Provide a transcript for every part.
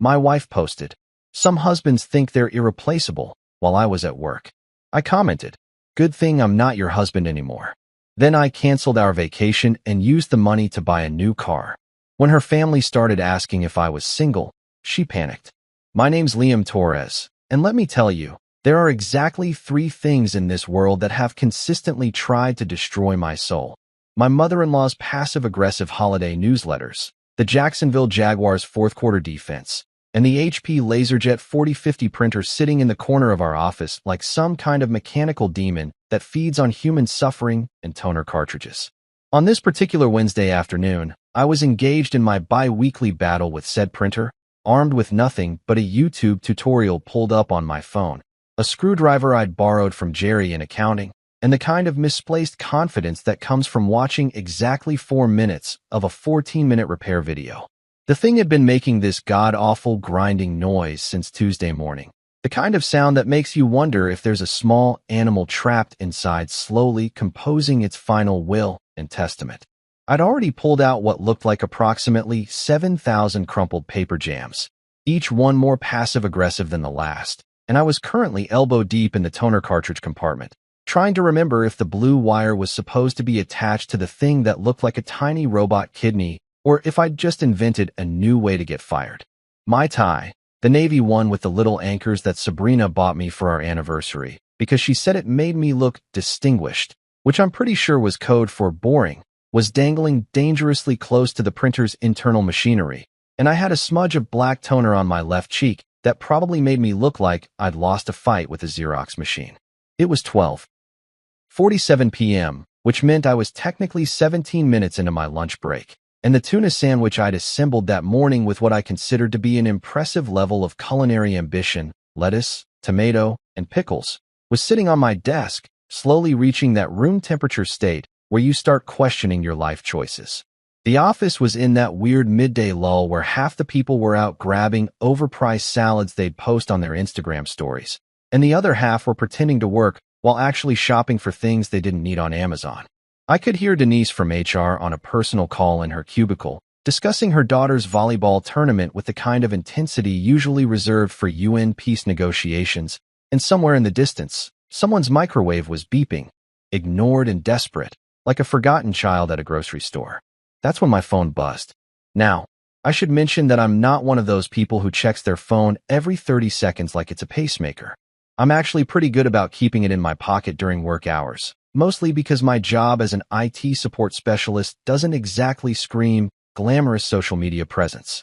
My wife posted, "Some husbands think they're irreplaceable," while I was at work. I commented, "Good thing I'm not your husband anymore." Then I canceled our vacation and used the money to buy a new car. When her family started asking if I was single, she panicked. My name's Liam Torres, and let me tell you, there are exactly 3 things in this world that have consistently tried to destroy my soul. My mother-in-law's passive-aggressive holiday newsletters, the Jacksonville Jaguars' fourth-quarter defense, and the HP LaserJet 4050 printer sitting in the corner of our office like some kind of mechanical demon that feeds on human suffering and toner cartridges. On this particular Wednesday afternoon, I was engaged in my bi-weekly battle with said printer, armed with nothing but a YouTube tutorial pulled up on my phone, a screwdriver I'd borrowed from Jerry in accounting, and the kind of misplaced confidence that comes from watching exactly 4 minutes of a 14-minute repair video. The thing had been making this god-awful grinding noise since Tuesday morning, the kind of sound that makes you wonder if there's a small animal trapped inside slowly composing its final will and testament. I'd already pulled out what looked like approximately 7,000 crumpled paper jams, each one more passive-aggressive than the last, and I was currently elbow-deep in the toner cartridge compartment, trying to remember if the blue wire was supposed to be attached to the thing that looked like a tiny robot kidney or if I'd just invented a new way to get fired. My tie, the navy one with the little anchors that Sabrina bought me for our anniversary, because she said it made me look distinguished, which I'm pretty sure was code for boring, was dangling dangerously close to the printer's internal machinery, and I had a smudge of black toner on my left cheek that probably made me look like I'd lost a fight with a Xerox machine. It was 12:47 p.m., which meant I was technically 17 minutes into my lunch break, and the tuna sandwich I'd assembled that morning with what I considered to be an impressive level of culinary ambition, lettuce, tomato, and pickles, was sitting on my desk, slowly reaching that room temperature state where you start questioning your life choices. The office was in that weird midday lull where half the people were out grabbing overpriced salads they'd post on their Instagram stories, and the other half were pretending to work while actually shopping for things they didn't need on Amazon. I could hear Denise from HR on a personal call in her cubicle, discussing her daughter's volleyball tournament with the kind of intensity usually reserved for UN peace negotiations, and somewhere in the distance, someone's microwave was beeping, ignored and desperate, like a forgotten child at a grocery store. That's when my phone buzzed. Now, I should mention that I'm not one of those people who checks their phone every 30 seconds like it's a pacemaker. I'm actually pretty good about keeping it in my pocket during work hours, mostly because my job as an IT support specialist doesn't exactly scream glamorous social media presence.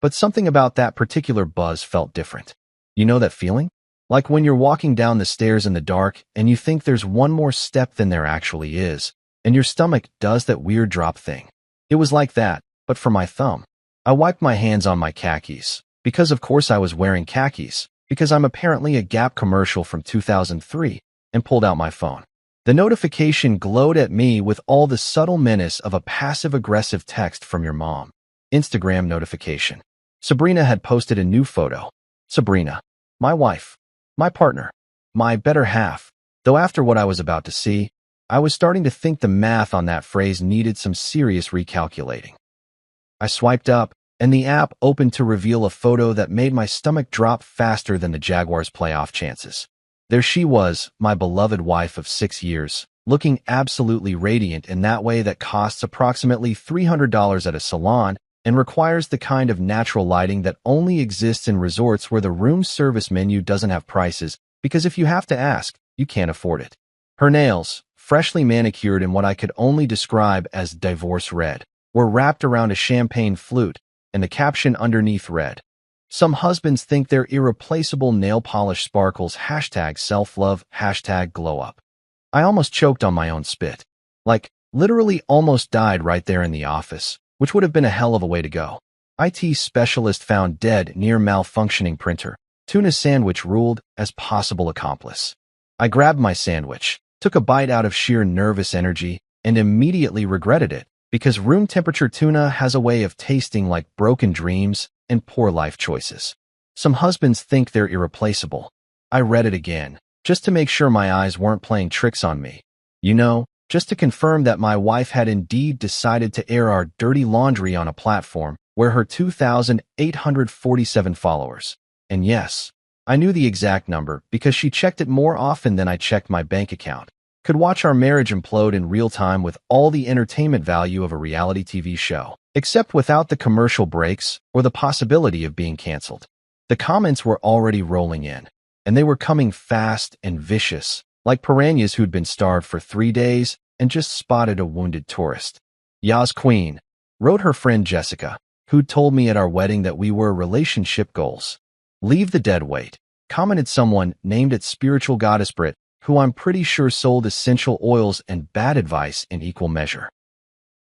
But something about that particular buzz felt different. You know that feeling? Like when you're walking down the stairs in the dark and you think there's one more step than there actually is, and your stomach does that weird drop thing. It was like that, but for my thumb. I wiped my hands on my khakis, because of course I was wearing khakis, because I'm apparently a Gap commercial from 2003, and pulled out my phone. The notification glowed at me with all the subtle menace of a passive-aggressive text from your mom. Instagram notification. Sabrina had posted a new photo. Sabrina. My wife. My partner. My better half. Though after what I was about to see, I was starting to think the math on that phrase needed some serious recalculating. I swiped up, and the app opened to reveal a photo that made my stomach drop faster than the Jaguars' playoff chances. There she was, my beloved wife of 6 years, looking absolutely radiant in that way that costs approximately $300 at a salon and requires the kind of natural lighting that only exists in resorts where the room service menu doesn't have prices, because if you have to ask, you can't afford it. Her nails, freshly manicured in what I could only describe as divorce red, were wrapped around a champagne flute, and the caption underneath read, "Some husbands think their irreplaceable nail polish sparkles #self-love #glow-up." I almost choked on my own spit. Like, literally almost died right there in the office, which would have been a hell of a way to go. IT specialist found dead near malfunctioning printer. Tuna sandwich ruled as possible accomplice. I grabbed my sandwich, took a bite out of sheer nervous energy, and immediately regretted it, because room temperature tuna has a way of tasting like broken dreams and poor life choices. Some husbands think they're irreplaceable. I read it again, just to make sure my eyes weren't playing tricks on me. You know, just to confirm that my wife had indeed decided to air our dirty laundry on a platform where her 2,847 followers. And yes, I knew the exact number because she checked it more often than I checked my bank account. Could watch our marriage implode in real time with all the entertainment value of a reality TV show, except without the commercial breaks or the possibility of being canceled. The comments were already rolling in, and they were coming fast and vicious, like piranhas who'd been starved for 3 days and just spotted a wounded tourist. Yas Queen, wrote her friend Jessica, who'd told me at our wedding that we were relationship goals. Leave the dead weight, commented someone named it Spiritual Goddess Brit, who I'm pretty sure sold essential oils and bad advice in equal measure.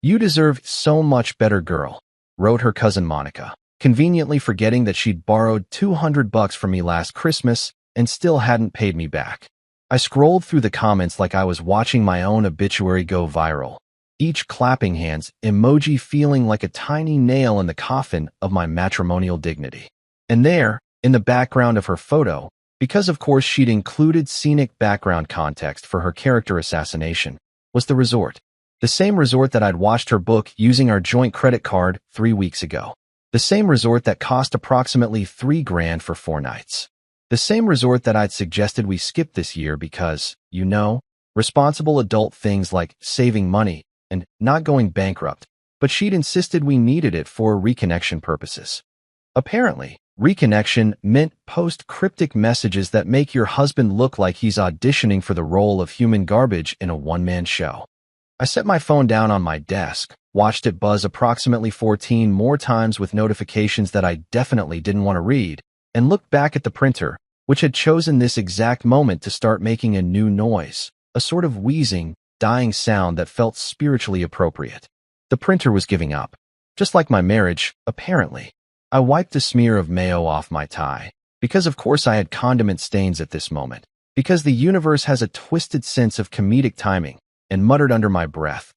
You deserve so much better, girl, wrote her cousin Monica, conveniently forgetting that she'd borrowed $200 from me last Christmas and still hadn't paid me back. I scrolled through the comments like I was watching my own obituary go viral, each clapping hands emoji feeling like a tiny nail in the coffin of my matrimonial dignity. And there, in the background of her photo, because of course she'd included scenic background context for her character assassination, was the resort. The same resort that I'd watched her book using our joint credit card 3 weeks ago. The same resort that cost approximately $3,000 for 4 nights. The same resort that I'd suggested we skip this year because, responsible adult things like saving money and not going bankrupt, but she'd insisted we needed it for reconnection purposes. Apparently, reconnection meant post cryptic messages that make your husband look like he's auditioning for the role of human garbage in a one-man show. I set my phone down on my desk, watched it buzz approximately 14 more times with notifications that I definitely didn't want to read, and looked back at the printer, which had chosen this exact moment to start making a new noise, a sort of wheezing, dying sound that felt spiritually appropriate. The printer was giving up. Just like my marriage, apparently. I wiped a smear of mayo off my tie, because of course I had condiment stains at this moment, because the universe has a twisted sense of comedic timing, and muttered under my breath,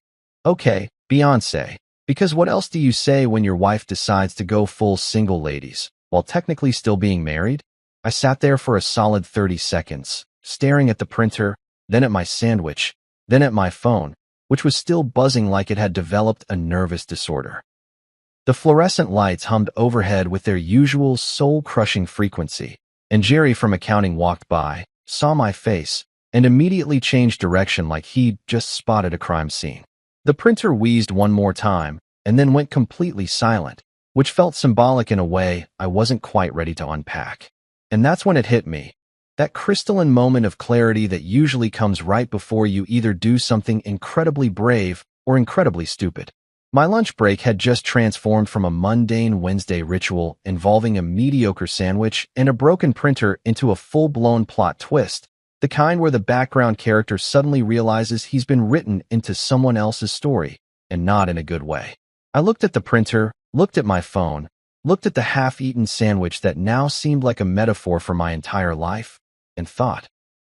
"Okay, Beyoncé, because what else do you say when your wife decides to go full single ladies, while technically still being married?" I sat there for a solid 30 seconds, staring at the printer, then at my sandwich, then at my phone, which was still buzzing like it had developed a nervous disorder. The fluorescent lights hummed overhead with their usual soul-crushing frequency, and Jerry from accounting walked by, saw my face, and immediately changed direction like he'd just spotted a crime scene. The printer wheezed one more time, and then went completely silent, which felt symbolic in a way I wasn't quite ready to unpack. And that's when it hit me. That crystalline moment of clarity that usually comes right before you either do something incredibly brave or incredibly stupid. My lunch break had just transformed from a mundane Wednesday ritual involving a mediocre sandwich and a broken printer into a full-blown plot twist, the kind where the background character suddenly realizes he's been written into someone else's story, and not in a good way. I looked at the printer, looked at my phone, looked at the half-eaten sandwich that now seemed like a metaphor for my entire life, and thought,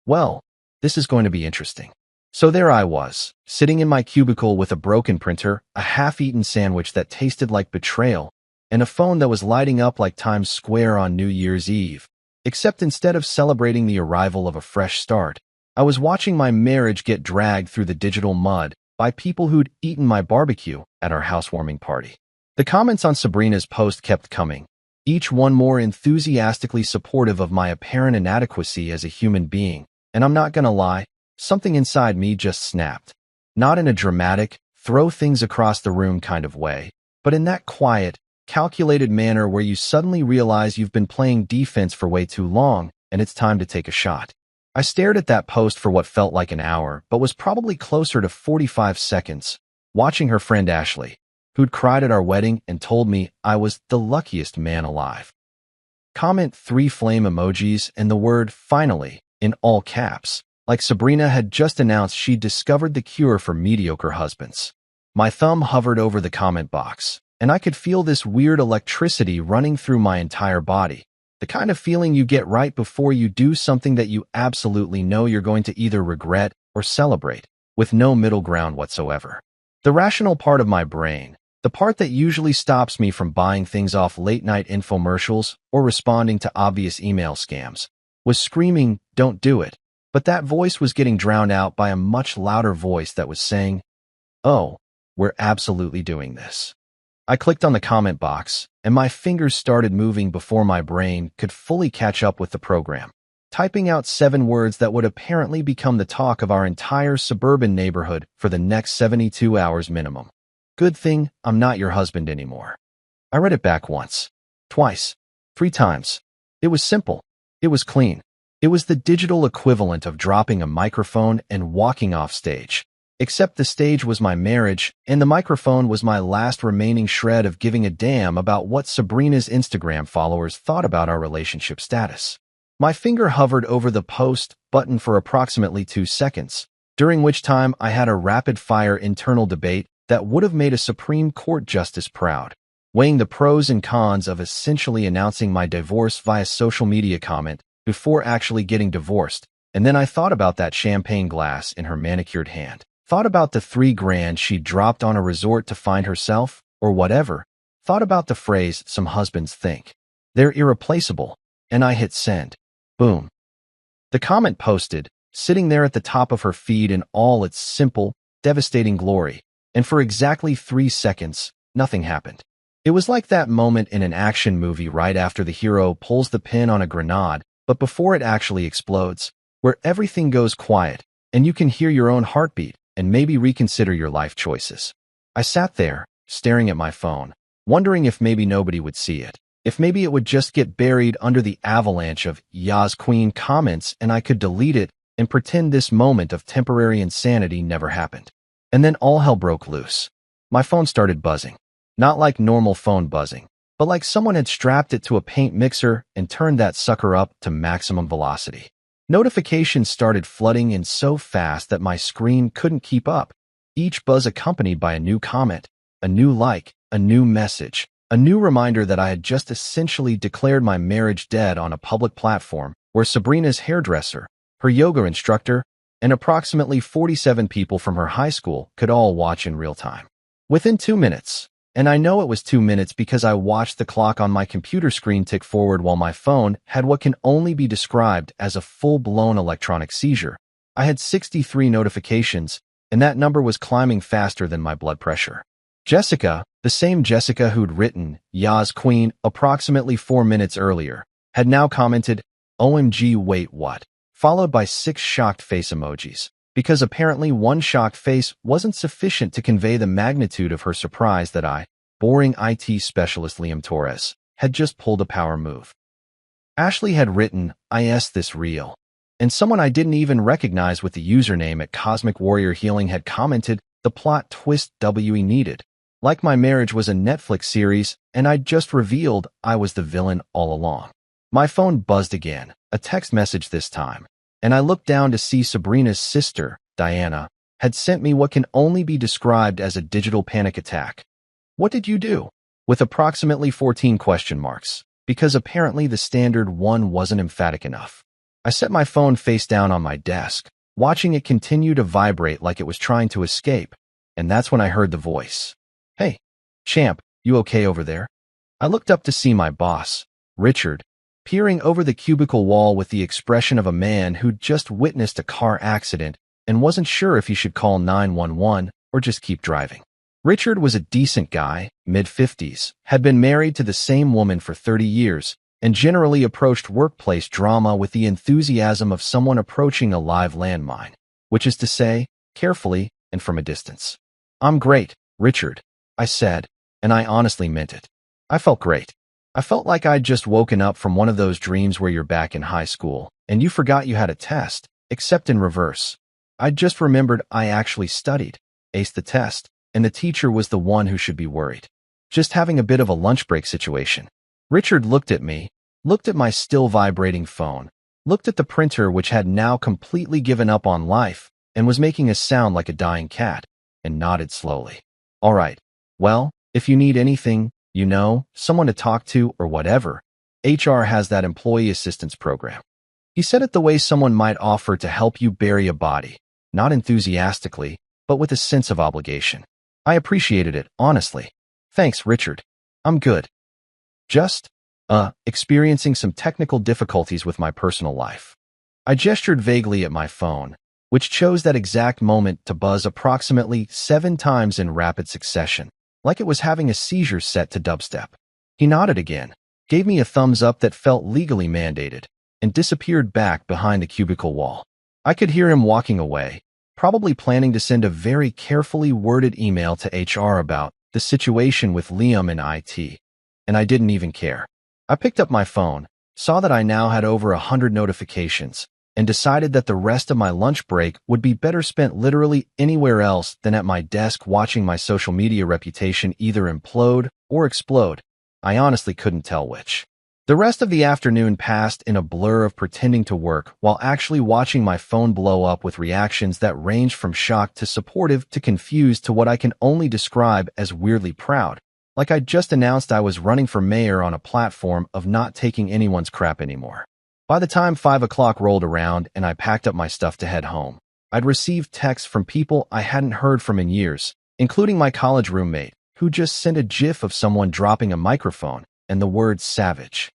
well, this is going to be interesting. So there I was, sitting in my cubicle with a broken printer, a half-eaten sandwich that tasted like betrayal, and a phone that was lighting up like Times Square on New Year's Eve. Except instead of celebrating the arrival of a fresh start, I was watching my marriage get dragged through the digital mud by people who'd eaten my barbecue at our housewarming party. The comments on Sabrina's post kept coming, each one more enthusiastically supportive of my apparent inadequacy as a human being, and I'm not gonna lie, something inside me just snapped. Not in a dramatic, throw things across the room kind of way, but in that quiet, calculated manner where you suddenly realize you've been playing defense for way too long and it's time to take a shot. I stared at that post for what felt like an hour, but was probably closer to 45 seconds, watching her friend Ashley, who'd cried at our wedding and told me I was the luckiest man alive. Comment 3 flame emojis and the word finally in all caps, like Sabrina had just announced she'd discovered the cure for mediocre husbands. My thumb hovered over the comment box, and I could feel this weird electricity running through my entire body, the kind of feeling you get right before you do something that you absolutely know you're going to either regret or celebrate, with no middle ground whatsoever. The rational part of my brain, the part that usually stops me from buying things off late-night infomercials or responding to obvious email scams, was screaming, "Don't do it." But that voice was getting drowned out by a much louder voice that was saying, "Oh, we're absolutely doing this." I clicked on the comment box, and my fingers started moving before my brain could fully catch up with the program, typing out 7 words that would apparently become the talk of our entire suburban neighborhood for the next 72 hours minimum. Good thing I'm not your husband anymore. I read it back once, twice, 3 times. It was simple. It was clean. It was the digital equivalent of dropping a microphone and walking off stage. Except the stage was my marriage, and the microphone was my last remaining shred of giving a damn about what Sabrina's Instagram followers thought about our relationship status. My finger hovered over the post button for approximately 2 seconds, during which time I had a rapid-fire internal debate that would have made a Supreme Court justice proud, weighing the pros and cons of essentially announcing my divorce via social media comment before actually getting divorced. And then I thought about that champagne glass in her manicured hand. Thought about the $3,000 she dropped on a resort to find herself, or whatever. Thought about the phrase some husbands think they're irreplaceable, and I hit send. Boom. The comment posted, sitting there at the top of her feed in all its simple, devastating glory, and for exactly 3 seconds, nothing happened. It was like that moment in an action movie right after the hero pulls the pin on a grenade, but before it actually explodes, where everything goes quiet, and you can hear your own heartbeat, and maybe reconsider your life choices. I sat there, staring at my phone, wondering if maybe nobody would see it, if maybe it would just get buried under the avalanche of Yas Queen comments and I could delete it and pretend this moment of temporary insanity never happened. And then all hell broke loose. My phone started buzzing. Not like normal phone buzzing, but like someone had strapped it to a paint mixer and turned that sucker up to maximum velocity. Notifications started flooding in so fast that my screen couldn't keep up, each buzz accompanied by a new comment, a new like, a new message, a new reminder that I had just essentially declared my marriage dead on a public platform where Sabrina's hairdresser, her yoga instructor, and approximately 47 people from her high school could all watch in real time. Within 2 minutes, and I know it was 2 minutes because I watched the clock on my computer screen tick forward while my phone had what can only be described as a full-blown electronic seizure. I had 63 notifications, and that number was climbing faster than my blood pressure. Jessica, the same Jessica who'd written Yas Queen approximately 4 minutes earlier, had now commented, "OMG, wait, what?" followed by 6 shocked face emojis, because apparently one shocked face wasn't sufficient to convey the magnitude of her surprise that I, boring IT specialist Liam Torres, had just pulled a power move. Ashley had written, "Is this real?" And someone I didn't even recognize with the username at Cosmic Warrior Healing had commented, "The plot twist we needed." Like my marriage was a Netflix series, and I'd just revealed I was the villain all along. My phone buzzed again, a text message this time, and I looked down to see Sabrina's sister, Diana, had sent me what can only be described as a digital panic attack. "What did you do?" With approximately 14 question marks, because apparently the standard one wasn't emphatic enough. I set my phone face down on my desk, watching it continue to vibrate like it was trying to escape, and that's when I heard the voice. "Hey, champ, you okay over there?" I looked up to see my boss, Richard, peering over the cubicle wall with the expression of a man who'd just witnessed a car accident and wasn't sure if he should call 911 or just keep driving. Richard was a decent guy, mid-50s, had been married to the same woman for 30 years, and generally approached workplace drama with the enthusiasm of someone approaching a live landmine, which is to say, carefully and from a distance. "I'm great, Richard," I said, and I honestly meant it. I felt great. I felt like I'd just woken up from one of those dreams where you're back in high school, and you forgot you had a test, except in reverse. I'd just remembered I actually studied, aced the test, and the teacher was the one who should be worried. Just having a bit of a lunch break situation. Richard looked at me, looked at my still vibrating phone, looked at the printer which had now completely given up on life and was making a sound like a dying cat, and nodded slowly. "All right. Well, if you need anything, you know, someone to talk to or whatever, HR has that employee assistance program." He said it the way someone might offer to help you bury a body, not enthusiastically, but with a sense of obligation. I appreciated it, honestly. "Thanks, Richard. I'm good. Just, experiencing some technical difficulties with my personal life." I gestured vaguely at my phone, which chose that exact moment to buzz approximately 7 times in rapid succession. like it was having a seizure set to dubstep. He nodded again, gave me a thumbs up that felt legally mandated, and disappeared back behind the cubicle wall. I could hear him walking away, probably planning to send a very carefully worded email to HR about the situation with Liam and IT. And I didn't even care. I picked up my phone, saw that I now had over 100 notifications, and decided that the rest of my lunch break would be better spent literally anywhere else than at my desk watching my social media reputation either implode or explode. I honestly couldn't tell which. The rest of the afternoon passed in a blur of pretending to work while actually watching my phone blow up with reactions that ranged from shocked to supportive to confused to what I can only describe as weirdly proud. Like I'd just announced I was running for mayor on a platform of not taking anyone's crap anymore. By the time 5 o'clock rolled around and I packed up my stuff to head home, I'd received texts from people I hadn't heard from in years, including my college roommate, who just sent a gif of someone dropping a microphone and the word savage.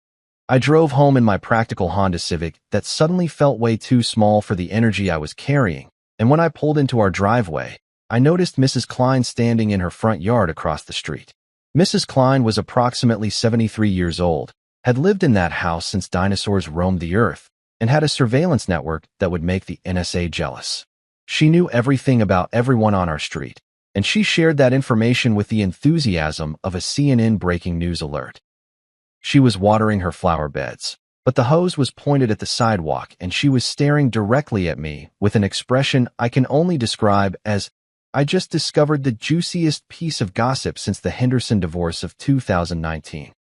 I drove home in my practical Honda Civic that suddenly felt way too small for the energy I was carrying, and when I pulled into our driveway, I noticed Mrs. Klein standing in her front yard across the street. Mrs. Klein was approximately 73 years old, had lived in that house since dinosaurs roamed the earth, and had a surveillance network that would make the NSA jealous. She knew everything about everyone on our street, and she shared that information with the enthusiasm of a CNN breaking news alert. She was watering her flower beds, but the hose was pointed at the sidewalk and she was staring directly at me with an expression I can only describe as, "I just discovered the juiciest piece of gossip since the Henderson divorce of 2019.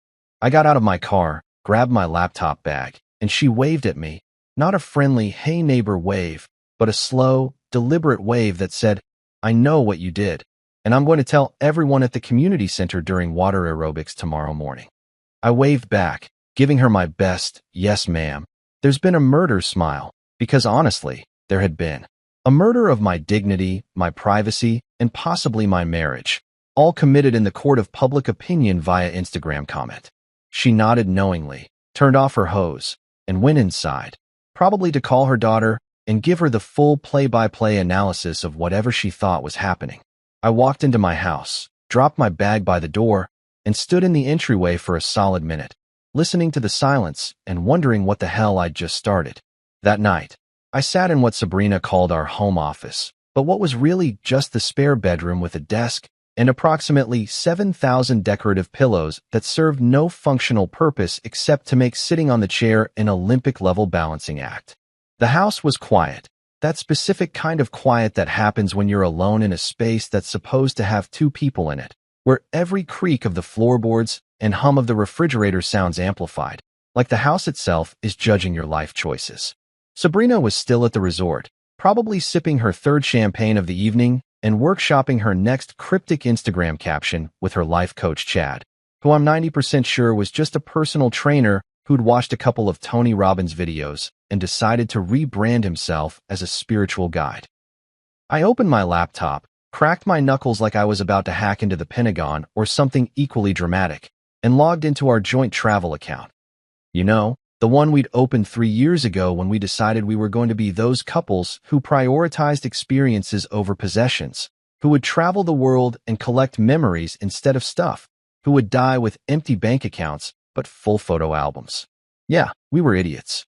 I got out of my car, grabbed my laptop bag, and she waved at me, not a friendly, hey neighbor wave, but a slow, deliberate wave that said, "I know what you did, and I'm going to tell everyone at the community center during water aerobics tomorrow morning." I waved back, giving her my best, "Yes, ma'am." There's been a murder smile, because honestly, there had been. A murder of my dignity, my privacy, and possibly my marriage, all committed in the court of public opinion via Instagram comment. She nodded knowingly, turned off her hose, and went inside, probably to call her daughter and give her the full play-by-play analysis of whatever she thought was happening. I walked into my house, dropped my bag by the door, and stood in the entryway for a solid minute, listening to the silence and wondering what the hell I'd just started. That night, I sat in what Sabrina called our home office, but what was really just the spare bedroom with a desk and approximately 7,000 decorative pillows that served no functional purpose except to make sitting on the chair an Olympic-level balancing act. The house was quiet, that specific kind of quiet that happens when you're alone in a space that's supposed to have two people in it, where every creak of the floorboards and hum of the refrigerator sounds amplified, like the house itself is judging your life choices. Sabrina was still at the resort, probably sipping her third champagne of the evening and workshopping her next cryptic Instagram caption with her life coach Chad, who I'm 90% sure was just a personal trainer who'd watched a couple of Tony Robbins videos and decided to rebrand himself as a spiritual guide. I opened my laptop, cracked my knuckles like I was about to hack into the Pentagon or something equally dramatic, and logged into our joint travel account. You know, the one we'd opened 3 years ago when we decided we were going to be those couples who prioritized experiences over possessions, who would travel the world and collect memories instead of stuff, who would die with empty bank accounts but full photo albums. Yeah, we were idiots.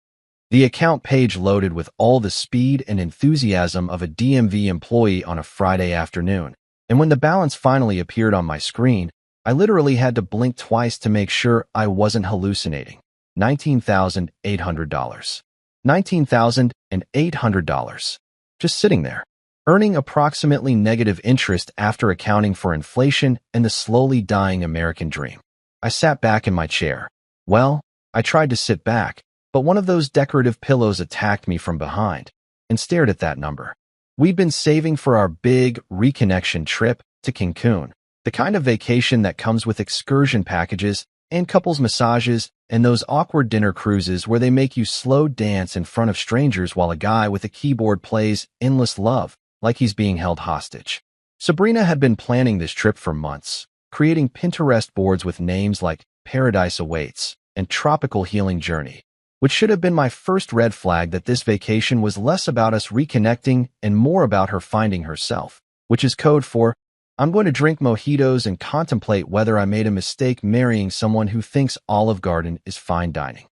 The account page loaded with all the speed and enthusiasm of a DMV employee on a Friday afternoon, and when the balance finally appeared on my screen, I literally had to blink twice to make sure I wasn't hallucinating. $19,800. $19,800. Just sitting there, earning approximately negative interest after accounting for inflation and the slowly dying American dream. I sat back in my chair. Well, I tried to sit back, but one of those decorative pillows attacked me from behind and stared at that number. We'd been saving for our big reconnection trip to Cancun, the kind of vacation that comes with excursion packages and couples massages and those awkward dinner cruises where they make you slow dance in front of strangers while a guy with a keyboard plays Endless Love like he's being held hostage. Sabrina had been planning this trip for months, creating Pinterest boards with names like Paradise Awaits and Tropical Healing Journey, which should have been my first red flag that this vacation was less about us reconnecting and more about her finding herself, which is code for, I'm going to drink mojitos and contemplate whether I made a mistake marrying someone who thinks Olive Garden is fine dining.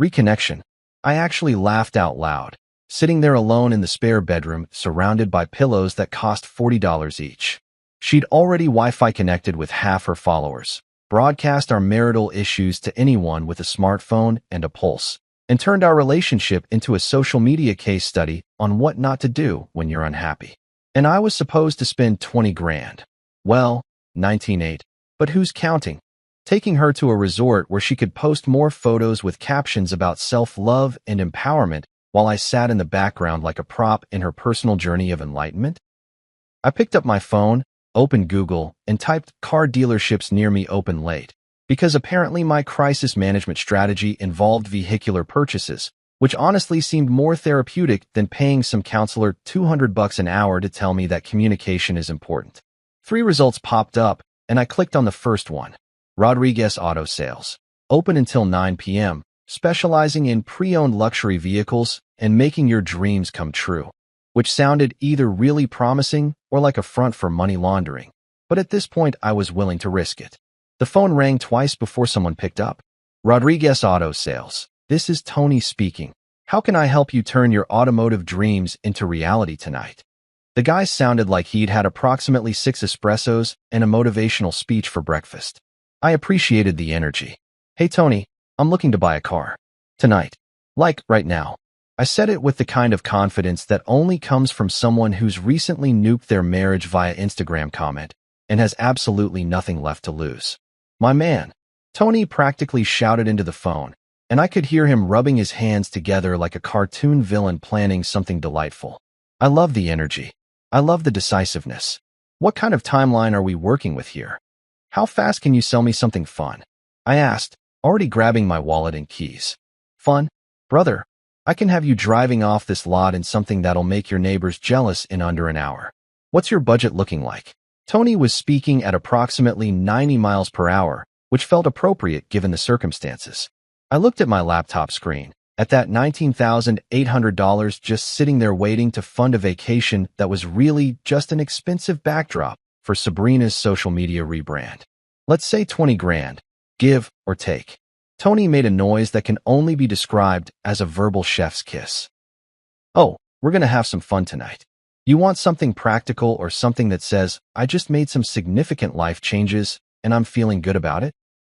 Reconnection. I actually laughed out loud, sitting there alone in the spare bedroom, surrounded by pillows that cost $40 each. She'd already Wi-Fi connected with half her followers, broadcast our marital issues to anyone with a smartphone and a pulse, and turned our relationship into a social media case study on what not to do when you're unhappy. And I was supposed to spend 20 grand. Well, 19.8. But who's counting? Taking her to a resort where she could post more photos with captions about self-love and empowerment while I sat in the background like a prop in her personal journey of enlightenment? I picked up my phone, opened Google, and typed car dealerships near me open late, because apparently my crisis management strategy involved vehicular purchases, which honestly seemed more therapeutic than paying some counselor $200 an hour to tell me that communication is important. 3 results popped up, and I clicked on the first one. Rodriguez Auto Sales. Open until 9 p.m., specializing in pre-owned luxury vehicles and making your dreams come true, which sounded either really promising or like a front for money laundering. But at this point, I was willing to risk it. The phone rang twice before someone picked up. Rodriguez Auto Sales. This is Tony speaking. How can I help you turn your automotive dreams into reality tonight? The guy sounded like he'd had approximately 6 espressos and a motivational speech for breakfast. I appreciated the energy. Hey Tony, I'm looking to buy a car. Tonight. Like, right now. I said it with the kind of confidence that only comes from someone who's recently nuked their marriage via Instagram comment and has absolutely nothing left to lose. My man. Tony practically shouted into the phone, and I could hear him rubbing his hands together like a cartoon villain planning something delightful. I love the energy. I love the decisiveness. What kind of timeline are we working with here? How fast can you sell me something fun? I asked, already grabbing my wallet and keys. Fun? Brother, I can have you driving off this lot in something that'll make your neighbors jealous in under an hour. What's your budget looking like? Tony was speaking at approximately 90 miles per hour, which felt appropriate given the circumstances. I looked at my laptop screen, at that $19,800 just sitting there waiting to fund a vacation that was really just an expensive backdrop for Sabrina's social media rebrand. Let's say 20 grand, give or take. Tony made a noise that can only be described as a verbal chef's kiss. Oh, we're gonna have some fun tonight. You want something practical or something that says, I just made some significant life changes and I'm feeling good about it?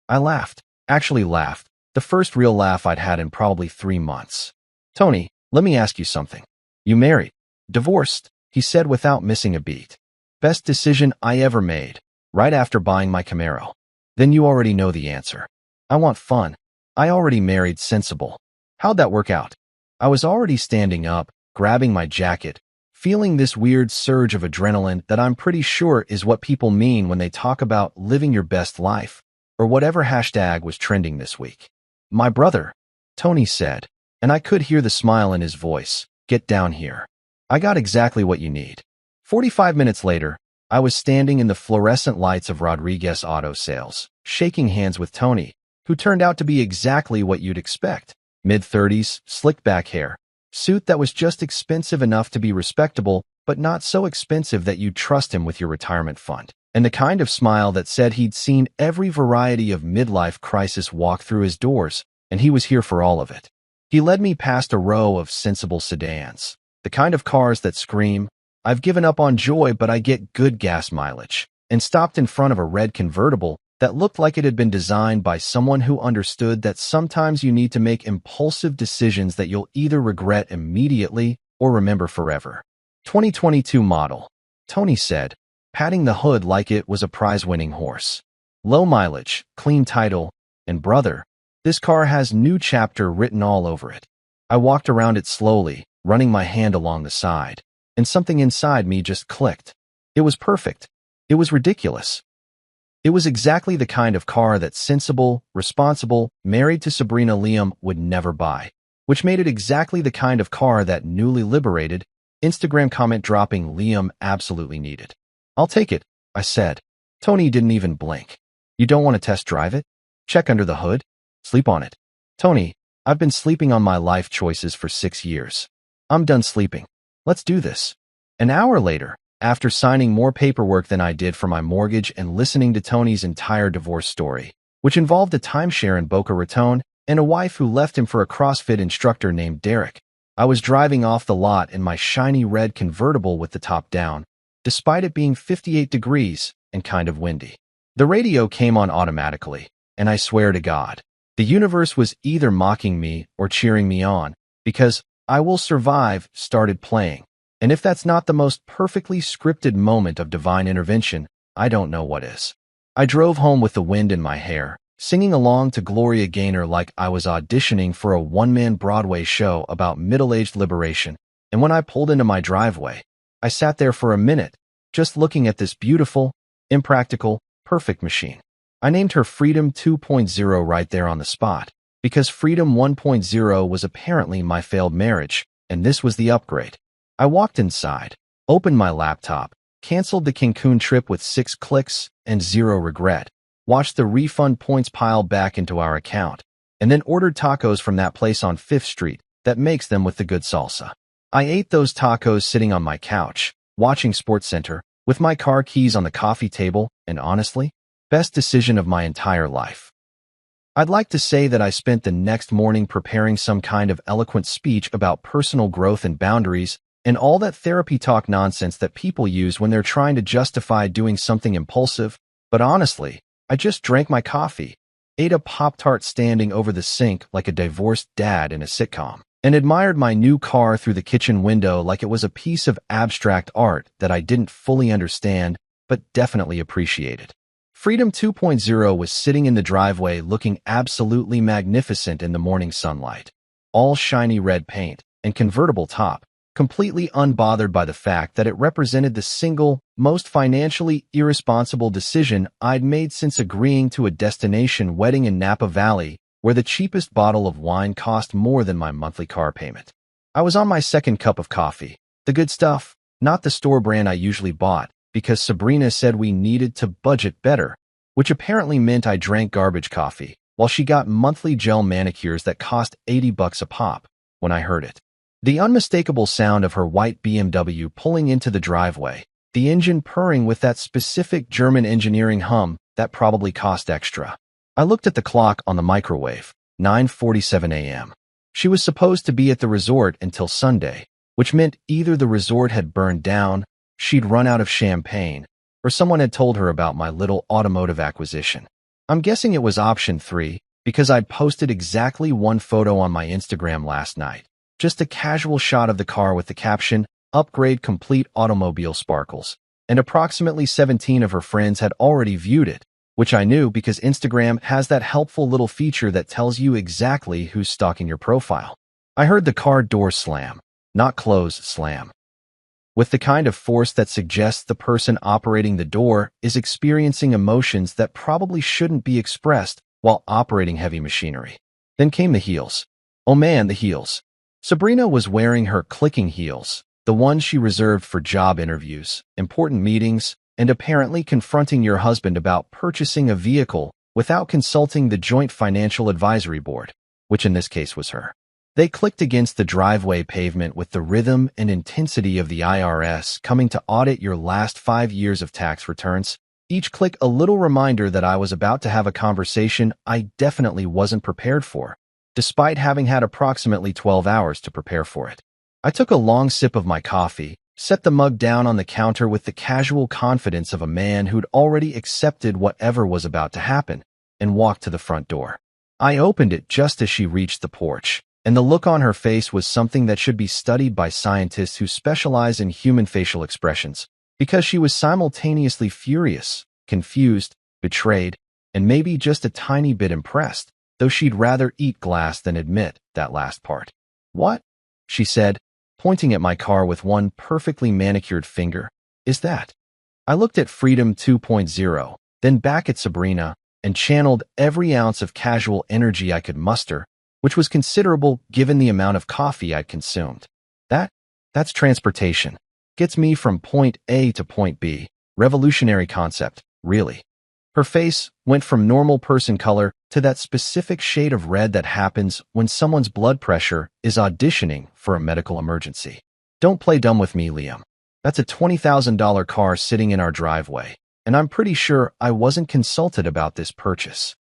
I laughed. Actually laughed. The first real laugh I'd had in probably 3 months. Tony, let me ask you something. You married? Divorced? He said without missing a beat. Best decision I ever made, right after buying my Camaro. Then you already know the answer. I want fun. I already married sensible. How'd that work out? I was already standing up, grabbing my jacket, feeling this weird surge of adrenaline that I'm pretty sure is what people mean when they talk about living your best life, or whatever hashtag was trending this week. My brother, Tony said, and I could hear the smile in his voice. Get down here. I got exactly what you need. 45 minutes later, I was standing in the fluorescent lights of Rodriguez Auto Sales, shaking hands with Tony, who turned out to be exactly what you'd expect. Mid-30s, slicked back hair, suit that was just expensive enough to be respectable, but not so expensive that you'd trust him with your retirement fund. And the kind of smile that said he'd seen every variety of midlife crisis walk through his doors, and he was here for all of it. He led me past a row of sensible sedans, the kind of cars that scream, I've given up on joy but I get good gas mileage, and stopped in front of a red convertible that looked like it had been designed by someone who understood that sometimes you need to make impulsive decisions that you'll either regret immediately or remember forever. 2022 model, Tony said, patting the hood like it was a prize-winning horse. Low mileage, clean title, and brother, this car has new chapter written all over it. I walked around it slowly, running my hand along the side, and something inside me just clicked. It was perfect. It was ridiculous. It was exactly the kind of car that sensible, responsible, married to Sabrina Liam would never buy, which made it exactly the kind of car that newly liberated, Instagram comment-dropping Liam absolutely needed. I'll take it, I said. Tony didn't even blink. You don't want to test drive it? Check under the hood? Sleep on it. Tony, I've been sleeping on my life choices for 6 years. I'm done sleeping. Let's do this. An hour later, after signing more paperwork than I did for my mortgage and listening to Tony's entire divorce story, which involved a timeshare in Boca Raton and a wife who left him for a CrossFit instructor named Derek. I was driving off the lot in my shiny red convertible with the top down, despite it being 58 degrees and kind of windy. The radio came on automatically, and I swear to God, the universe was either mocking me or cheering me on, because I Will Survive started playing. And if that's not the most perfectly scripted moment of divine intervention, I don't know what is. I drove home with the wind in my hair, singing along to Gloria Gaynor like I was auditioning for a one-man Broadway show about middle-aged liberation, and when I pulled into my driveway, I sat there for a minute, just looking at this beautiful, impractical, perfect machine. I named her Freedom 2.0 right there on the spot, because Freedom 1.0 was apparently my failed marriage, and this was the upgrade. I walked inside, opened my laptop, canceled the Cancun trip with 6 clicks and 0 regret, watched the refund points pile back into our account, and then ordered tacos from that place on 5th Street that makes them with the good salsa. I ate those tacos sitting on my couch, watching SportsCenter, with my car keys on the coffee table, and honestly, best decision of my entire life. I'd like to say that I spent the next morning preparing some kind of eloquent speech about personal growth and boundaries, and all that therapy talk nonsense that people use when they're trying to justify doing something impulsive, but honestly, I just drank my coffee, ate a Pop-Tart standing over the sink like a divorced dad in a sitcom, and admired my new car through the kitchen window like it was a piece of abstract art that I didn't fully understand, but definitely appreciated. Freedom 2.0 was sitting in the driveway looking absolutely magnificent in the morning sunlight, all shiny red paint and convertible top, completely unbothered by the fact that it represented the single, most financially irresponsible decision I'd made since agreeing to a destination wedding in Napa Valley, where the cheapest bottle of wine cost more than my monthly car payment. I was on my second cup of coffee, the good stuff, not the store brand I usually bought, because Sabrina said we needed to budget better, which apparently meant I drank garbage coffee, while she got monthly gel manicures that cost $80 a pop. When I heard it, the unmistakable sound of her white BMW pulling into the driveway, the engine purring with that specific German engineering hum that probably cost extra. I looked at the clock on the microwave, 9:47 a.m. She was supposed to be at the resort until Sunday, which meant either the resort had burned down, she'd run out of champagne, or someone had told her about my little automotive acquisition. I'm guessing it was option 3, because I'd posted exactly one photo on my Instagram last night. Just a casual shot of the car with the caption, "Upgrade complete automobile sparkles," and approximately 17 of her friends had already viewed it, which I knew because Instagram has that helpful little feature that tells you exactly who's stalking your profile. I heard the car door slam, not close, slam, with the kind of force that suggests the person operating the door is experiencing emotions that probably shouldn't be expressed while operating heavy machinery. Then came the heels. Oh man, the heels. Sabrina was wearing her clicking heels, the ones she reserved for job interviews, important meetings, and apparently confronting your husband about purchasing a vehicle without consulting the Joint Financial Advisory Board, which in this case was her. They clicked against the driveway pavement with the rhythm and intensity of the IRS coming to audit your last 5 years of tax returns, each click a little reminder that I was about to have a conversation I definitely wasn't prepared for, despite having had approximately 12 hours to prepare for it. I took a long sip of my coffee, set the mug down on the counter with the casual confidence of a man who'd already accepted whatever was about to happen, and walked to the front door. I opened it just as she reached the porch, and the look on her face was something that should be studied by scientists who specialize in human facial expressions, because she was simultaneously furious, confused, betrayed, and maybe just a tiny bit impressed, though she'd rather eat glass than admit that last part. "What?" she said, pointing at my car with one perfectly manicured finger. "Is that?" I looked at Freedom 2.0, then back at Sabrina, and channeled every ounce of casual energy I could muster, which was considerable given the amount of coffee I'd consumed. That's transportation. Gets me from point A to point B. Revolutionary concept, really. Her face went from normal person color to that specific shade of red that happens when someone's blood pressure is auditioning for a medical emergency. Don't play dumb with me, Liam. That's a $20,000 car sitting in our driveway, and I'm pretty sure I wasn't consulted about this purchase.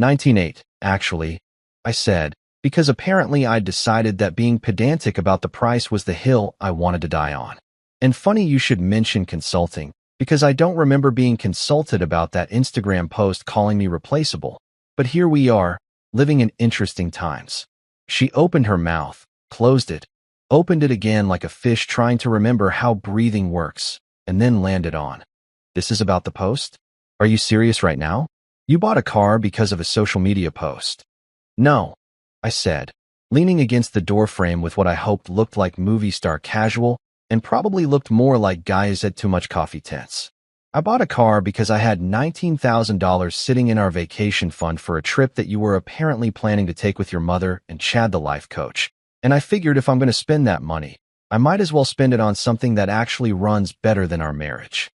19.8, actually, I said, because apparently I'd decided that being pedantic about the price was the hill I wanted to die on. And funny you should mention consulting, because I don't remember being consulted about that Instagram post calling me replaceable. But here we are, living in interesting times. She opened her mouth, closed it, opened it again like a fish trying to remember how breathing works, and then landed on. This is about the post? Are you serious right now? You bought a car because of a social media post. No, I said, leaning against the doorframe with what I hoped looked like movie star casual and probably looked more like guys at Too Much Coffee tents. I bought a car because I had $19,000 sitting in our vacation fund for a trip that you were apparently planning to take with your mother and Chad the life coach. And I figured if I'm going to spend that money, I might as well spend it on something that actually runs better than our marriage.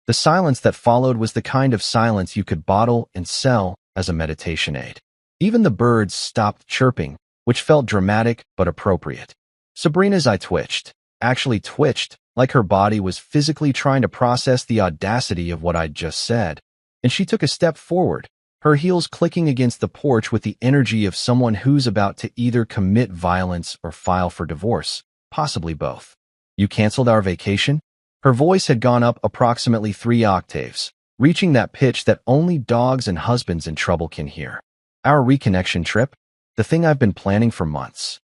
The silence that followed was the kind of silence you could bottle and sell as a meditation aid. Even the birds stopped chirping, which felt dramatic but appropriate. Sabrina's eye twitched, like her body was physically trying to process the audacity of what I'd just said. And she took a step forward, her heels clicking against the porch with the energy of someone who's about to either commit violence or file for divorce, possibly both. You canceled our vacation? Her voice had gone up approximately 3 octaves, reaching that pitch that only dogs and husbands in trouble can hear. Our reconnection trip? The thing I've been planning for months.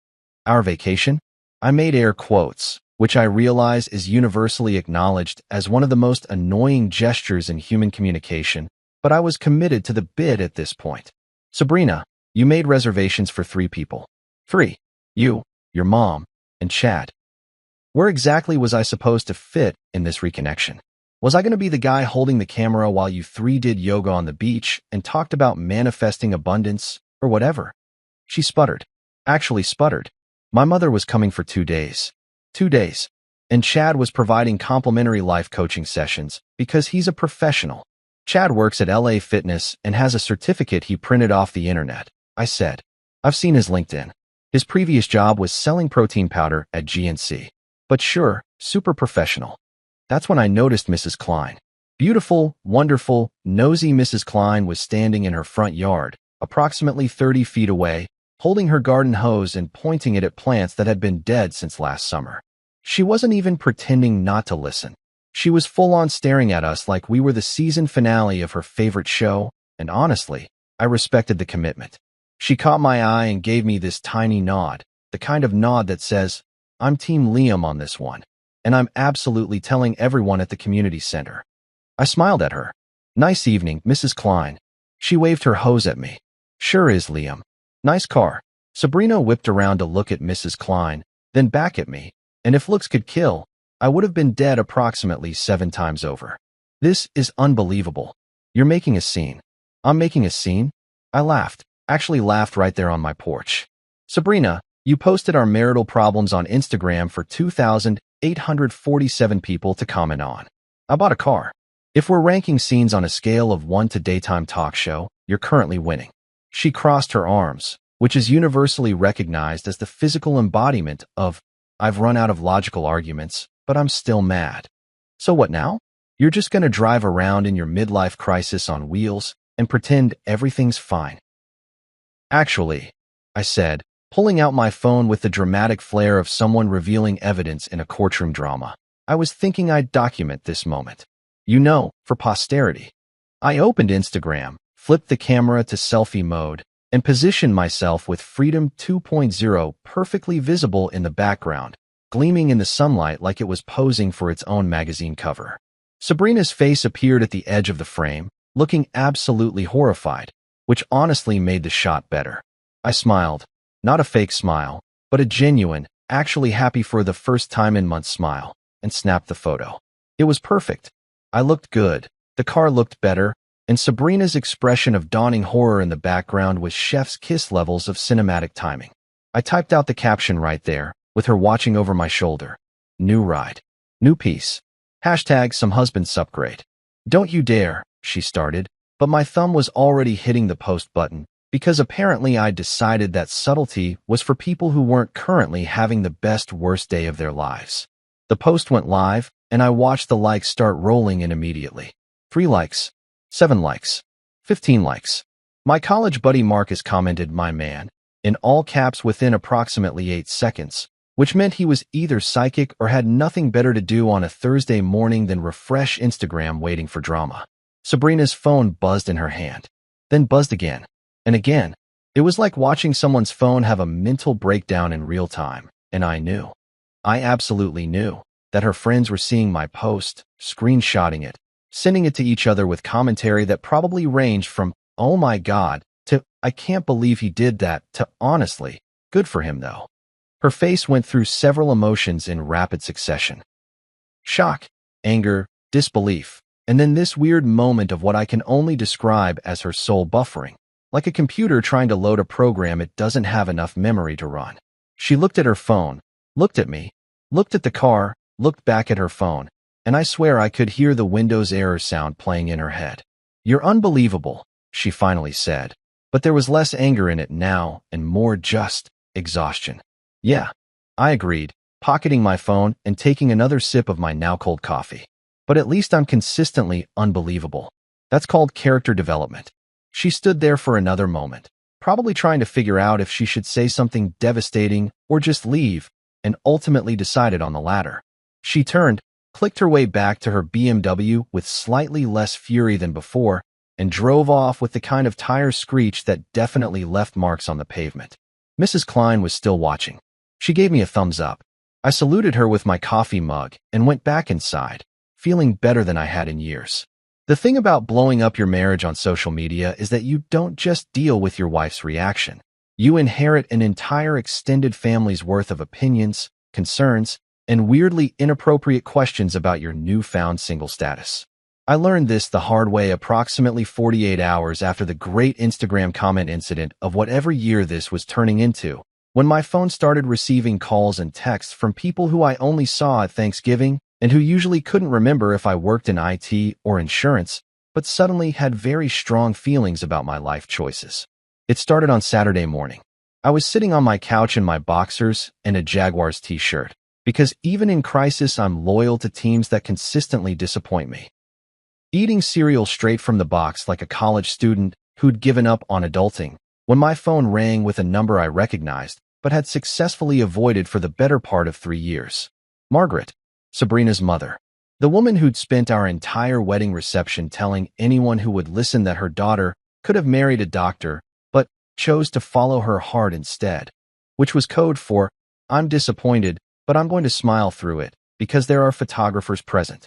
Our vacation? I made air quotes, which I realize is universally acknowledged as one of the most annoying gestures in human communication, but I was committed to the bid at this point. Sabrina, you made reservations for 3 people. 3. You, your mom, and Chad. Where exactly was I supposed to fit in this reconnection? Was I going to be the guy holding the camera while you 3 did yoga on the beach and talked about manifesting abundance or whatever? She sputtered. Actually sputtered. My mother was coming for 2 days. 2 days. And Chad was providing complimentary life coaching sessions because he's a professional. Chad works at LA Fitness and has a certificate he printed off the internet, I said. I've seen his LinkedIn. His previous job was selling protein powder at GNC. But sure, super professional. That's when I noticed Mrs. Klein. Beautiful, wonderful, nosy Mrs. Klein was standing in her front yard, approximately 30 feet away, holding her garden hose and pointing it at plants that had been dead since last summer. She wasn't even pretending not to listen. She was full-on staring at us like we were the season finale of her favorite show, and honestly, I respected the commitment. She caught my eye and gave me this tiny nod, the kind of nod that says, I'm Team Liam on this one, and I'm absolutely telling everyone at the community center. I smiled at her. Nice evening, Mrs. Klein. She waved her hose at me. Sure is, Liam. Nice car. Sabrina whipped around to look at Mrs. Klein, then back at me, and if looks could kill, I would have been dead approximately 7 times over. This is unbelievable. You're making a scene. I'm making a scene? I laughed, actually laughed right there on my porch. Sabrina, you posted our marital problems on Instagram for 2,847 people to comment on. I bought a car. If we're ranking scenes on a scale of 1 to daytime talk show, you're currently winning. She crossed her arms, which is universally recognized as the physical embodiment of, I've run out of logical arguments, but I'm still mad. So what now? You're just going to drive around in your midlife crisis on wheels and pretend everything's fine. Actually, I said, pulling out my phone with the dramatic flair of someone revealing evidence in a courtroom drama. I was thinking I'd document this moment. You know, for posterity. I opened Instagram, flipped the camera to selfie mode, and positioned myself with Freedom 2.0 perfectly visible in the background, gleaming in the sunlight like it was posing for its own magazine cover. Sabrina's face appeared at the edge of the frame, looking absolutely horrified, which honestly made the shot better. I smiled. Not a fake smile, but a genuine, actually happy for the first time in months smile, and snapped the photo. It was perfect. I looked good, the car looked better, and Sabrina's expression of dawning horror in the background was chef's kiss levels of cinematic timing. I typed out the caption right there, with her watching over my shoulder. New ride. New piece. Hashtag some husband subgrade. Don't you dare, she started, but my thumb was already hitting the post button, because apparently I'd decided that subtlety was for people who weren't currently having the best worst day of their lives. The The post went live, and I watched the likes start rolling in immediately. 3 likes, 7 likes, 15 likes. My college buddy Marcus commented, "My man," in all caps within approximately 8 seconds, which meant he was either psychic or had nothing better to do on a Thursday morning than refresh Instagram waiting for drama. Sabrina's phone buzzed in her hand, then buzzed again, and again. It was like watching someone's phone have a mental breakdown in real time, and I absolutely knew, that her friends were seeing my post, screenshotting it, sending it to each other with commentary that probably ranged from, "Oh my God," to, "I can't believe he did that," to, "Honestly, good for him though." Her face went through several emotions in rapid succession. Shock, anger, disbelief, and then this weird moment of what I can only describe as her soul buffering, like a computer trying to load a program it doesn't have enough memory to run. She looked at her phone, looked at me, looked at the car, looked back at her phone, and I swear I could hear the Windows error sound playing in her head. "You're unbelievable," she finally said, but there was less anger in it now and more just exhaustion. "Yeah," I agreed, pocketing my phone and taking another sip of my now-cold coffee. "But at least I'm consistently unbelievable. That's called character development." She stood there for another moment, probably trying to figure out if she should say something devastating or just leave, and ultimately decided on the latter. She turned, clicked her way back to her BMW with slightly less fury than before, and drove off with the kind of tire screech that definitely left marks on the pavement. Mrs. Klein was still watching. She gave me a thumbs up. I saluted her with my coffee mug and went back inside, feeling better than I had in years. The thing about blowing up your marriage on social media is that you don't just deal with your wife's reaction. You inherit an entire extended family's worth of opinions, concerns, and weirdly inappropriate questions about your newfound single status. I learned this the hard way approximately 48 hours after the great Instagram comment incident of whatever year this was turning into, when my phone started receiving calls and texts from people who I only saw at Thanksgiving and who usually couldn't remember if I worked in IT or insurance, but suddenly had very strong feelings about my life choices. It started on Saturday morning. I was sitting on my couch in my boxers and a Jaguars t-shirt, because even in crisis I'm loyal to teams that consistently disappoint me. Eating cereal straight from the box like a college student who'd given up on adulting, when my phone rang with a number I recognized, but had successfully avoided for the better part of 3 years. Margaret, Sabrina's mother. The woman who'd spent our entire wedding reception telling anyone who would listen that her daughter could have married a doctor, but chose to follow her heart instead, which was code for, "I'm disappointed, but I'm going to smile through it, because there are photographers present."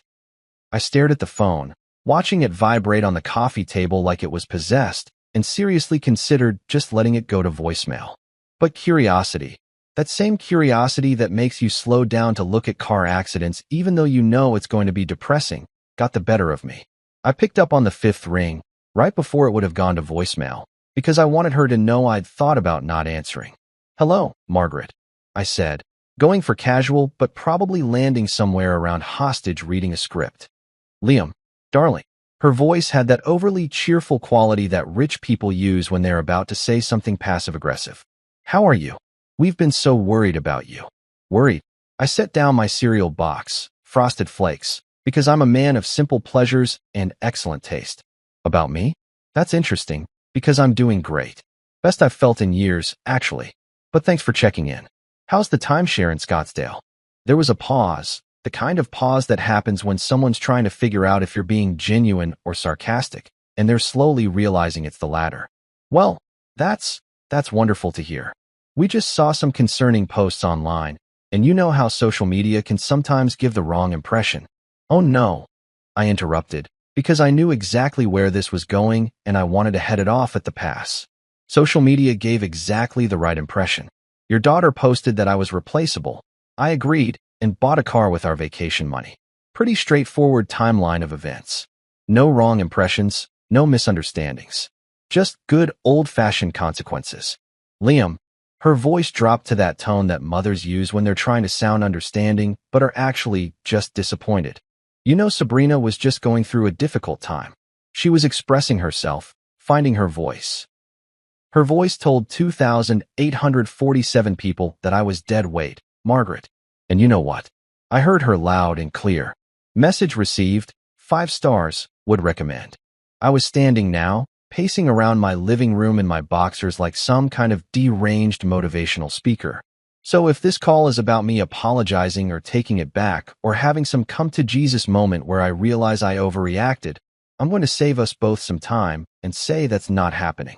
I stared at the phone, watching it vibrate on the coffee table like it was possessed, and seriously considered just letting it go to voicemail. But curiosity, that same curiosity that makes you slow down to look at car accidents even though you know it's going to be depressing, got the better of me. I picked up on the 5th ring, right before it would have gone to voicemail, because I wanted her to know I'd thought about not answering. "Hello, Margaret," I said, going for casual but probably landing somewhere around hostage reading a script. "Liam, darling." Her voice had that overly cheerful quality that rich people use when they're about to say something passive-aggressive. "How are you? We've been so worried about you." Worried? I set down my cereal box, Frosted Flakes, because I'm a man of simple pleasures and excellent taste. "About me? That's interesting, because I'm doing great. Best I've felt in years, actually. But thanks for checking in. How's the timeshare in Scottsdale?" There was a pause, the kind of pause that happens when someone's trying to figure out if you're being genuine or sarcastic, and they're slowly realizing it's the latter. "Well, that's wonderful to hear. We just saw some concerning posts online, and you know how social media can sometimes give the wrong impression." "Oh no," I interrupted, because I knew exactly where this was going and I wanted to head it off at the pass. "Social media gave exactly the right impression. Your daughter posted that I was replaceable. I agreed and bought a car with our vacation money. Pretty straightforward timeline of events. No wrong impressions, no misunderstandings. Just good old-fashioned consequences." "Liam," her voice dropped to that tone that mothers use when they're trying to sound understanding but are actually just disappointed. "You know, Sabrina was just going through a difficult time. She was expressing herself, finding her voice." Her voice told 2,847 people that I was dead weight, Margaret. And you know what? I heard her loud and clear. Message received, 5 stars, would recommend. I was standing now, pacing around my living room in my boxers like some kind of deranged motivational speaker. So if this call is about me apologizing or taking it back or having some come-to-Jesus moment where I realize I overreacted, I'm going to save us both some time and say that's not happening.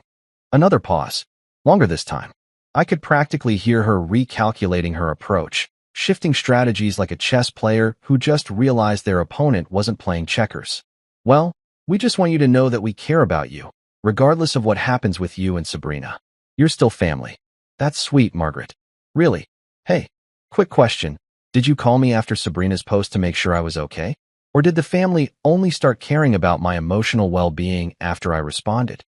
Another pause. Longer this time. I could practically hear her recalculating her approach, shifting strategies like a chess player who just realized their opponent wasn't playing checkers. Well, we just want you to know that we care about you, regardless of what happens with you and Sabrina. You're still family. That's sweet, Margaret. Really? Hey, quick question. Did you call me after Sabrina's post to make sure I was okay? Or did the family only start caring about my emotional well-being after I responded?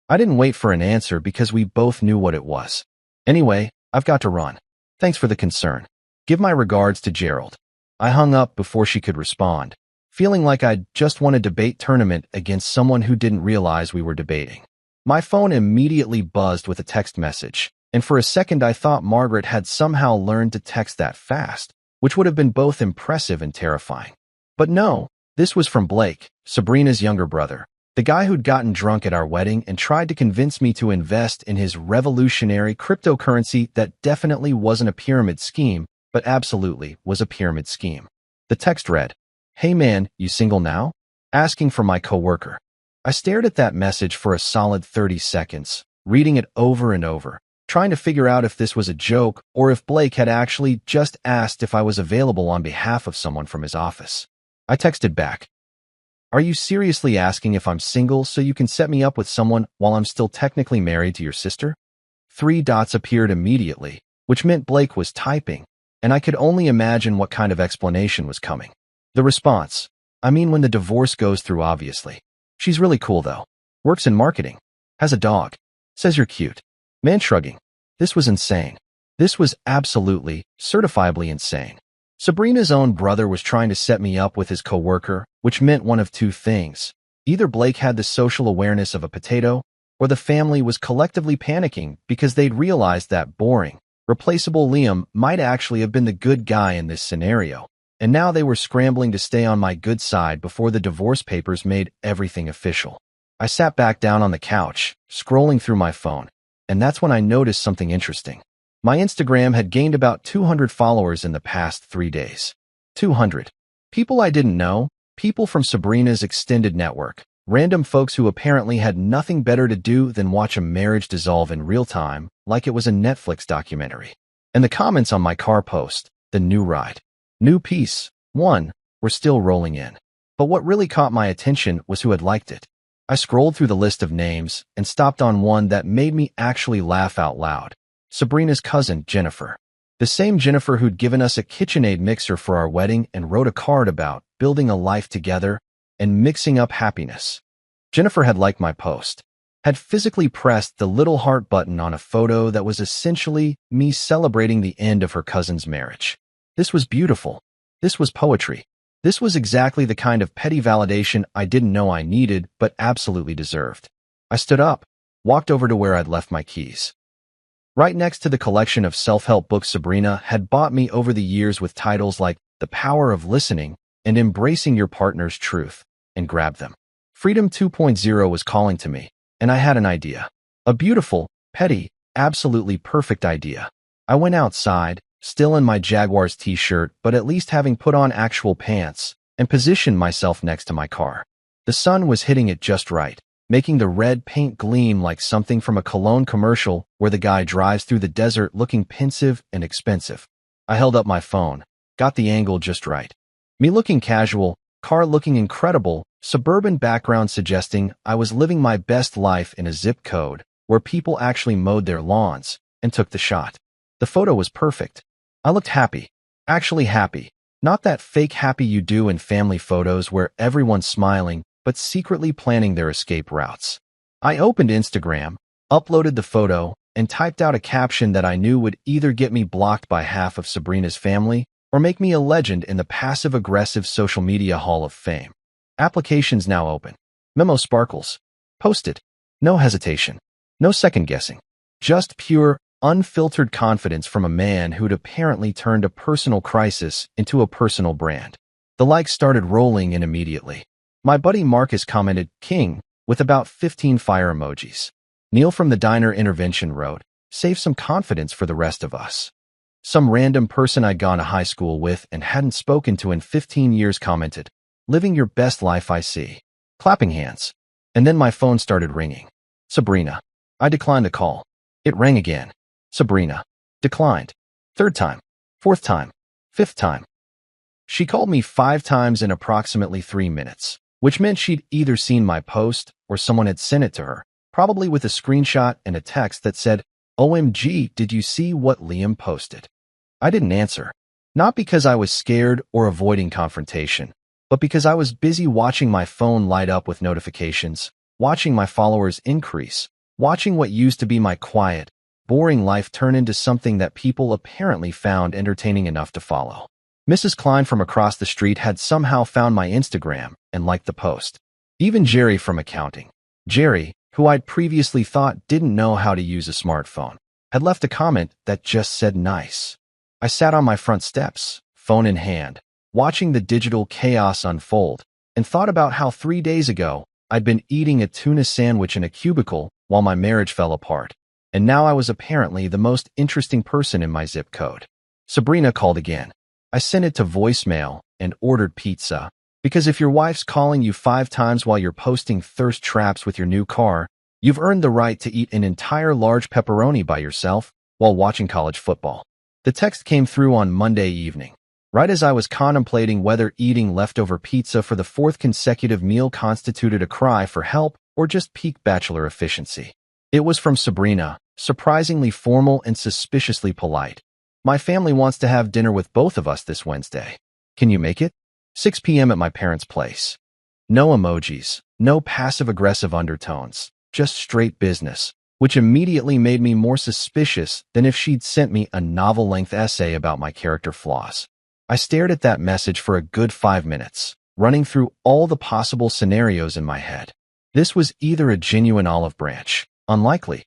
I didn't wait for an answer because we both knew what it was. Anyway, I've got to run. Thanks for the concern. Give my regards to Gerald. I hung up before she could respond, feeling like I'd just won a debate tournament against someone who didn't realize we were debating. My phone immediately buzzed with a text message, and for a second I thought Margaret had somehow learned to text that fast, which would have been both impressive and terrifying. But no, this was from Blake, Sabrina's younger brother, the guy who'd gotten drunk at our wedding and tried to convince me to invest in his revolutionary cryptocurrency that definitely wasn't a pyramid scheme, but absolutely was a pyramid scheme. The text read, "Hey man, you single now?" Asking for my coworker. I stared at that message for a solid 30 seconds, reading it over and over, trying to figure out if this was a joke or if Blake had actually just asked if I was available on behalf of someone from his office. I texted back, "Are you seriously asking if I'm single so you can set me up with someone while I'm still technically married to your sister?" 3 dots appeared immediately, which meant Blake was typing, and I could only imagine what kind of explanation was coming. The response, "I mean when the divorce goes through, obviously. She's really cool though. Works in marketing. Has a dog. Says you're cute." Man shrugging. This was insane. This was absolutely, certifiably insane. Sabrina's own brother was trying to set me up with his coworker, which meant one of 2 things. Either Blake had the social awareness of a potato, or the family was collectively panicking because they'd realized that boring, replaceable Liam might actually have been the good guy in this scenario, and now they were scrambling to stay on my good side before the divorce papers made everything official. I sat back down on the couch, scrolling through my phone, and that's when I noticed something interesting. My Instagram had gained about 200 followers in the past 3 days. 200. People I didn't know, people from Sabrina's extended network, random folks who apparently had nothing better to do than watch a marriage dissolve in real time, like it was a Netflix documentary. And the comments on my car post, "The new ride. New piece. 1, were still rolling in. But what really caught my attention was who had liked it. I scrolled through the list of names and stopped on one that made me actually laugh out loud. Sabrina's cousin, Jennifer. The same Jennifer who'd given us a KitchenAid mixer for our wedding and wrote a card about building a life together and mixing up happiness. Jennifer had liked my post, had physically pressed the little heart button on a photo that was essentially me celebrating the end of her cousin's marriage. This was beautiful. This was poetry. This was exactly the kind of petty validation I didn't know I needed, but absolutely deserved. I stood up, walked over to where I'd left my keys. Right next to the collection of self-help books Sabrina had bought me over the years with titles like The Power of Listening and Embracing Your Partner's Truth, and grabbed them. Freedom 2.0 was calling to me, and I had an idea. A beautiful, petty, absolutely perfect idea. I went outside, still in my Jaguars t-shirt, but at least having put on actual pants, and positioned myself next to my car. The sun was hitting it just right, making the red paint gleam like something from a cologne commercial where the guy drives through the desert looking pensive and expensive. I held up my phone, got the angle just right. Me looking casual, car looking incredible, suburban background suggesting I was living my best life in a zip code where people actually mowed their lawns, and took the shot. The photo was perfect. I looked happy. Actually happy. Not that fake happy you do in family photos where everyone's smiling, but secretly planning their escape routes. I opened Instagram, uploaded the photo, and typed out a caption that I knew would either get me blocked by half of Sabrina's family or make me a legend in the passive-aggressive social media hall of fame. Applications now open. Memo sparkles. Posted. No hesitation. No second-guessing. Just pure, unfiltered confidence from a man who'd apparently turned a personal crisis into a personal brand. The likes started rolling in immediately. My buddy Marcus commented, "King," with about 15 fire emojis. Neil from the Diner Intervention wrote, "Save some confidence for the rest of us." Some random person I'd gone to high school with and hadn't spoken to in 15 years commented, "Living your best life, I see." Clapping hands. And then my phone started ringing. Sabrina. I declined the call. It rang again. Sabrina. Declined. Third time. Fourth time. Fifth time. She called me 5 times in approximately 3 minutes, which meant she'd either seen my post or someone had sent it to her, probably with a screenshot and a text that said, "OMG, did you see what Liam posted?" I didn't answer. Not because I was scared or avoiding confrontation, but because I was busy watching my phone light up with notifications, watching my followers increase, watching what used to be my quiet, boring life turn into something that people apparently found entertaining enough to follow. Mrs. Klein from across the street had somehow found my Instagram and liked the post. Even Jerry from accounting. Jerry, who I'd previously thought didn't know how to use a smartphone, had left a comment that just said nice. I sat on my front steps, phone in hand, watching the digital chaos unfold, and thought about how 3 days ago I'd been eating a tuna sandwich in a cubicle while my marriage fell apart, and now I was apparently the most interesting person in my zip code. Sabrina called again. I sent it to voicemail and ordered pizza, because if your wife's calling you 5 times while you're posting thirst traps with your new car, you've earned the right to eat an entire large pepperoni by yourself while watching college football. The text came through on Monday evening, right as I was contemplating whether eating leftover pizza for the 4th consecutive meal constituted a cry for help or just peak bachelor efficiency. It was from Sabrina, surprisingly formal and suspiciously polite. "My family wants to have dinner with both of us this Wednesday. Can you make it? 6 p.m. at my parents' place." No emojis, no passive-aggressive undertones, just straight business, which immediately made me more suspicious than if she'd sent me a novel-length essay about my character flaws. I stared at that message for a good 5 minutes, running through all the possible scenarios in my head. This was either a genuine olive branch, unlikely,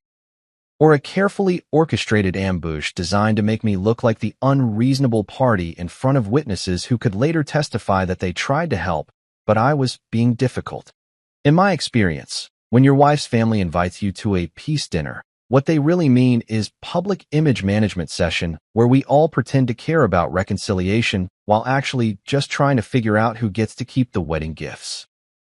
or a carefully orchestrated ambush designed to make me look like the unreasonable party in front of witnesses who could later testify that they tried to help, but I was being difficult. In my experience, when your wife's family invites you to a peace dinner, what they really mean is public image management session where we all pretend to care about reconciliation while actually just trying to figure out who gets to keep the wedding gifts.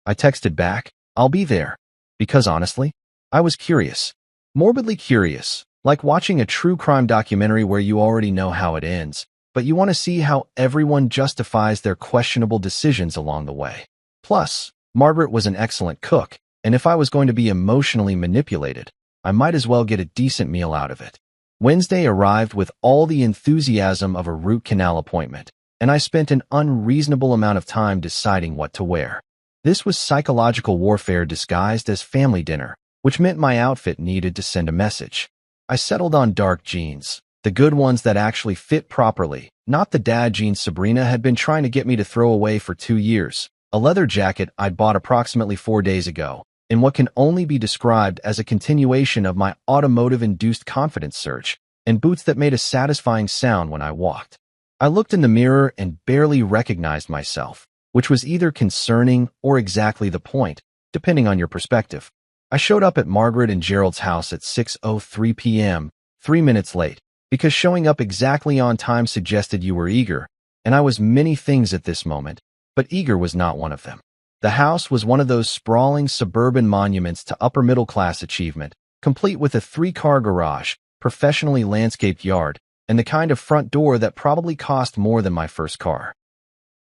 I texted back, "I'll be there," because honestly, I was curious. Morbidly curious, like watching a true crime documentary where you already know how it ends, but you want to see how everyone justifies their questionable decisions along the way. Plus, Margaret was an excellent cook, and if I was going to be emotionally manipulated, I might as well get a decent meal out of it. Wednesday arrived with all the enthusiasm of a root canal appointment, and I spent an unreasonable amount of time deciding what to wear. This was psychological warfare disguised as family dinner, which meant my outfit needed to send a message. I settled on dark jeans, the good ones that actually fit properly, not the dad jeans Sabrina had been trying to get me to throw away for 2 years, a leather jacket I'd bought approximately 4 days ago, in what can only be described as a continuation of my automotive-induced confidence surge, and boots that made a satisfying sound when I walked. I looked in the mirror and barely recognized myself, which was either concerning or exactly the point, depending on your perspective. I showed up at Margaret and Gerald's house at 6:03 p.m., 3 minutes late, because showing up exactly on time suggested you were eager, and I was many things at this moment, but eager was not one of them. The house was one of those sprawling suburban monuments to upper-middle-class achievement, complete with a 3-car garage, professionally landscaped yard, and the kind of front door that probably cost more than my first car.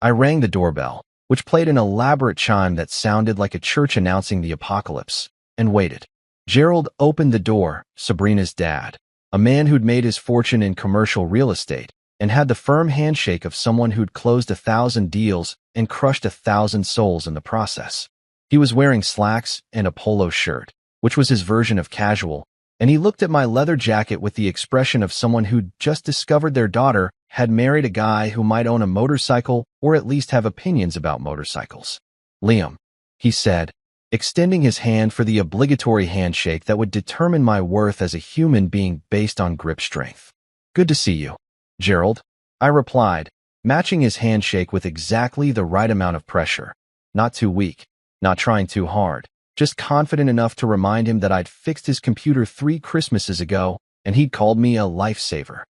I rang the doorbell, which played an elaborate chime that sounded like a church announcing the apocalypse, and waited. Gerald opened the door, Sabrina's dad, a man who'd made his fortune in commercial real estate, and had the firm handshake of someone who'd closed 1,000 deals and crushed 1,000 souls in the process. He was wearing slacks and a polo shirt, which was his version of casual, and he looked at my leather jacket with the expression of someone who'd just discovered their daughter had married a guy who might own a motorcycle or at least have opinions about motorcycles. "Liam," he said, extending his hand for the obligatory handshake that would determine my worth as a human being based on grip strength. Good to see you, Gerald, I replied, matching his handshake with exactly the right amount of pressure. Not too weak, not trying too hard, just confident enough to remind him that I'd fixed his computer 3 Christmases ago and he'd called me a lifesaver.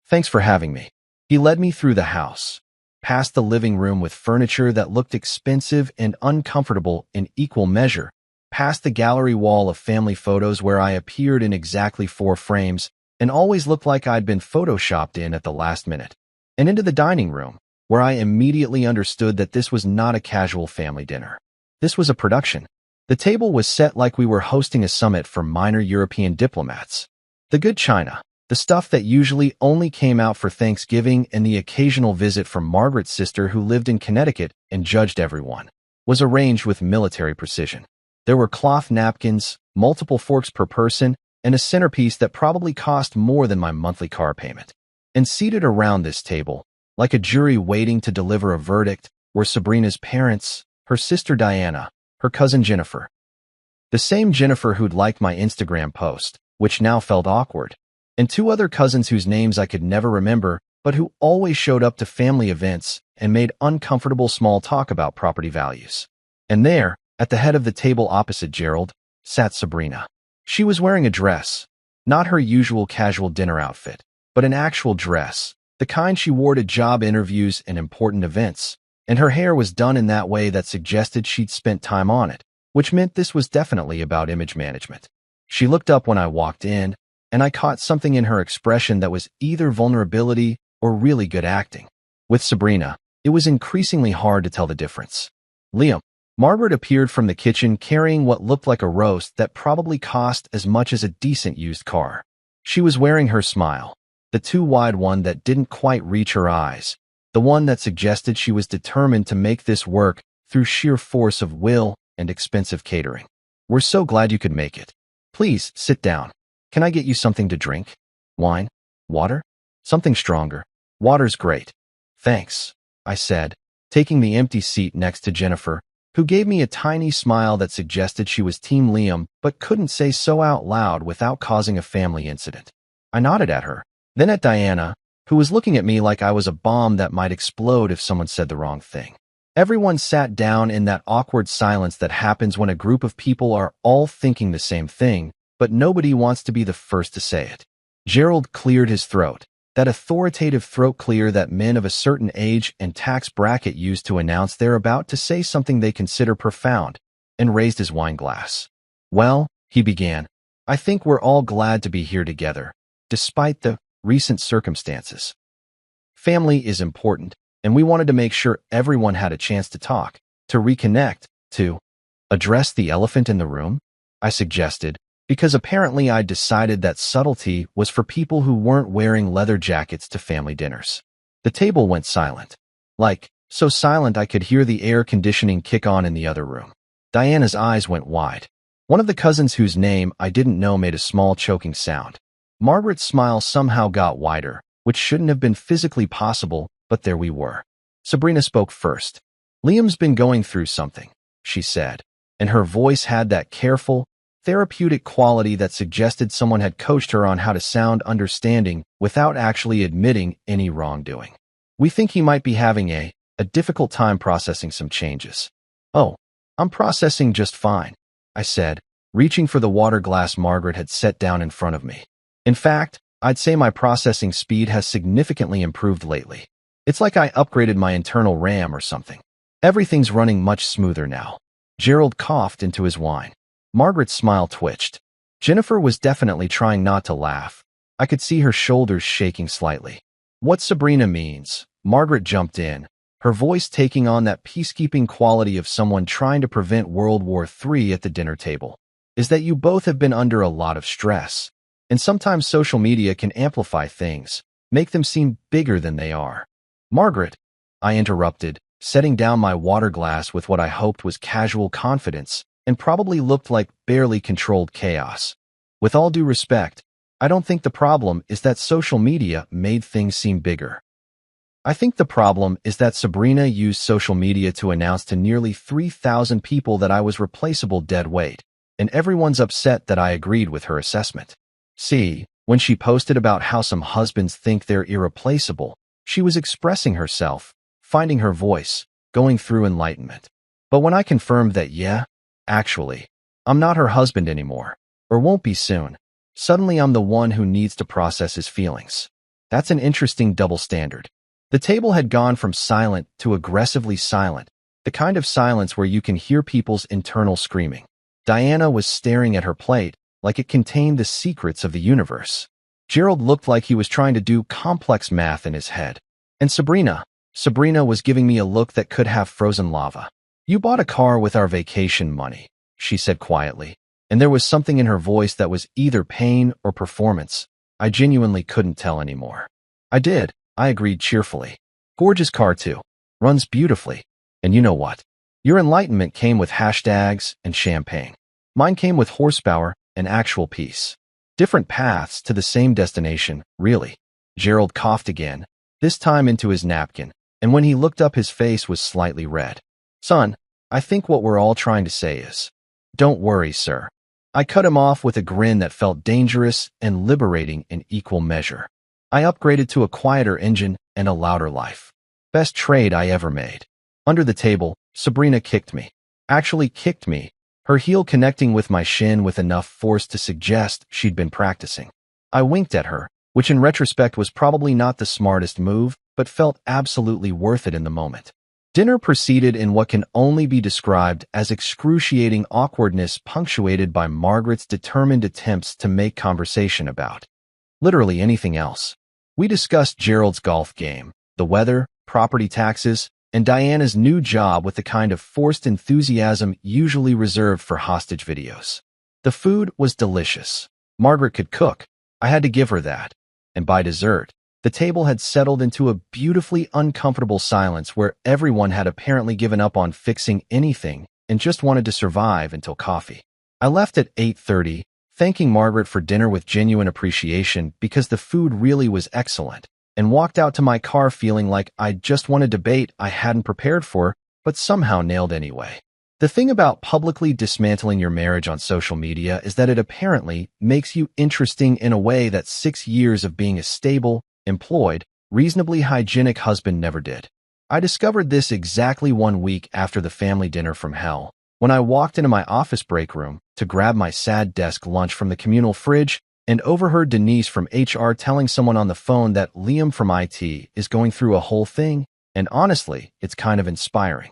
Thanks for having me. He led me through the house, past the living room with furniture that looked expensive and uncomfortable in equal measure, past the gallery wall of family photos where I appeared in exactly 4 frames and always looked like I'd been photoshopped in at the last minute, and into the dining room, where I immediately understood that this was not a casual family dinner. This was a production. The table was set like we were hosting a summit for minor European diplomats. The good china, the stuff that usually only came out for Thanksgiving and the occasional visit from Margaret's sister who lived in Connecticut and judged everyone, was arranged with military precision. There were cloth napkins, multiple forks per person, and a centerpiece that probably cost more than my monthly car payment. And seated around this table, like a jury waiting to deliver a verdict, were Sabrina's parents, her sister Diana, her cousin Jennifer. The same Jennifer who'd liked my Instagram post, which now felt awkward, and 2 other cousins whose names I could never remember, but who always showed up to family events and made uncomfortable small talk about property values. And there, at the head of the table opposite Gerald, sat Sabrina. She was wearing a dress, not her usual casual dinner outfit, but an actual dress, the kind she wore to job interviews and important events, and her hair was done in that way that suggested she'd spent time on it, which meant this was definitely about image management. She looked up when I walked in, and I caught something in her expression that was either vulnerability or really good acting. With Sabrina, it was increasingly hard to tell the difference. Liam, Margaret appeared from the kitchen carrying what looked like a roast that probably cost as much as a decent used car. She was wearing her smile, the too wide one that didn't quite reach her eyes, the one that suggested she was determined to make this work through sheer force of will and expensive catering. We're so glad you could make it. Please, sit down. Can I get you something to drink? Wine? Water? Something stronger. Water's great. Thanks, I said, taking the empty seat next to Jennifer, who gave me a tiny smile that suggested she was Team Liam but couldn't say so out loud without causing a family incident. I nodded at her, then at Diana, who was looking at me like I was a bomb that might explode if someone said the wrong thing. Everyone sat down in that awkward silence that happens when a group of people are all thinking the same thing, but nobody wants to be the first to say it. Gerald cleared his throat, that authoritative throat clear that men of a certain age and tax bracket use to announce they're about to say something they consider profound, and raised his wine glass. Well, he began, I think we're all glad to be here together, despite the recent circumstances. Family is important, and we wanted to make sure everyone had a chance to talk, to reconnect, to address the elephant in the room, I suggested, because apparently I'd decided that subtlety was for people who weren't wearing leather jackets to family dinners. The table went silent. Like, so silent I could hear the air conditioning kick on in the other room. Diana's eyes went wide. One of the cousins whose name I didn't know made a small choking sound. Margaret's smile somehow got wider, which shouldn't have been physically possible, but there we were. Sabrina spoke first. Liam's been going through something, she said, and her voice had that careful, therapeutic quality that suggested someone had coached her on how to sound understanding without actually admitting any wrongdoing. We think he might be having a difficult time processing some changes. Oh, I'm processing just fine, I said, reaching for the water glass Margaret had set down in front of me. In fact, I'd say my processing speed has significantly improved lately. It's like I upgraded my internal RAM or something. Everything's running much smoother now. Gerald coughed into his wine. Margaret's smile twitched. Jennifer was definitely trying not to laugh. I could see her shoulders shaking slightly. What Sabrina means, Margaret jumped in, her voice taking on that peacekeeping quality of someone trying to prevent World War III at the dinner table, is that you both have been under a lot of stress. And sometimes social media can amplify things, make them seem bigger than they are. Margaret, I interrupted, setting down my water glass with what I hoped was casual confidence, and probably looked like barely controlled chaos. With all due respect, I don't think the problem is that social media made things seem bigger. I think the problem is that Sabrina used social media to announce to nearly 3,000 people that I was replaceable dead weight, and everyone's upset that I agreed with her assessment. See, when she posted about how some husbands think they're irreplaceable, she was expressing herself, finding her voice, going through enlightenment. But when I confirmed that, yeah, actually, I'm not her husband anymore, or won't be soon, suddenly I'm the one who needs to process his feelings. That's an interesting double standard. The table had gone from silent to aggressively silent, the kind of silence where you can hear people's internal screaming. Diana was staring at her plate like it contained the secrets of the universe. Gerald looked like he was trying to do complex math in his head. And Sabrina was giving me a look that could have frozen lava. You bought a car with our vacation money, she said quietly, and there was something in her voice that was either pain or performance. I genuinely couldn't tell anymore. I did, I agreed cheerfully. Gorgeous car too. Runs beautifully. And you know what? Your enlightenment came with hashtags and champagne. Mine came with horsepower and actual peace. Different paths to the same destination, really. Gerald coughed again, this time into his napkin, and when he looked up his face was slightly red. Son, I think what we're all trying to say is, don't worry, sir. I cut him off with a grin that felt dangerous and liberating in equal measure. I upgraded to a quieter engine and a louder life. Best trade I ever made. Under the table, Sabrina kicked me. Actually kicked me, her heel connecting with my shin with enough force to suggest she'd been practicing. I winked at her, which in retrospect was probably not the smartest move, but felt absolutely worth it in the moment. Dinner proceeded in what can only be described as excruciating awkwardness punctuated by Margaret's determined attempts to make conversation about literally anything else. We discussed Gerald's golf game, the weather, property taxes, and Diana's new job with the kind of forced enthusiasm usually reserved for hostage videos. The food was delicious. Margaret could cook. I had to give her that. And by dessert, the table had settled into a beautifully uncomfortable silence where everyone had apparently given up on fixing anything and just wanted to survive until coffee. I left at 8:30, thanking Margaret for dinner with genuine appreciation because the food really was excellent, and walked out to my car feeling like I'd just won a debate I hadn't prepared for, but somehow nailed anyway. The thing about publicly dismantling your marriage on social media is that it apparently makes you interesting in a way that 6 years of being a stable, employed, reasonably hygienic husband never did. I discovered this exactly 1 week after the family dinner from hell, when I walked into my office break room to grab my sad desk lunch from the communal fridge and overheard Denise from HR telling someone on the phone that Liam from IT is going through a whole thing, and honestly, it's kind of inspiring.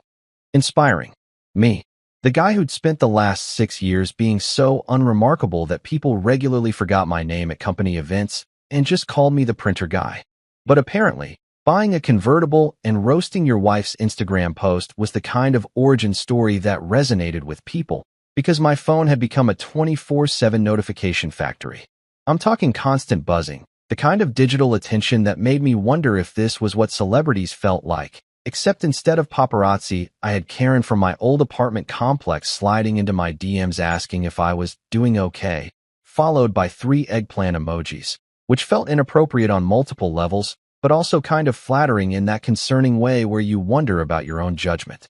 Inspiring. Me. The guy who'd spent the last 6 years being so unremarkable that people regularly forgot my name at company events and just called me the printer guy. But apparently, buying a convertible and roasting your wife's Instagram post was the kind of origin story that resonated with people, because my phone had become a 24/7 notification factory. I'm talking constant buzzing, the kind of digital attention that made me wonder if this was what celebrities felt like, except instead of paparazzi, I had Karen from my old apartment complex sliding into my DMs asking if I was doing okay, followed by 3 eggplant emojis, which felt inappropriate on multiple levels, but also kind of flattering in that concerning way where you wonder about your own judgment.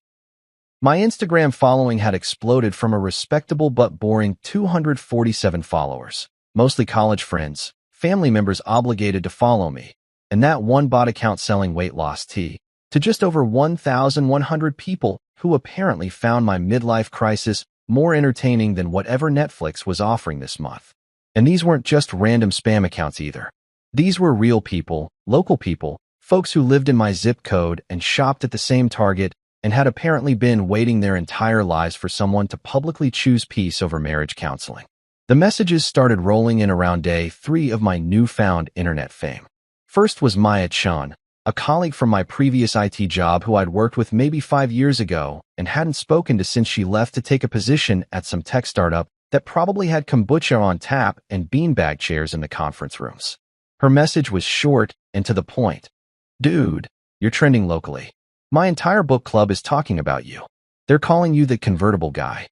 My Instagram following had exploded from a respectable but boring 247 followers, mostly college friends, family members obligated to follow me, and that one bot account selling weight loss tea, to just over 1,100 people who apparently found my midlife crisis more entertaining than whatever Netflix was offering this month. And these weren't just random spam accounts either. These were real people, local people, folks who lived in my zip code and shopped at the same Target and had apparently been waiting their entire lives for someone to publicly choose peace over marriage counseling. The messages started rolling in around day 3 of my newfound internet fame. First was Maya Chan, a colleague from my previous IT job who I'd worked with maybe 5 years ago and hadn't spoken to since she left to take a position at some tech startup that probably had kombucha on tap and beanbag chairs in the conference rooms. Her message was short and to the point. Dude, you're trending locally. My entire book club is talking about you. They're calling you the convertible guy.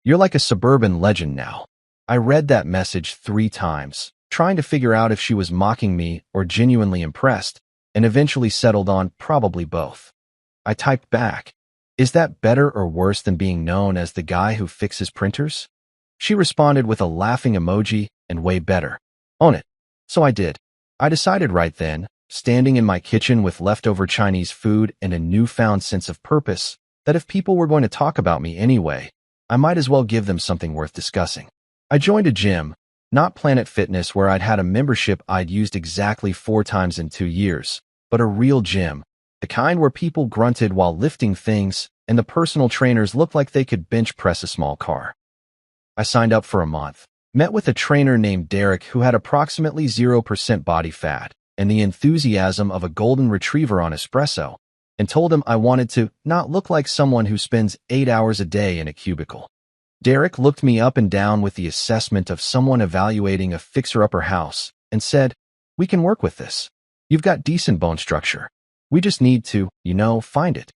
You're like a suburban legend now. I read that message 3 times, trying to figure out if she was mocking me or genuinely impressed, and eventually settled on probably both. I typed back, "Is that better or worse than being known as the guy who fixes printers?" She responded with a laughing emoji and way better. Own it. So I did. I decided right then, standing in my kitchen with leftover Chinese food and a newfound sense of purpose, that if people were going to talk about me anyway, I might as well give them something worth discussing. I joined a gym, not Planet Fitness where I'd had a membership I'd used exactly 4 times in 2 years, but a real gym, the kind where people grunted while lifting things and the personal trainers looked like they could bench press a small car. I signed up for a month, met with a trainer named Derek who had approximately 0% body fat and the enthusiasm of a golden retriever on espresso, and told him I wanted to not look like someone who spends 8 hours a day in a cubicle. Derek looked me up and down with the assessment of someone evaluating a fixer-upper house and said, "We can work with this. You've got decent bone structure. We just need to, find it."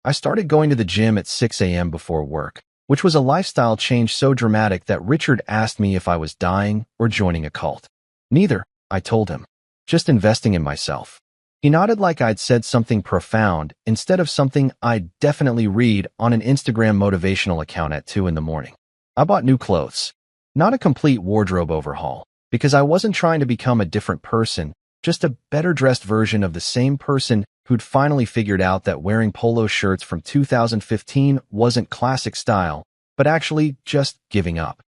I started going to the gym at 6 a.m. before work, which was a lifestyle change so dramatic that Richard asked me if I was dying or joining a cult. Neither, I told him. Just investing in myself. He nodded like I'd said something profound instead of something I'd definitely read on an Instagram motivational account at 2 in the morning. I bought new clothes. Not a complete wardrobe overhaul, because I wasn't trying to become a different person, just a better-dressed version of the same person who'd finally figured out that wearing polo shirts from 2015 wasn't classic style, but actually just giving up.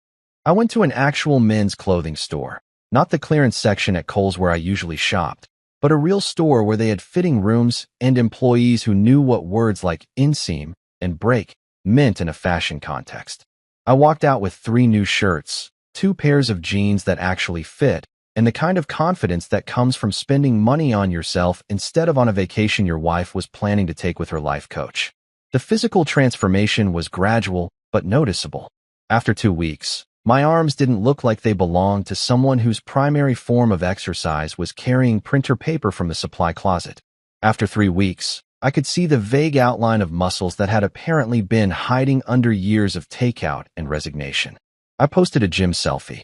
I went to an actual men's clothing store, not the clearance section at Kohl's where I usually shopped, but a real store where they had fitting rooms and employees who knew what words like inseam and break meant in a fashion context. I walked out with 3 new shirts, 2 pairs of jeans that actually fit, and the kind of confidence that comes from spending money on yourself instead of on a vacation your wife was planning to take with her life coach. The physical transformation was gradual but noticeable. After 2 weeks, my arms didn't look like they belonged to someone whose primary form of exercise was carrying printer paper from the supply closet. After 3 weeks, I could see the vague outline of muscles that had apparently been hiding under years of takeout and resignation. I posted a gym selfie.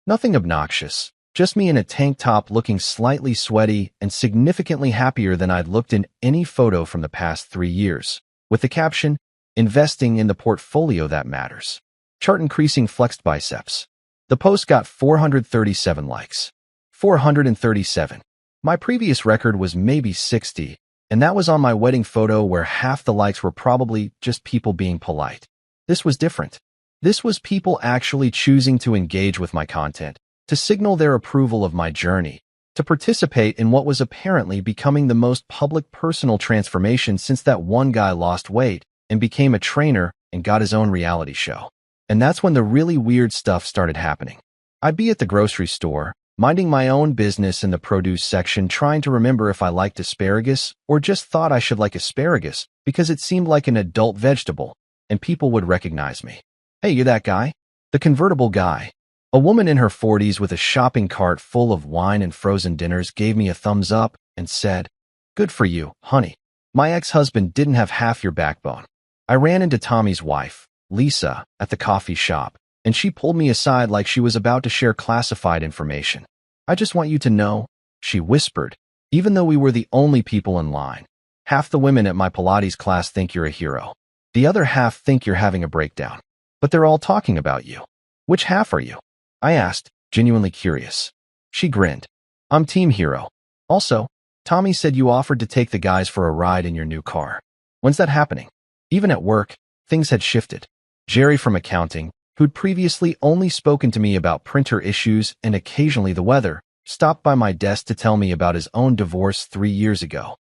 Nothing obnoxious, just me in a tank top looking slightly sweaty and significantly happier than I'd looked in any photo from the past 3 years, with the caption, "Investing in the portfolio that matters. Chart increasing flexed biceps." The post got 437 likes. 437. My previous record was maybe 60, and that was on my wedding photo where half the likes were probably just people being polite. This was different. This was people actually choosing to engage with my content, to signal their approval of my journey, to participate in what was apparently becoming the most public personal transformation since that one guy lost weight and became a trainer and got his own reality show. And that's when the really weird stuff started happening. I'd be at the grocery store, minding my own business in the produce section, trying to remember if I liked asparagus or just thought I should like asparagus because it seemed like an adult vegetable, and people would recognize me. "Hey, you're that guy? The convertible guy." A woman in her 40s with a shopping cart full of wine and frozen dinners gave me a thumbs up and said, "Good for you, honey. My ex-husband didn't have half your backbone." I ran into Tommy's wife, Lisa, at the coffee shop, and she pulled me aside like she was about to share classified information. "I just want you to know," she whispered, even though we were the only people in line. "Half the women at my Pilates class think you're a hero. The other half think you're having a breakdown. But they're all talking about you. Which half are you?" I asked, genuinely curious. She grinned. "I'm Team Hero. Also, Tommy said you offered to take the guys for a ride in your new car. When's that happening?" Even at work, things had shifted. Jerry from accounting, who'd previously only spoken to me about printer issues and occasionally the weather, stopped by my desk to tell me about his own divorce 3 years ago.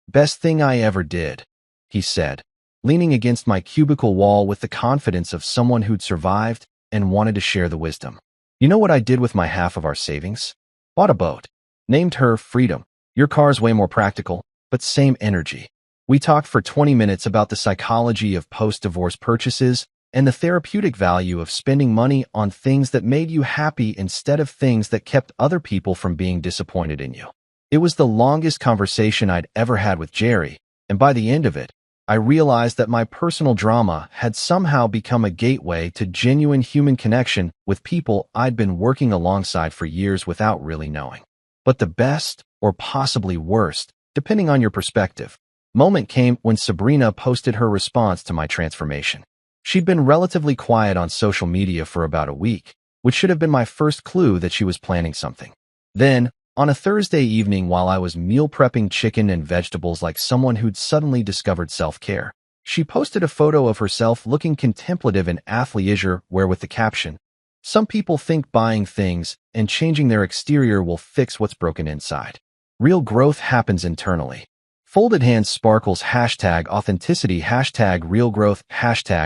"Best thing I ever did," he said, leaning against my cubicle wall with the confidence of someone who'd survived and wanted to share the wisdom. "You know what I did with my half of our savings? Bought a boat. Named her Freedom. Your car's way more practical, but same energy." We talked for 20 minutes about the psychology of post-divorce purchases and the therapeutic value of spending money on things that made you happy instead of things that kept other people from being disappointed in you. It was the longest conversation I'd ever had with Jerry, and by the end of it, I realized that my personal drama had somehow become a gateway to genuine human connection with people I'd been working alongside for years without really knowing. But the best or possibly worst, depending on your perspective, moment came when Sabrina posted her response to my transformation. She'd been relatively quiet on social media for about a week, which should have been my first clue that she was planning something. Then, on a Thursday evening while I was meal prepping chicken and vegetables like someone who'd suddenly discovered self-care, she posted a photo of herself looking contemplative in athleisure wear with the caption, "Some people think buying things and changing their exterior will fix what's broken inside. Real growth happens internally." Folded hands sparkles #authenticity #real growth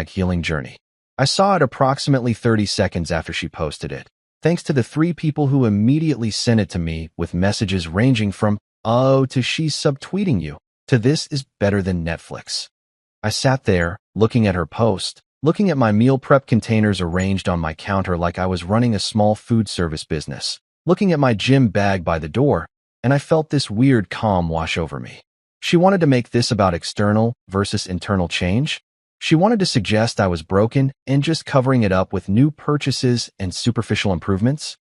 #healing journey. I saw it approximately 30 seconds after she posted it, thanks to the 3 people who immediately sent it to me with messages ranging from, "Oh," to "She's subtweeting you," to "This is better than Netflix." I sat there, looking at her post, looking at my meal prep containers arranged on my counter like I was running a small food service business, looking at my gym bag by the door, and I felt this weird calm wash over me. She wanted to make this about external versus internal change. She wanted to suggest I was broken and just covering it up with new purchases and superficial improvements.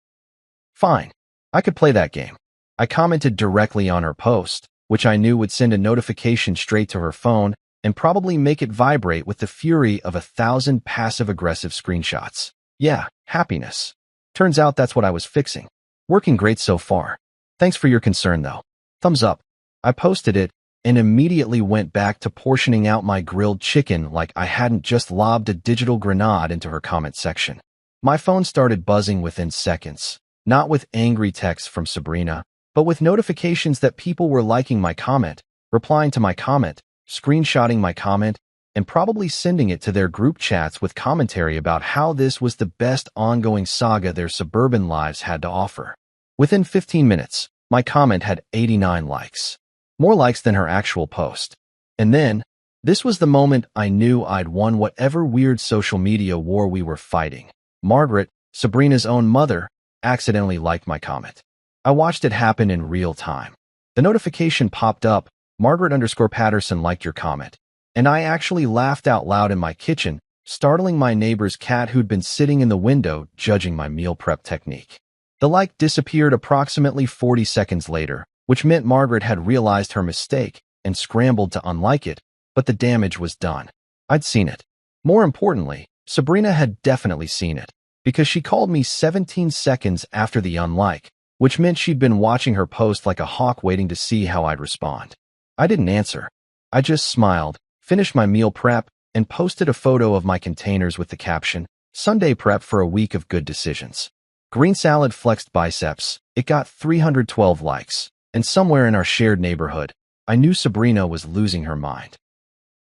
Fine, I could play that game. I commented directly on her post, which I knew would send a notification straight to her phone and probably make it vibrate with the fury of 1,000 passive-aggressive screenshots. Yeah, happiness. Turns out that's what I was fixing. Working great so far. Thanks for your concern, though. Thumbs up. I posted it and immediately went back to portioning out my grilled chicken like I hadn't just lobbed a digital grenade into her comment section. My phone started buzzing within seconds, not with angry texts from Sabrina, but with notifications that people were liking my comment, replying to my comment, screenshotting my comment, and probably sending it to their group chats with commentary about how this was the best ongoing saga their suburban lives had to offer. Within 15 minutes, my comment had 89 likes. More likes than her actual post. And then, this was the moment I knew I'd won whatever weird social media war we were fighting. Margaret, Sabrina's own mother, accidentally liked my comment. I watched it happen in real time. The notification popped up, Margaret_Patterson liked your comment. And I actually laughed out loud in my kitchen, startling my neighbor's cat who'd been sitting in the window judging my meal prep technique. The like disappeared approximately 40 seconds later, which meant Margaret had realized her mistake and scrambled to unlike it, but the damage was done. I'd seen it. More importantly, Sabrina had definitely seen it, because she called me 17 seconds after the unlike, which meant she'd been watching her post like a hawk waiting to see how I'd respond. I didn't answer. I just smiled, finished my meal prep, and posted a photo of my containers with the caption, "Sunday prep for a week of good decisions." Green salad flexed biceps. It got 312 likes. And somewhere in our shared neighborhood, I knew Sabrina was losing her mind.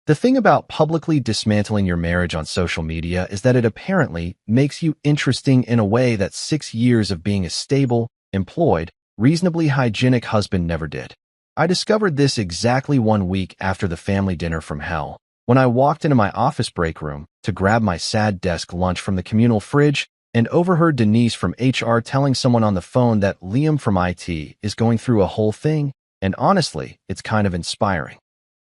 The thing about publicly dismantling your marriage on social media is that it apparently makes you interesting in a way that 6 years of being a stable, employed, reasonably hygienic husband never did. I discovered this exactly 1 week after the family dinner from hell, when I walked into my office break room to grab my sad desk lunch from the communal fridge and overheard Denise from HR telling someone on the phone that Liam from IT is going through a whole thing, and honestly, it's kind of inspiring.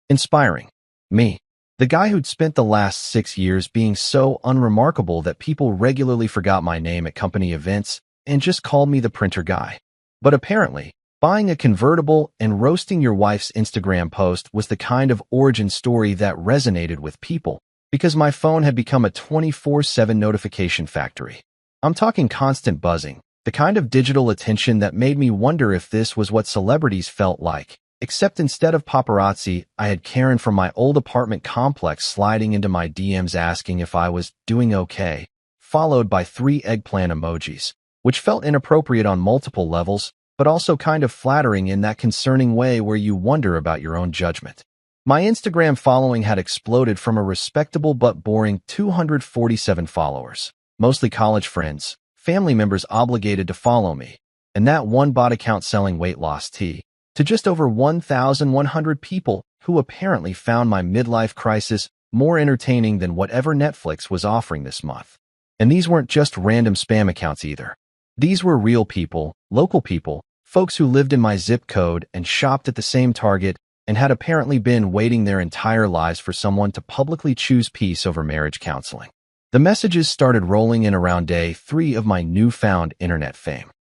Inspiring. Me. The guy who'd spent the last 6 years being so unremarkable that people regularly forgot my name at company events and just called me the printer guy. But apparently, buying a convertible and roasting your wife's Instagram post was the kind of origin story that resonated with people, because my phone had become a 24/7 notification factory. I'm talking constant buzzing, the kind of digital attention that made me wonder if this was what celebrities felt like, except instead of paparazzi, I had Karen from my old apartment complex sliding into my DMs asking if I was doing okay, followed by 3 eggplant emojis, which felt inappropriate on multiple levels, but also kind of flattering in that concerning way where you wonder about your own judgment. My Instagram following had exploded from a respectable but boring 247 followers. Mostly college friends, family members obligated to follow me, and that one bot account selling weight loss tea, to just over 1,100 people who apparently found my midlife crisis more entertaining than whatever Netflix was offering this month. And these weren't just random spam accounts either. These were real people, local people, folks who lived in my zip code and shopped at the same Target and had apparently been waiting their entire lives for someone to publicly choose peace over marriage counseling. The messages started rolling in around day 3 of my newfound internet fame.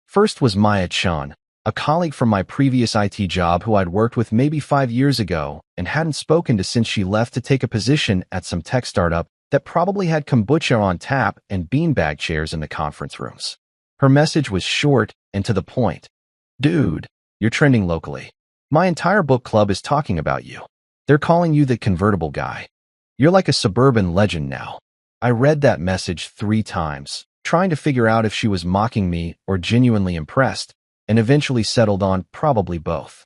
First was Maya Chan, A colleague from my previous IT job who I'd worked with maybe 5 years ago and hadn't spoken to since she left to take a position at some tech startup that probably had kombucha on tap and beanbag chairs in the conference rooms. Her message was short and to the point. Dude, you're trending locally. My entire book club is talking about you. They're calling you the convertible guy. You're like a suburban legend now. I read that message 3 times, trying to figure out if she was mocking me or genuinely impressed, and eventually settled on probably both.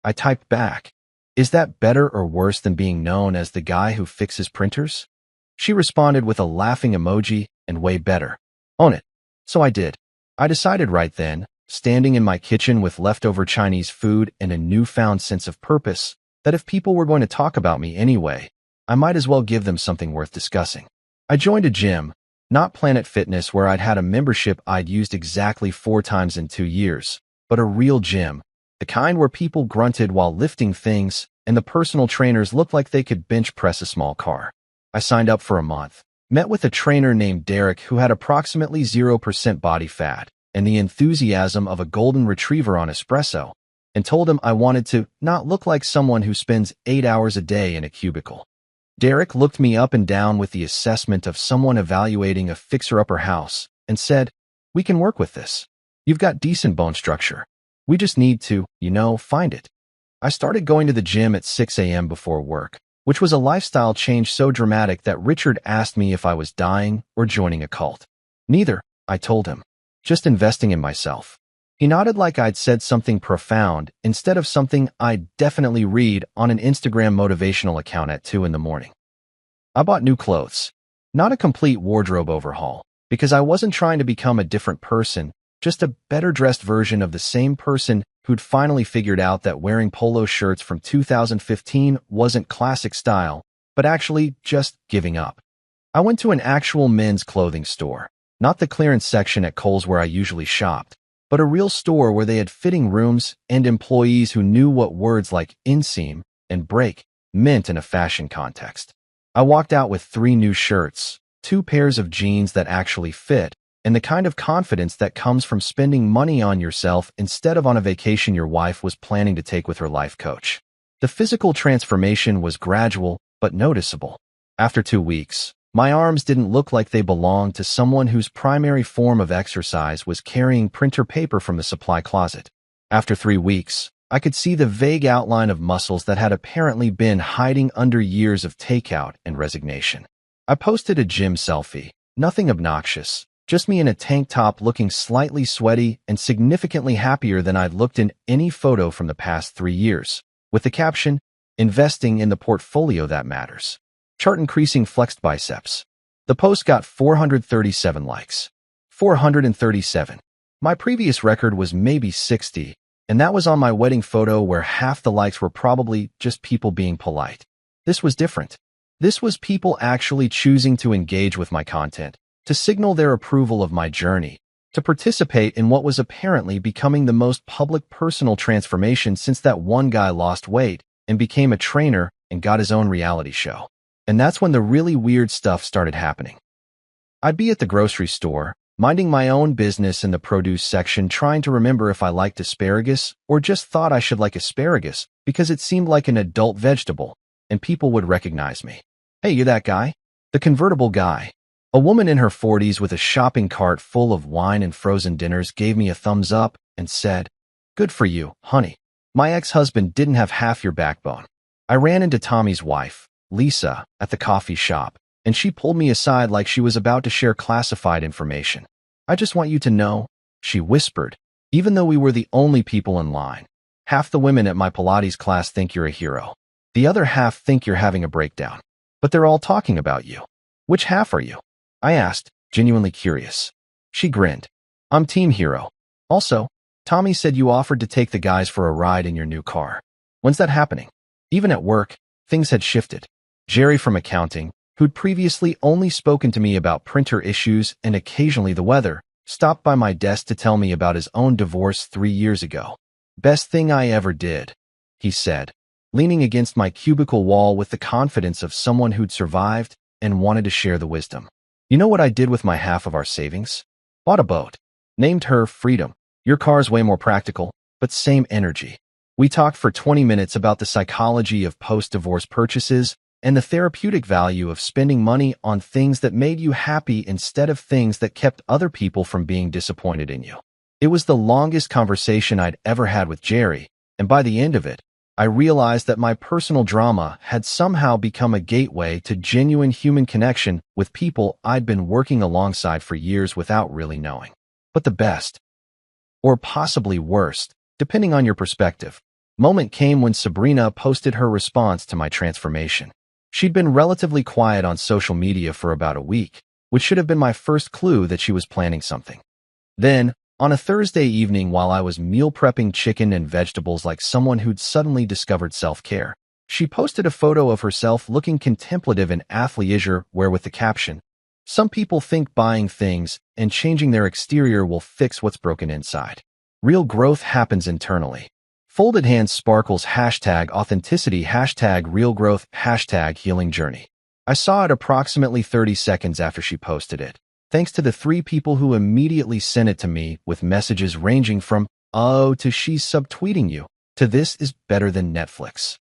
I typed back, "Is that better or worse than being known as the guy who fixes printers?" She responded with a laughing emoji and way better. Own it. So I did. I decided right then, standing in my kitchen with leftover Chinese food and a newfound sense of purpose, that if people were going to talk about me anyway, I might as well give them something worth discussing. I joined a gym, not Planet Fitness where I'd had a membership I'd used exactly 4 times in 2 years, but a real gym, the kind where people grunted while lifting things and the personal trainers looked like they could bench press a small car. I signed up for a month, met with a trainer named Derek who had approximately 0% body fat and the enthusiasm of a golden retriever on espresso, and told him I wanted to not look like someone who spends 8 hours a day in a cubicle. Derek looked me up and down with the assessment of someone evaluating a fixer-upper house and said, "We can work with this. You've got decent bone structure. We just need to, find it." I started going to the gym at 6 a.m. before work, which was a lifestyle change so dramatic that Richard asked me if I was dying or joining a cult. Neither, I told him. Just investing in myself. He nodded like I'd said something profound instead of something I'd definitely read on an Instagram motivational account at 2 in the morning. I bought new clothes. Not a complete wardrobe overhaul, because I wasn't trying to become a different person, just a better-dressed version of the same person who'd finally figured out that wearing polo shirts from 2015 wasn't classic style, but actually just giving up. I went to an actual men's clothing store, not the clearance section at Kohl's where I usually shopped, but a real store where they had fitting rooms and employees who knew what words like inseam and break meant in a fashion context. I walked out with 3 new shirts, 2 pairs of jeans that actually fit, and the kind of confidence that comes from spending money on yourself instead of on a vacation your wife was planning to take with her life coach. The physical transformation was gradual but noticeable. After 2 weeks, my arms didn't look like they belonged to someone whose primary form of exercise was carrying printer paper from the supply closet. After 3 weeks, I could see the vague outline of muscles that had apparently been hiding under years of takeout and resignation. I posted a gym selfie, nothing obnoxious, just me in a tank top looking slightly sweaty and significantly happier than I'd looked in any photo from the past 3 years, with the caption, "Investing in the portfolio that matters. Chart increasing flexed biceps." The post got 437 likes. 437. My previous record was maybe 60, and that was on my wedding photo where half the likes were probably just people being polite. This was different. This was people actually choosing to engage with my content, to signal their approval of my journey, to participate in what was apparently becoming the most public personal transformation since that one guy lost weight and became a trainer and got his own reality show. And that's when the really weird stuff started happening. I'd be at the grocery store, minding my own business in the produce section, trying to remember if I liked asparagus or just thought I should like asparagus because it seemed like an adult vegetable, and people would recognize me. "Hey, you that guy? The convertible guy." A woman in her 40s with a shopping cart full of wine and frozen dinners gave me a thumbs up and said, "Good for you, honey. My ex-husband didn't have half your backbone." I ran into Tommy's wife, Lisa, at the coffee shop, and she pulled me aside like she was about to share classified information. "I just want you to know," she whispered, even though we were the only people in line. "Half the women at my Pilates class think you're a hero. The other half think you're having a breakdown. But they're all talking about you. Which half are you?" I asked, genuinely curious. She grinned. "I'm Team Hero. Also, Tommy said you offered to take the guys for a ride in your new car. When's that happening?" Even at work, things had shifted. Jerry from accounting, who'd previously only spoken to me about printer issues and occasionally the weather, stopped by my desk to tell me about his own divorce 3 years ago. "Best thing I ever did," he said, leaning against my cubicle wall with the confidence of someone who'd survived and wanted to share the wisdom. "You know what I did with my half of our savings? Bought a boat. Named her Freedom. Your car's way more practical, but same energy. We talked for 20 minutes about the psychology of post-divorce purchases and the therapeutic value of spending money on things that made you happy instead of things that kept other people from being disappointed in you. It was the longest conversation I'd ever had with Jerry, and by the end of it, I realized that my personal drama had somehow become a gateway to genuine human connection with people I'd been working alongside for years without really knowing. But the best, or possibly worst, depending on your perspective, moment came when Sabrina posted her response to my transformation. She'd been relatively quiet on social media for about a week, which should have been my first clue that she was planning something. Then, on a Thursday evening while I was meal prepping chicken and vegetables like someone who'd suddenly discovered self-care, she posted a photo of herself looking contemplative in athleisure wear with the caption, "Some people think buying things and changing their exterior will fix what's broken inside. Real growth happens internally." Folded hands sparkles #authenticity #real growth #healing journey. I saw it approximately 30 seconds after she posted it, thanks to the 3 people who immediately sent it to me with messages ranging from, "Oh," to "She's subtweeting you," to "This is better than Netflix."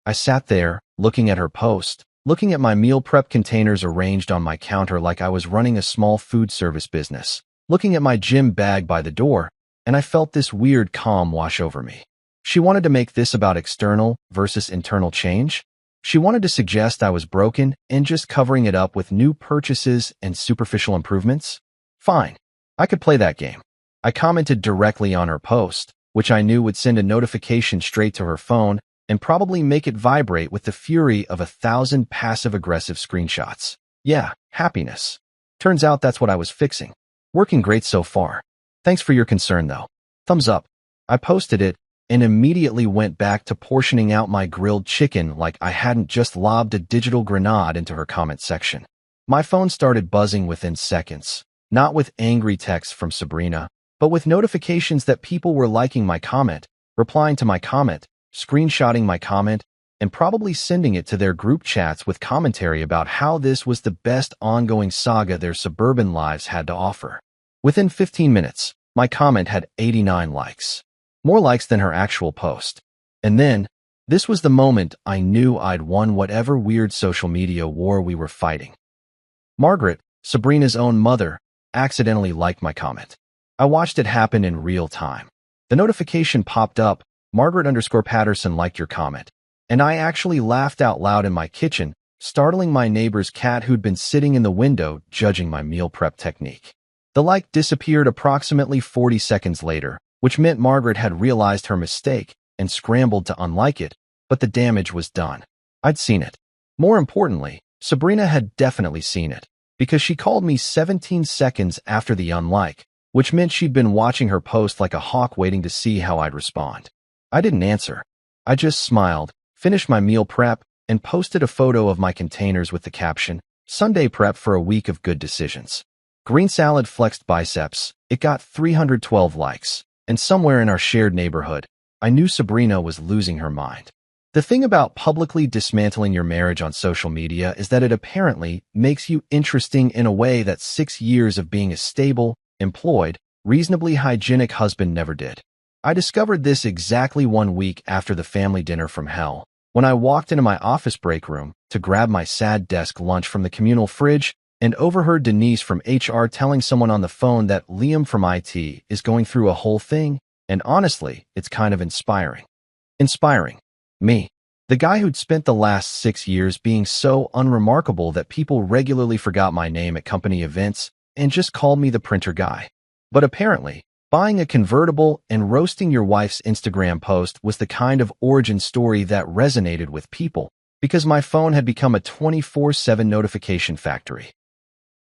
I sat there, looking at her post, looking at my meal prep containers arranged on my counter like I was running a small food service business, looking at my gym bag by the door, and I felt this weird calm wash over me. She wanted to make this about external versus internal change. She wanted to suggest I was broken and just covering it up with new purchases and superficial improvements. Fine, I could play that game. I commented directly on her post, which I knew would send a notification straight to her phone and probably make it vibrate with the fury of 1,000 passive-aggressive screenshots. Yeah, happiness. Turns out that's what I was fixing. Working great so far. Thanks for your concern, though. Thumbs up. I posted it and immediately went back to portioning out my grilled chicken like I hadn't just lobbed a digital grenade into her comment section. My phone started buzzing within seconds, not with angry texts from Sabrina, but with notifications that people were liking my comment, replying to my comment, screenshotting my comment, and probably sending it to their group chats with commentary about how this was the best ongoing saga their suburban lives had to offer. Within 15 minutes, my comment had 89 likes. More likes than her actual post. And then, this was the moment I knew I'd won whatever weird social media war we were fighting. Margaret, Sabrina's own mother, accidentally liked my comment. I watched it happen in real time. The notification popped up, Margaret_Patterson liked your comment. And I actually laughed out loud in my kitchen, startling my neighbor's cat who'd been sitting in the window judging my meal prep technique. The like disappeared approximately 40 seconds later, which meant Margaret had realized her mistake and scrambled to unlike it, but the damage was done. I'd seen it. More importantly, Sabrina had definitely seen it, because she called me 17 seconds after the unlike, which meant she'd been watching her post like a hawk waiting to see how I'd respond. I didn't answer. I just smiled, finished my meal prep, and posted a photo of my containers with the caption, "Sunday prep for a week of good decisions." Green salad flexed biceps. It got 312 likes. And somewhere in our shared neighborhood, I knew Sabrina was losing her mind. The thing about publicly dismantling your marriage on social media is that it apparently makes you interesting in a way that 6 years of being a stable, employed, reasonably hygienic husband never did. I discovered this exactly 1 week after the family dinner from hell, when I walked into my office break room to grab my sad desk lunch from the communal fridge and overheard Denise from HR telling someone on the phone that Liam from IT is going through a whole thing, and honestly, it's kind of inspiring. Inspiring. Me. The guy who'd spent the last 6 years being so unremarkable that people regularly forgot my name at company events and just called me the printer guy. But apparently, buying a convertible and roasting your wife's Instagram post was the kind of origin story that resonated with people, because my phone had become a 24/7 notification factory.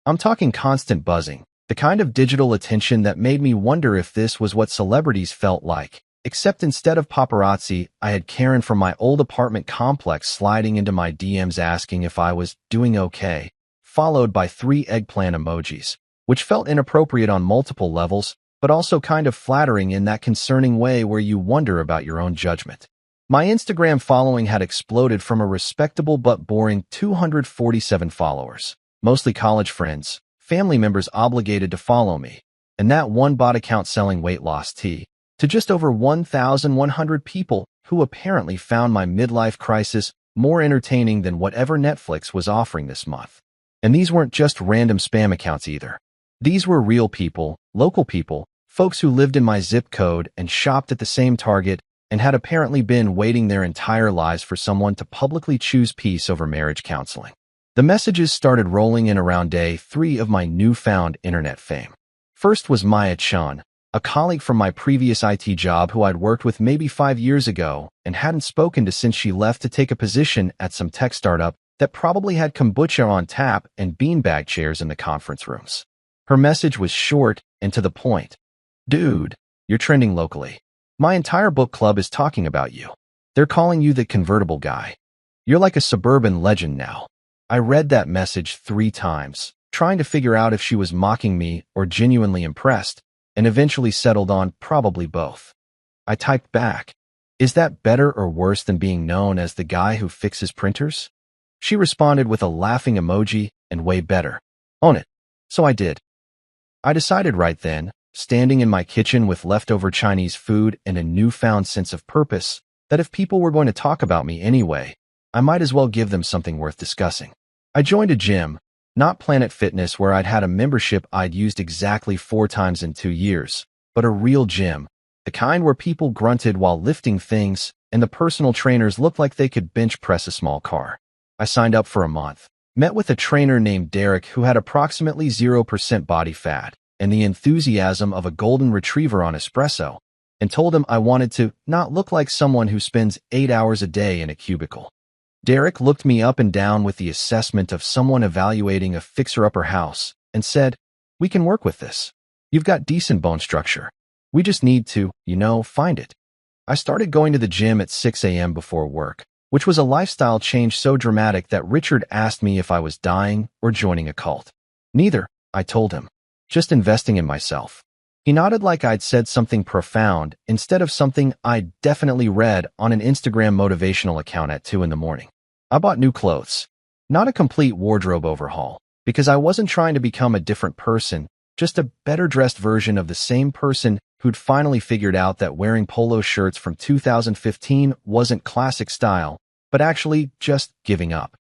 I'm talking constant buzzing, the kind of digital attention that made me wonder if this was what celebrities felt like, except instead of paparazzi, I had Karen from my old apartment complex sliding into my DMs asking if I was doing okay, followed by 3 eggplant emojis, which felt inappropriate on multiple levels, but also kind of flattering in that concerning way where you wonder about your own judgment. My Instagram following had exploded from a respectable but boring 247 followers. Mostly college friends, family members obligated to follow me, and that one bot account selling weight loss tea, to just over 1,100 people who apparently found my midlife crisis more entertaining than whatever Netflix was offering this month. And these weren't just random spam accounts either. These were real people, local people, folks who lived in my zip code and shopped at the same Target and had apparently been waiting their entire lives for someone to publicly choose peace over marriage counseling. The messages started rolling in around day 3 of my newfound internet fame. First was Maya Chan, a colleague from my previous IT job who I'd worked with maybe 5 years ago and hadn't spoken to since she left to take a position at some tech startup that probably had kombucha on tap and beanbag chairs in the conference rooms. Her message was short and to the point. Dude, you're trending locally. My entire book club is talking about you. They're calling you the convertible guy. You're like a suburban legend now. I read that message 3 times, trying to figure out if she was mocking me or genuinely impressed, and eventually settled on probably both. I typed back, "Is that better or worse than being known as the guy who fixes printers?" She responded with a laughing emoji and way better. Own it. So I did. I decided right then, standing in my kitchen with leftover Chinese food and a newfound sense of purpose, that if people were going to talk about me anyway, I might as well give them something worth discussing. I joined a gym, not Planet Fitness where I'd had a membership I'd used exactly 4 times in 2 years, but a real gym, the kind where people grunted while lifting things and the personal trainers looked like they could bench press a small car. I signed up for a month, met with a trainer named Derek who had approximately 0% body fat and the enthusiasm of a golden retriever on espresso, and told him I wanted to not look like someone who spends 8 hours a day in a cubicle. Derek looked me up and down with the assessment of someone evaluating a fixer-upper house and said, "We can work with this. You've got decent bone structure. We just need to, find it." I started going to the gym at 6 a.m. before work, which was a lifestyle change so dramatic that Richard asked me if I was dying or joining a cult. Neither, I told him. Just investing in myself. He nodded like I'd said something profound instead of something I'd definitely read on an Instagram motivational account at 2 in the morning. I bought new clothes. Not a complete wardrobe overhaul, because I wasn't trying to become a different person, just a better-dressed version of the same person who'd finally figured out that wearing polo shirts from 2015 wasn't classic style, but actually just giving up.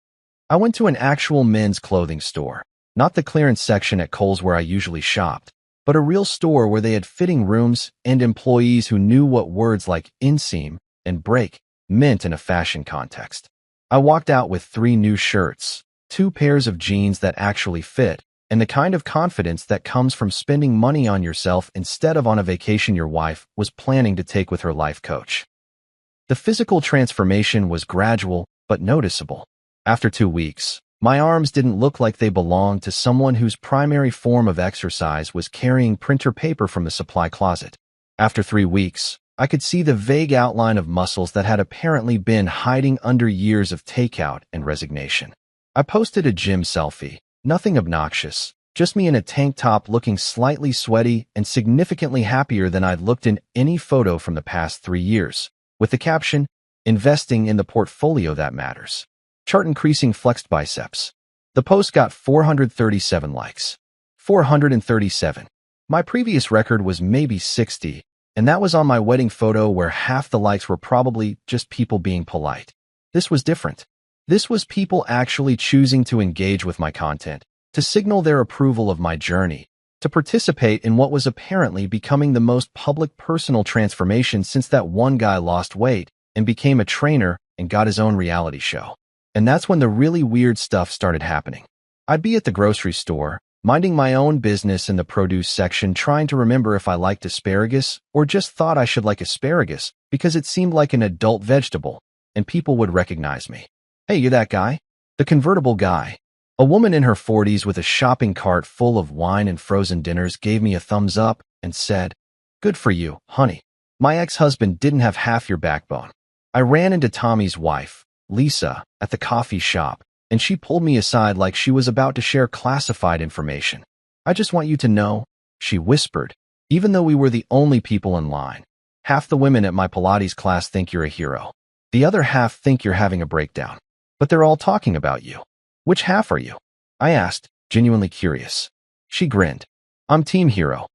I went to an actual men's clothing store, not the clearance section at Kohl's where I usually shopped, but a real store where they had fitting rooms and employees who knew what words like inseam and break meant in a fashion context. I walked out with 3 new shirts, 2 pairs of jeans that actually fit, and the kind of confidence that comes from spending money on yourself instead of on a vacation your wife was planning to take with her life coach. The physical transformation was gradual but noticeable. After 2 weeks, my arms didn't look like they belonged to someone whose primary form of exercise was carrying printer paper from the supply closet. After 3 weeks, I could see the vague outline of muscles that had apparently been hiding under years of takeout and resignation. I posted a gym selfie, nothing obnoxious, just me in a tank top looking slightly sweaty and significantly happier than I'd looked in any photo from the past 3 years, with the caption, "Investing in the portfolio that matters. Chart increasing flexed biceps." The post got 437 likes. 437. My previous record was maybe 60, and that was on my wedding photo where half the likes were probably just people being polite. This was different. This was people actually choosing to engage with my content, to signal their approval of my journey, to participate in what was apparently becoming the most public personal transformation since that one guy lost weight and became a trainer and got his own reality show. And that's when the really weird stuff started happening. I'd be at the grocery store, minding my own business in the produce section, trying to remember if I liked asparagus or just thought I should like asparagus because it seemed like an adult vegetable, and people would recognize me. "Hey, you that guy? The convertible guy." A woman in her 40s with a shopping cart full of wine and frozen dinners gave me a thumbs up and said, "Good for you, honey. My ex-husband didn't have half your backbone." I ran into Tommy's wife, Lisa, at the coffee shop, and she pulled me aside like she was about to share classified information. "I just want you to know," she whispered, even though we were the only people in line. "Half the women at my Pilates class think you're a hero. The other half think you're having a breakdown. But they're all talking about you. Which half are you?" I asked, genuinely curious. She grinned. "I'm Team Hero."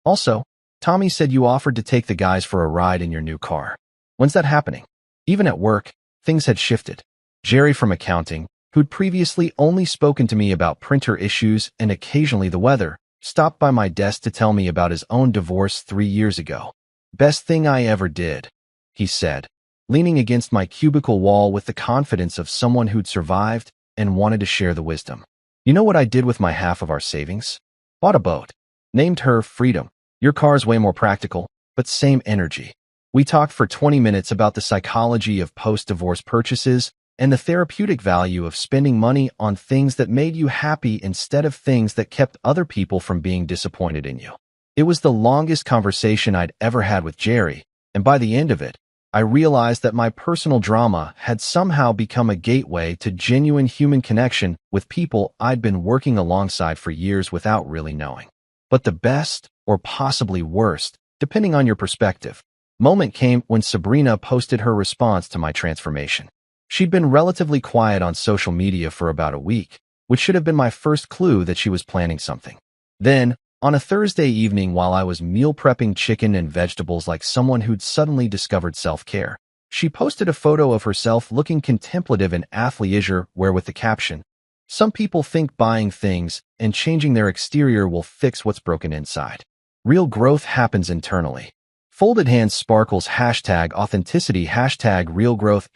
Also, Tommy said you offered to take the guys for a ride in your new car. When's that happening? Even at work, things had shifted. Jerry from accounting, who'd previously only spoken to me about printer issues and occasionally the weather, stopped by my desk to tell me about his own divorce 3 years ago. Best thing I ever did, he said, leaning against my cubicle wall with the confidence of someone who'd survived and wanted to share the wisdom. You know what I did with my half of our savings? Bought a boat. Named her Freedom. Your car's way more practical, but same energy. We talked for 20 minutes about the psychology of post-divorce purchases and the therapeutic value of spending money on things that made you happy instead of things that kept other people from being disappointed in you. It was the longest conversation I'd ever had with Jerry, and by the end of it, I realized that my personal drama had somehow become a gateway to genuine human connection with people I'd been working alongside for years without really knowing. But the best, or possibly worst, depending on your perspective, moment came when Sabrina posted her response to my transformation. She'd been relatively quiet on social media for about a week, which should have been my first clue that she was planning something. Then, on a Thursday evening while I was meal prepping chicken and vegetables like someone who'd suddenly discovered self-care, she posted a photo of herself looking contemplative in athleisure wear with the caption, "Some people think buying things and changing their exterior will fix what's broken inside. Real growth happens internally." Folded hands sparkles #authenticity #real growth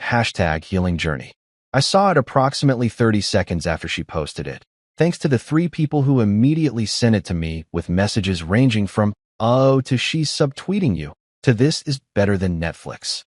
#healing journey. I saw it approximately 30 seconds after she posted it, thanks to the 3 people who immediately sent it to me with messages ranging from, "Oh," to "She's subtweeting you," to "This is better than Netflix."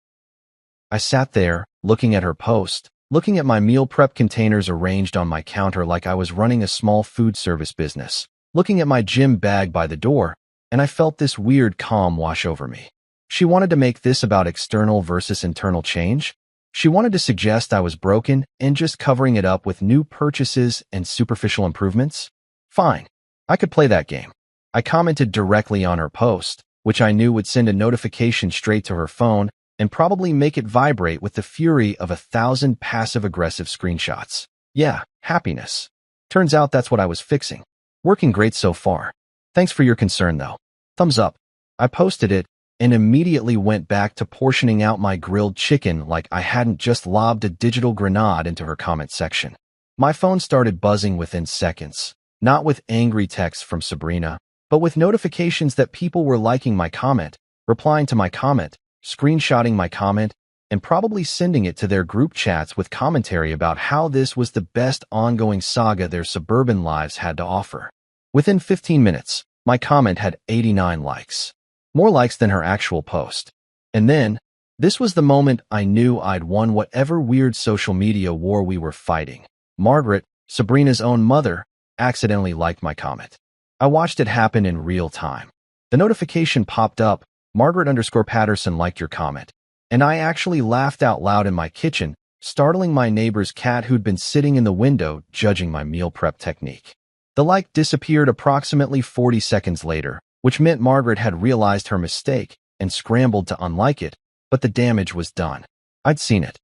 I sat there, looking at her post, looking at my meal prep containers arranged on my counter like I was running a small food service business, looking at my gym bag by the door, and I felt this weird calm wash over me. She wanted to make this about external versus internal change. She wanted to suggest I was broken and just covering it up with new purchases and superficial improvements. Fine, I could play that game. I commented directly on her post, which I knew would send a notification straight to her phone and probably make it vibrate with the fury of 1,000 passive-aggressive screenshots. Yeah, happiness. Turns out that's what I was fixing. Working great so far. Thanks for your concern, though. Thumbs up. I posted it and immediately went back to portioning out my grilled chicken like I hadn't just lobbed a digital grenade into her comment section. My phone started buzzing within seconds, not with angry texts from Sabrina, but with notifications that people were liking my comment, replying to my comment, screenshotting my comment, and probably sending it to their group chats with commentary about how this was the best ongoing saga their suburban lives had to offer. Within 15 minutes, my comment had 89 likes. More likes than her actual post. And then, this was the moment I knew I'd won whatever weird social media war we were fighting. Margaret, Sabrina's own mother, accidentally liked my comment. I watched it happen in real time. The notification popped up, Margaret_Patterson liked your comment. And I actually laughed out loud in my kitchen, startling my neighbor's cat who'd been sitting in the window judging my meal prep technique. The like disappeared approximately 40 seconds later, which meant Margaret had realized her mistake and scrambled to unlike it, but the damage was done. I'd seen it.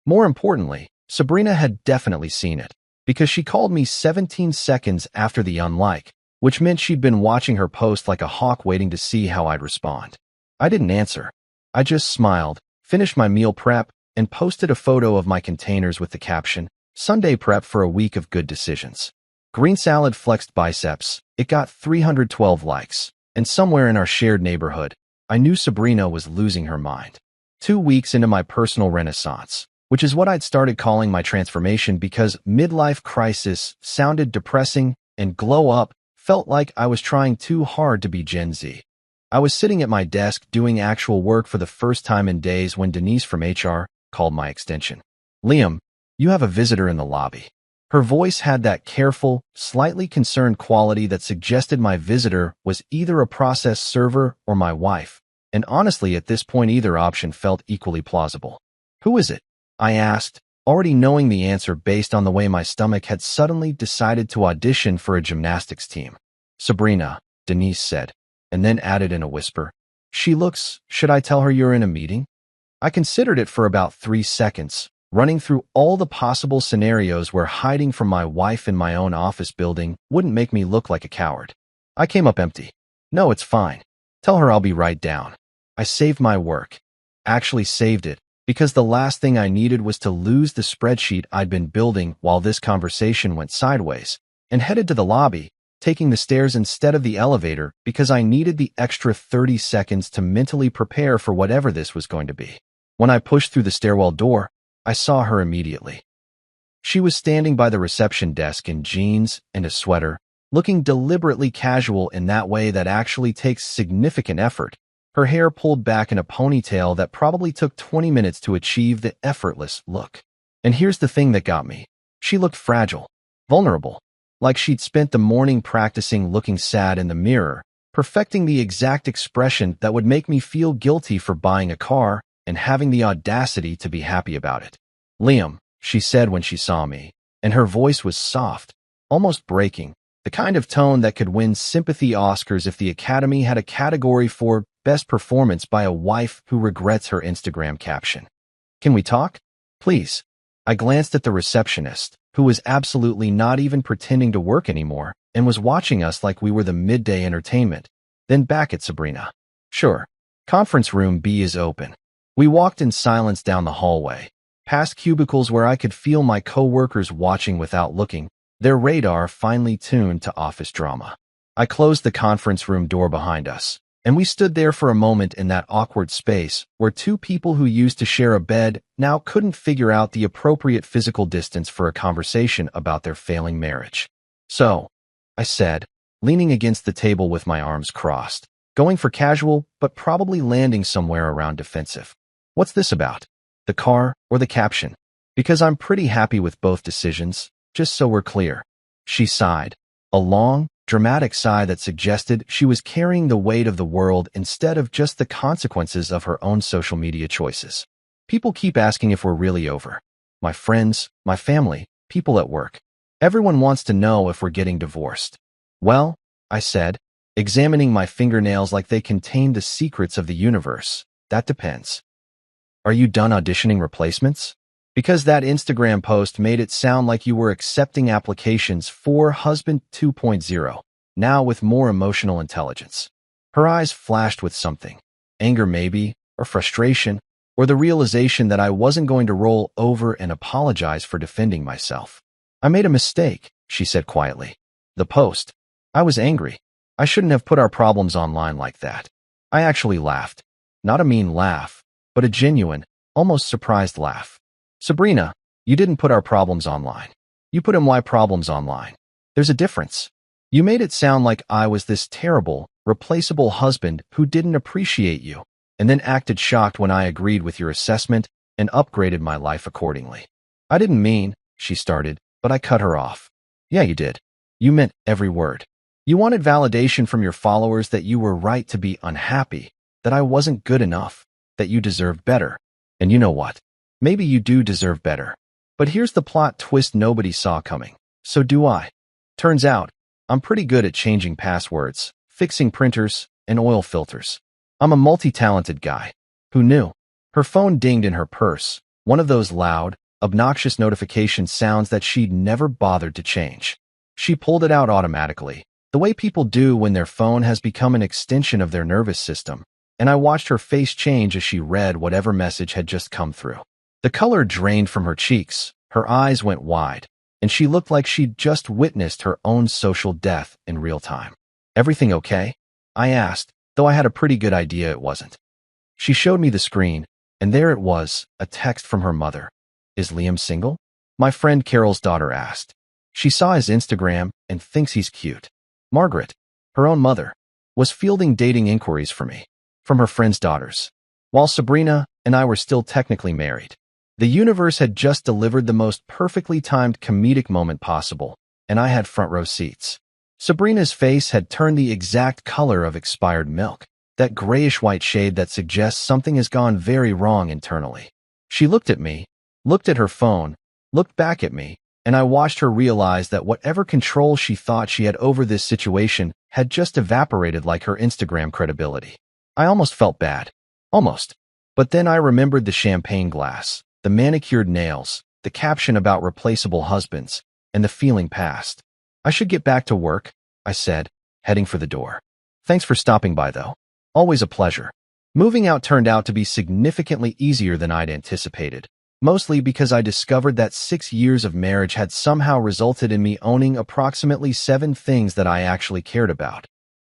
More importantly, Sabrina had definitely seen it, because she called me 17 seconds after the unlike, which meant she'd been watching her post like a hawk waiting to see how I'd respond. I didn't answer. I just smiled, finished my meal prep, and posted a photo of my containers with the caption, "Sunday prep for a week of good decisions." Green salad flexed biceps. It got 312 likes. And somewhere in our shared neighborhood, I knew Sabrina was losing her mind. 2 weeks into my personal renaissance, which is what I'd started calling my transformation because midlife crisis sounded depressing and glow up felt like I was trying too hard to be Gen Z. I was sitting at my desk doing actual work for the first time in days when Denise from HR called my extension. "Liam, you have a visitor in the lobby." Her voice had that careful, slightly concerned quality that suggested my visitor was either a process server or my wife, and honestly at this point either option felt equally plausible. "Who is it?" I asked, already knowing the answer based on the way my stomach had suddenly decided to audition for a gymnastics team. "Sabrina," Denise said, and then added in a whisper, should I tell her you're in a meeting?" I considered it for about 3 seconds, running through all the possible scenarios where hiding from my wife in my own office building wouldn't make me look like a coward. I came up empty. "No, it's fine. Tell her I'll be right down. I saved my work. Actually saved it, because the last thing I needed was to lose the spreadsheet I'd been building while this conversation went sideways, and headed to the lobby, taking the stairs instead of the elevator because I needed the extra 30 seconds to mentally prepare for whatever this was going to be. When I pushed through the stairwell door, I saw her immediately. She was standing by the reception desk in jeans and a sweater, looking deliberately casual in that way that actually takes significant effort, her hair pulled back in a ponytail that probably took 20 minutes to achieve the effortless look. And here's the thing that got me. She looked fragile, vulnerable, like she'd spent the morning practicing looking sad in the mirror, perfecting the exact expression that would make me feel guilty for buying a car and having the audacity to be happy about it. "Liam," she said when she saw me, and her voice was soft, almost breaking, the kind of tone that could win sympathy Oscars if the Academy had a category for Best Performance by a Wife Who Regrets Her Instagram Caption. "Can we talk? Please." I glanced at the receptionist, who was absolutely not even pretending to work anymore and was watching us like we were the midday entertainment, then back at Sabrina. "Sure. Conference room B is open." We walked in silence down the hallway, past cubicles where I could feel my co-workers watching without looking, their radar finely tuned to office drama. I closed the conference room door behind us, and we stood there for a moment in that awkward space where two people who used to share a bed now couldn't figure out the appropriate physical distance for a conversation about their failing marriage. "So," I said, leaning against the table with my arms crossed, going for casual but probably landing somewhere around defensive. "What's this about? The car or the caption? Because I'm pretty happy with both decisions, just so we're clear." She sighed, a long, dramatic sigh that suggested she was carrying the weight of the world instead of just the consequences of her own social media choices. "People keep asking if we're really over. My friends, my family, people at work. Everyone wants to know if we're getting divorced." "Well," I said, examining my fingernails like they contained the secrets of the universe, "that depends. Are you done auditioning replacements? Because that Instagram post made it sound like you were accepting applications for Husband 2.0, now with more emotional intelligence." Her eyes flashed with something. Anger maybe, or frustration, or the realization that I wasn't going to roll over and apologize for defending myself. "I made a mistake," she said quietly. "The post. I was angry. I shouldn't have put our problems online like that." I actually laughed. Not a mean laugh, but a genuine, almost surprised laugh. "Sabrina, you didn't put our problems online. You put my problems online. There's a difference. You made it sound like I was this terrible, replaceable husband who didn't appreciate you, and then acted shocked when I agreed with your assessment and upgraded my life accordingly." "I didn't mean," she started, but I cut her off. "Yeah, you did. You meant every word. You wanted validation from your followers that you were right to be unhappy, that I wasn't good enough, that you deserved better. And you know what? Maybe you do deserve better. But here's the plot twist nobody saw coming. So do I. Turns out, I'm pretty good at changing passwords, fixing printers, and oil filters. I'm a multi-talented guy. Who knew?" Her phone dinged in her purse, one of those loud, obnoxious notification sounds that she'd never bothered to change. She pulled it out automatically, the way people do when their phone has become an extension of their nervous system, and I watched her face change as she read whatever message had just come through. The color drained from her cheeks, her eyes went wide, and she looked like she'd just witnessed her own social death in real time. "Everything okay?" I asked, though I had a pretty good idea it wasn't. She showed me the screen, and there it was, a text from her mother. "Is Liam single?" my friend Carol's daughter asked. "She saw his Instagram and thinks he's cute." Margaret, her own mother, was fielding dating inquiries for me, from her friends' daughters, while Sabrina and I were still technically married. The universe had just delivered the most perfectly timed comedic moment possible, and I had front row seats. Sabrina's face had turned the exact color of expired milk, that grayish-white shade that suggests something has gone very wrong internally. She looked at me, looked at her phone, looked back at me, and I watched her realize that whatever control she thought she had over this situation had just evaporated like her Instagram credibility. I almost felt bad. Almost. But then I remembered the champagne glass, the manicured nails, the caption about replaceable husbands, and the feeling passed. "I should get back to work," I said, heading for the door. "Thanks for stopping by, though." Always a pleasure. Moving out turned out to be significantly easier than I'd anticipated, mostly because I discovered that 6 years of marriage had somehow resulted in me owning approximately 7 things that I actually cared about.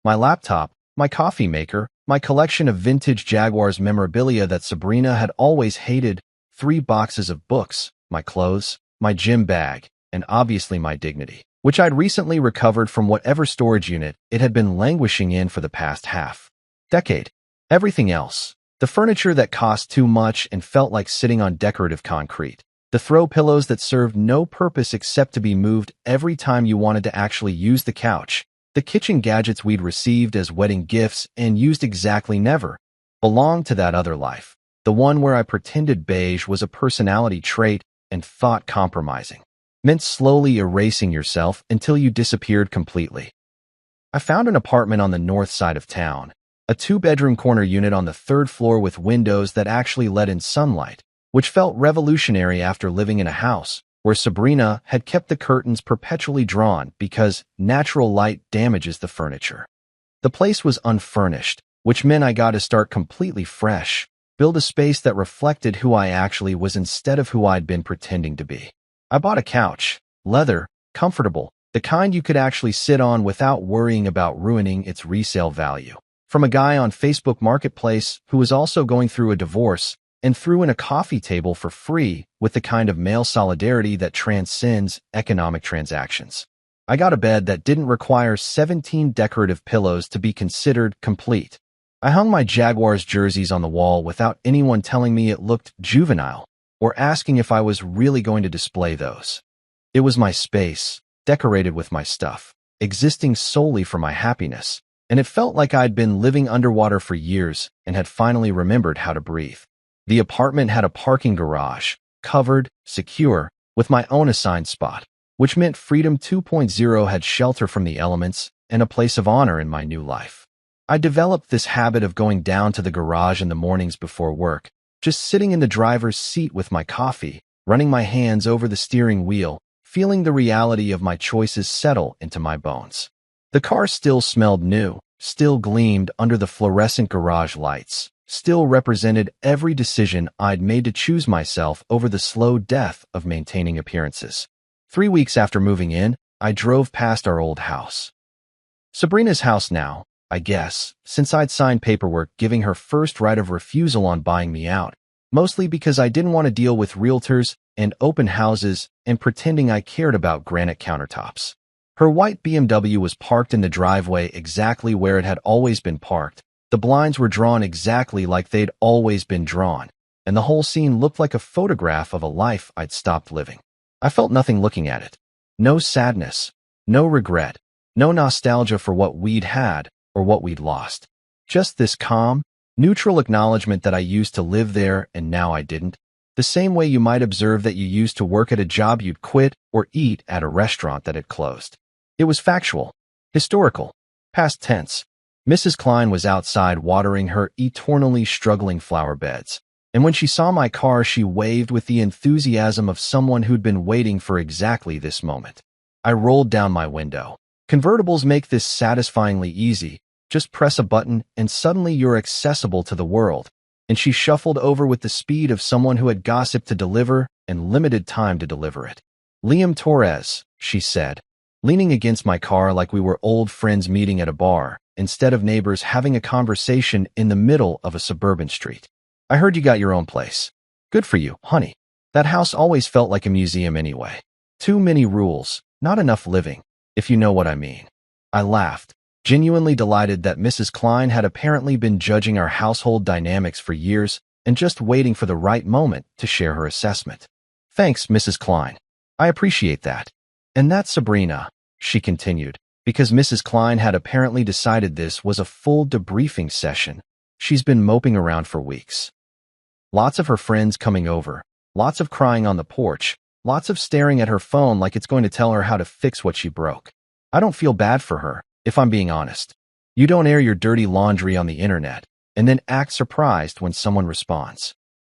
My laptop, my coffee maker, my collection of vintage Jaguars memorabilia that Sabrina had always hated, 3 boxes of books, my clothes, my gym bag, and obviously my dignity, which I'd recently recovered from whatever storage unit it had been languishing in for the past half-decade. Everything else, the furniture that cost too much and felt like sitting on decorative concrete, the throw pillows that served no purpose except to be moved every time you wanted to actually use the couch, the kitchen gadgets we'd received as wedding gifts and used exactly never, belonged to that other life, the one where I pretended beige was a personality trait and thought compromising meant slowly erasing yourself until you disappeared completely. I found an apartment on the north side of town, a 2-bedroom corner unit on the 3rd floor with windows that actually let in sunlight, which felt revolutionary after living in a house where Sabrina had kept the curtains perpetually drawn because natural light damages the furniture. The place was unfurnished, which meant I got to start completely fresh, build a space that reflected who I actually was instead of who I'd been pretending to be. I bought a couch, leather, comfortable, the kind you could actually sit on without worrying about ruining its resale value, from a guy on Facebook Marketplace who was also going through a divorce, and threw in a coffee table for free with the kind of male solidarity that transcends economic transactions. I got a bed that didn't require 17 decorative pillows to be considered complete. I hung my Jaguars jerseys on the wall without anyone telling me it looked juvenile or asking if I was really going to display those. It was my space, decorated with my stuff, existing solely for my happiness, and it felt like I'd been living underwater for years and had finally remembered how to breathe. The apartment had a parking garage, covered, secure, with my own assigned spot, which meant Freedom 2.0 had shelter from the elements and a place of honor in my new life. I developed this habit of going down to the garage in the mornings before work, just sitting in the driver's seat with my coffee, running my hands over the steering wheel, feeling the reality of my choices settle into my bones. The car still smelled new, still gleamed under the fluorescent garage lights, still represented every decision I'd made to choose myself over the slow death of maintaining appearances. 3 weeks after moving in, I drove past our old house. Sabrina's house now, I guess, since I'd signed paperwork giving her first right of refusal on buying me out, mostly because I didn't want to deal with realtors and open houses and pretending I cared about granite countertops. Her white BMW was parked in the driveway exactly where it had always been parked. The blinds were drawn exactly like they'd always been drawn, and the whole scene looked like a photograph of a life I'd stopped living. I felt nothing looking at it. No sadness, no regret, no nostalgia for what we'd had or what we'd lost. Just this calm, neutral acknowledgement that I used to live there and now I didn't. The same way you might observe that you used to work at a job you'd quit or eat at a restaurant that had closed. It was factual, historical, past tense. Mrs. Klein was outside watering her eternally struggling flower beds, and when she saw my car, she waved with the enthusiasm of someone who'd been waiting for exactly this moment. I rolled down my window. Convertibles make this satisfyingly easy. Just press a button and suddenly you're accessible to the world. And she shuffled over with the speed of someone who had gossip to deliver and limited time to deliver it. "Liam Torres," she said, leaning against my car like we were old friends meeting at a bar, instead of neighbors having a conversation in the middle of a suburban street. "I heard you got your own place. Good for you, honey. That house always felt like a museum anyway. Too many rules, not enough living, if you know what I mean." I laughed, genuinely delighted that Mrs. Klein had apparently been judging our household dynamics for years and just waiting for the right moment to share her assessment. "Thanks, Mrs. Klein. I appreciate that. And that's Sabrina," she continued, because Mrs. Klein had apparently decided this was a full debriefing session. "She's been moping around for weeks. Lots of her friends coming over, lots of crying on the porch, lots of staring at her phone like it's going to tell her how to fix what she broke. I don't feel bad for her, if I'm being honest. You don't air your dirty laundry on the internet and then act surprised when someone responds.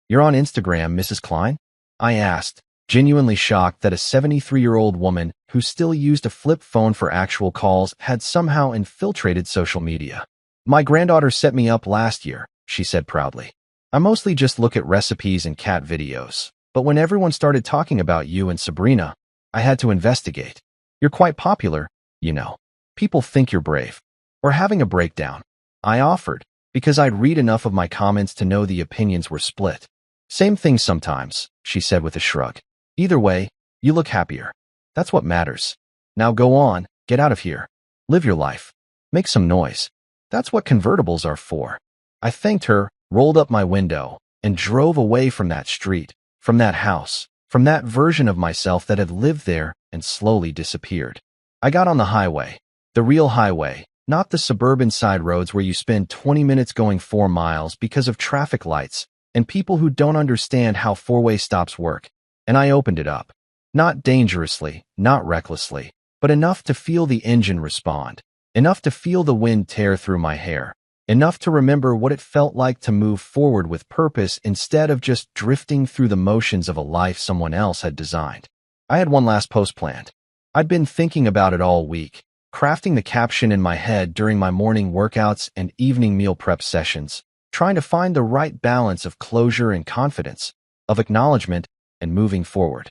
'You're on Instagram, Mrs. Klein?' I asked, genuinely shocked that a 73-year-old woman who still used a flip phone for actual calls had somehow infiltrated social media. My granddaughter set me up last year, she said proudly. I mostly just look at recipes and cat videos, but when everyone started talking about you and Sabrina, I had to investigate. You're quite popular, you know. People think you're brave. Or having a breakdown. I offered, because I'd read enough of my comments to know the opinions were split. Same thing sometimes, she said with a shrug. Either way, you look happier. That's what matters. Now go on, get out of here. Live your life. Make some noise. That's what convertibles are for. I thanked her, rolled up my window, and drove away from that street, from that house, from that version of myself that had lived there and slowly disappeared. I got on the highway. The real highway, not the suburban side roads where you spend 20 minutes going 4 miles because of traffic lights and people who don't understand how four-way stops work. And I opened it up. Not dangerously, not recklessly, but enough to feel the engine respond, enough to feel the wind tear through my hair, enough to remember what it felt like to move forward with purpose instead of just drifting through the motions of a life someone else had designed. I had one last post planned. I'd been thinking about it all week, crafting the caption in my head during my morning workouts and evening meal prep sessions, trying to find the right balance of closure and confidence, of acknowledgement and moving forward.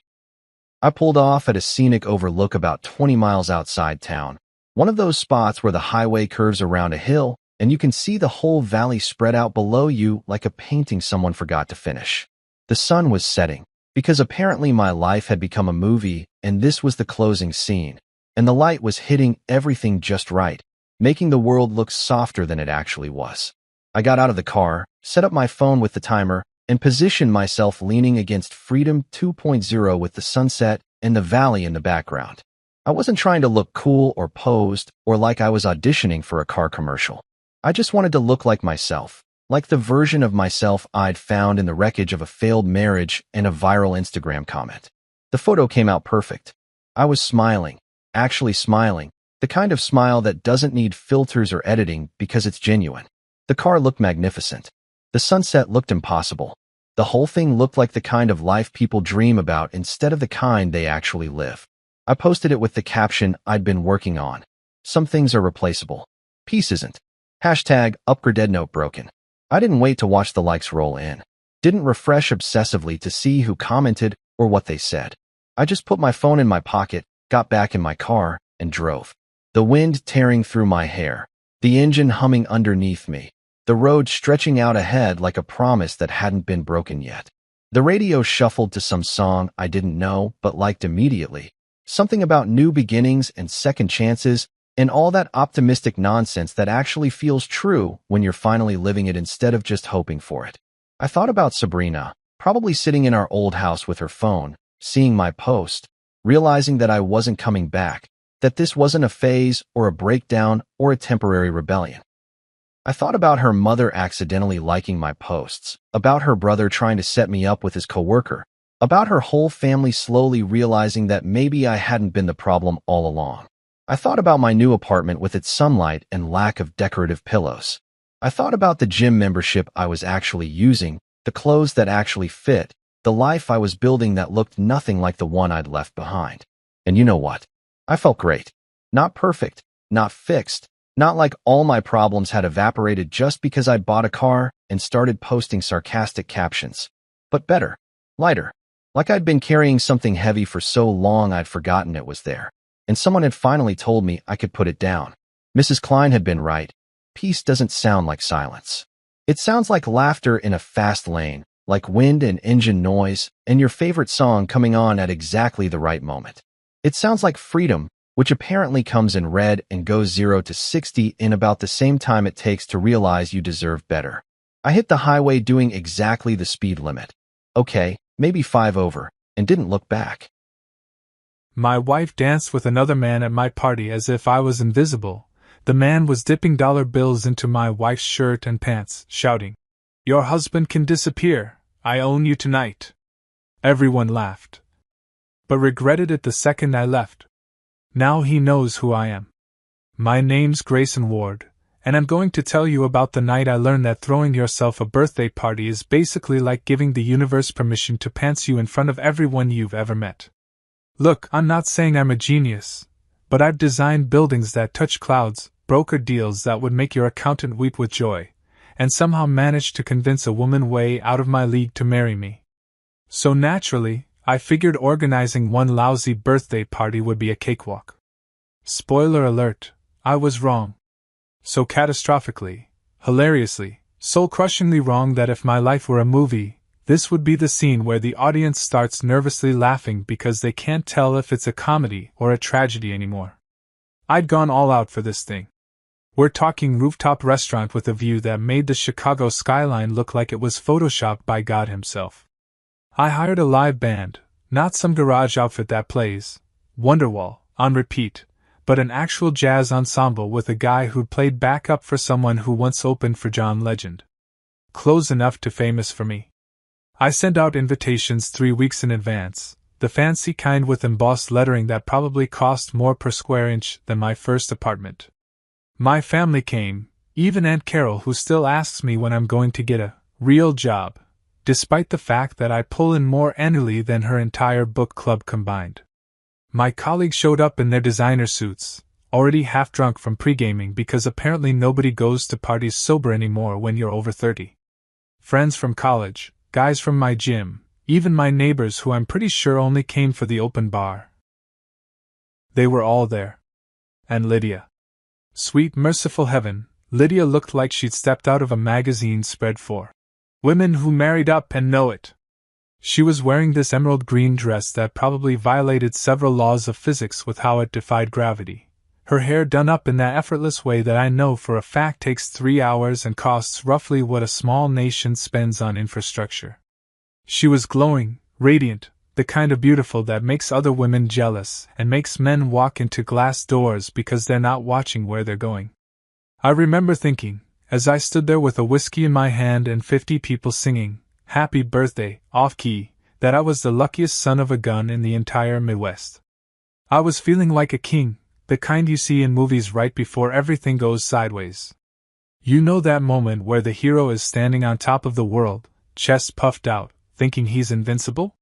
I pulled off at a scenic overlook about 20 miles outside town, one of those spots where the highway curves around a hill and you can see the whole valley spread out below you like a painting someone forgot to finish. The sun was setting, because apparently my life had become a movie and this was the closing scene, and the light was hitting everything just right, making the world look softer than it actually was. I got out of the car, set up my phone with the timer, and positioned myself leaning against Freedom 2.0 with the sunset and the valley in the background. I wasn't trying to look cool or posed or like I was auditioning for a car commercial. I just wanted to look like myself, like the version of myself I'd found in the wreckage of a failed marriage and a viral Instagram comment. The photo came out perfect. I was smiling, actually smiling, the kind of smile that doesn't need filters or editing because it's genuine. The car looked magnificent. The sunset looked impossible. The whole thing looked like the kind of life people dream about instead of the kind they actually live. I posted it with the caption I'd been working on. Some things are replaceable. Peace isn't. Hashtag #upgradednote broken. I didn't wait to watch the likes roll in. Didn't refresh obsessively to see who commented or what they said. I just put my phone in my pocket, got back in my car, and drove. The wind tearing through my hair. The engine humming underneath me. The road stretching out ahead like a promise that hadn't been broken yet. The radio shuffled to some song I didn't know but liked immediately. Something about new beginnings and second chances and all that optimistic nonsense that actually feels true when you're finally living it instead of just hoping for it. I thought about Sabrina, probably sitting in our old house with her phone, seeing my post, realizing that I wasn't coming back, that this wasn't a phase or a breakdown or a temporary rebellion. I thought about her mother accidentally liking my posts, about her brother trying to set me up with his coworker, about her whole family slowly realizing that maybe I hadn't been the problem all along. I thought about my new apartment with its sunlight and lack of decorative pillows. I thought about the gym membership I was actually using, the clothes that actually fit, the life I was building that looked nothing like the one I'd left behind. And you know what? I felt great. Not perfect, not fixed, not like all my problems had evaporated just because I bought a car and started posting sarcastic captions. But better, lighter, like I'd been carrying something heavy for so long I'd forgotten it was there. And someone had finally told me I could put it down. Mrs. Klein had been right. Peace doesn't sound like silence. It sounds like laughter in a fast lane, like wind and engine noise, and your favorite song coming on at exactly the right moment. It sounds like freedom, which apparently comes in red and goes 0 to 60 in about the same time it takes to realize you deserve better. I hit the highway doing exactly the speed limit. Okay, maybe 5 over, and didn't look back. My wife danced with another man at my party as if I was invisible. The man was dipping dollar bills into my wife's shirt and pants, shouting, "Your husband can disappear. I own you tonight." Everyone laughed, but regretted it the second I left. Now he knows who I am. My name's Grayson Ward, and I'm going to tell you about the night I learned that throwing yourself a birthday party is basically like giving the universe permission to pants you in front of everyone you've ever met. Look, I'm not saying I'm a genius, but I've designed buildings that touch clouds, brokered deals that would make your accountant weep with joy, and somehow managed to convince a woman way out of my league to marry me. So naturally, I figured organizing one lousy birthday party would be a cakewalk. Spoiler alert, I was wrong. So catastrophically, hilariously, soul-crushingly wrong that if my life were a movie, this would be the scene where the audience starts nervously laughing because they can't tell if it's a comedy or a tragedy anymore. I'd gone all out for this thing. We're talking rooftop restaurant with a view that made the Chicago skyline look like it was photoshopped by God himself. I hired a live band, not some garage outfit that plays Wonderwall on repeat, but an actual jazz ensemble with a guy who'd played backup for someone who once opened for John Legend. Close enough to famous for me. I sent out invitations 3 weeks in advance, the fancy kind with embossed lettering that probably cost more per square inch than my first apartment. My family came, even Aunt Carol, who still asks me when I'm going to get a real job, despite the fact that I pull in more annually than her entire book club combined. My colleagues showed up in their designer suits, already half drunk from pre-gaming because apparently nobody goes to parties sober anymore when you're over 30. Friends from college, guys from my gym, even my neighbors who I'm pretty sure only came for the open bar. They were all there. And Lydia. Sweet merciful heaven, Lydia looked like she'd stepped out of a magazine spread for women who married up and know it. She was wearing this emerald green dress that probably violated several laws of physics with how it defied gravity. Her hair done up in that effortless way that I know for a fact takes 3 hours and costs roughly what a small nation spends on infrastructure. She was glowing, radiant, the kind of beautiful that makes other women jealous and makes men walk into glass doors because they're not watching where they're going. I remember thinking, as I stood there with a whiskey in my hand and 50 people singing, "Happy Birthday," off-key, that I was the luckiest son of a gun in the entire Midwest. I was feeling like a king, the kind you see in movies right before everything goes sideways. You know that moment where the hero is standing on top of the world, chest puffed out, thinking he's invincible?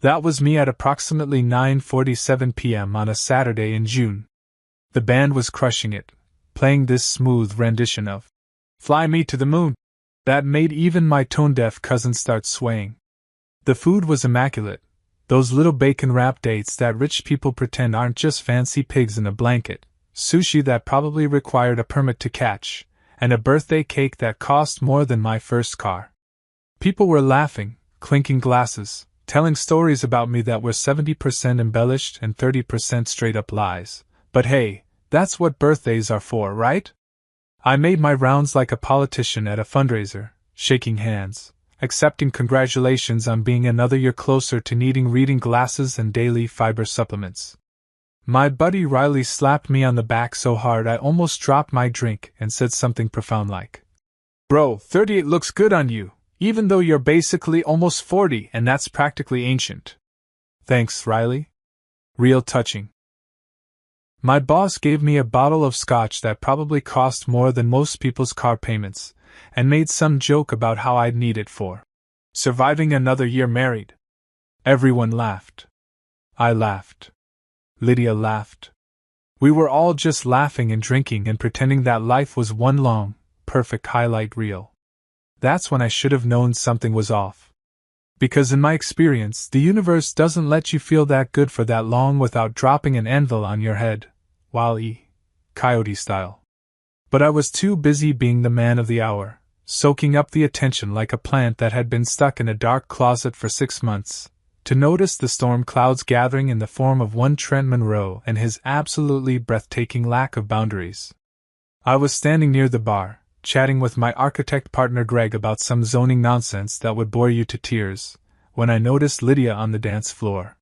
That was me at approximately 9:47 p.m. on a Saturday in June. The band was crushing it, playing this smooth rendition of "Fly Me to the Moon" that made even my tone-deaf cousin start swaying. The food was immaculate, those little bacon-wrapped dates that rich people pretend aren't just fancy pigs in a blanket, sushi that probably required a permit to catch, and a birthday cake that cost more than my first car. People were laughing, clinking glasses, telling stories about me that were 70% embellished and 30% straight-up lies. But hey, that's what birthdays are for, right? I made my rounds like a politician at a fundraiser, shaking hands, accepting congratulations on being another year closer to needing reading glasses and daily fiber supplements. My buddy Riley slapped me on the back so hard I almost dropped my drink and said something profound like, "Bro, 38 looks good on you, even though you're basically almost 40 and that's practically ancient." Thanks, Riley. Real touching. My boss gave me a bottle of scotch that probably cost more than most people's car payments, and made some joke about how I'd need it for surviving another year married. Everyone laughed. I laughed. Lydia laughed. We were all just laughing and drinking and pretending that life was one long, perfect highlight reel. That's when I should have known something was off. Because in my experience, the universe doesn't let you feel that good for that long without dropping an anvil on your head, Coyote style. But I was too busy being the man of the hour, soaking up the attention like a plant that had been stuck in a dark closet for 6 months, to notice the storm clouds gathering in the form of one Trent Monroe and his absolutely breathtaking lack of boundaries. I was standing near the bar, chatting with my architect partner Greg about some zoning nonsense that would bore you to tears, when I noticed Lydia on the dance floor.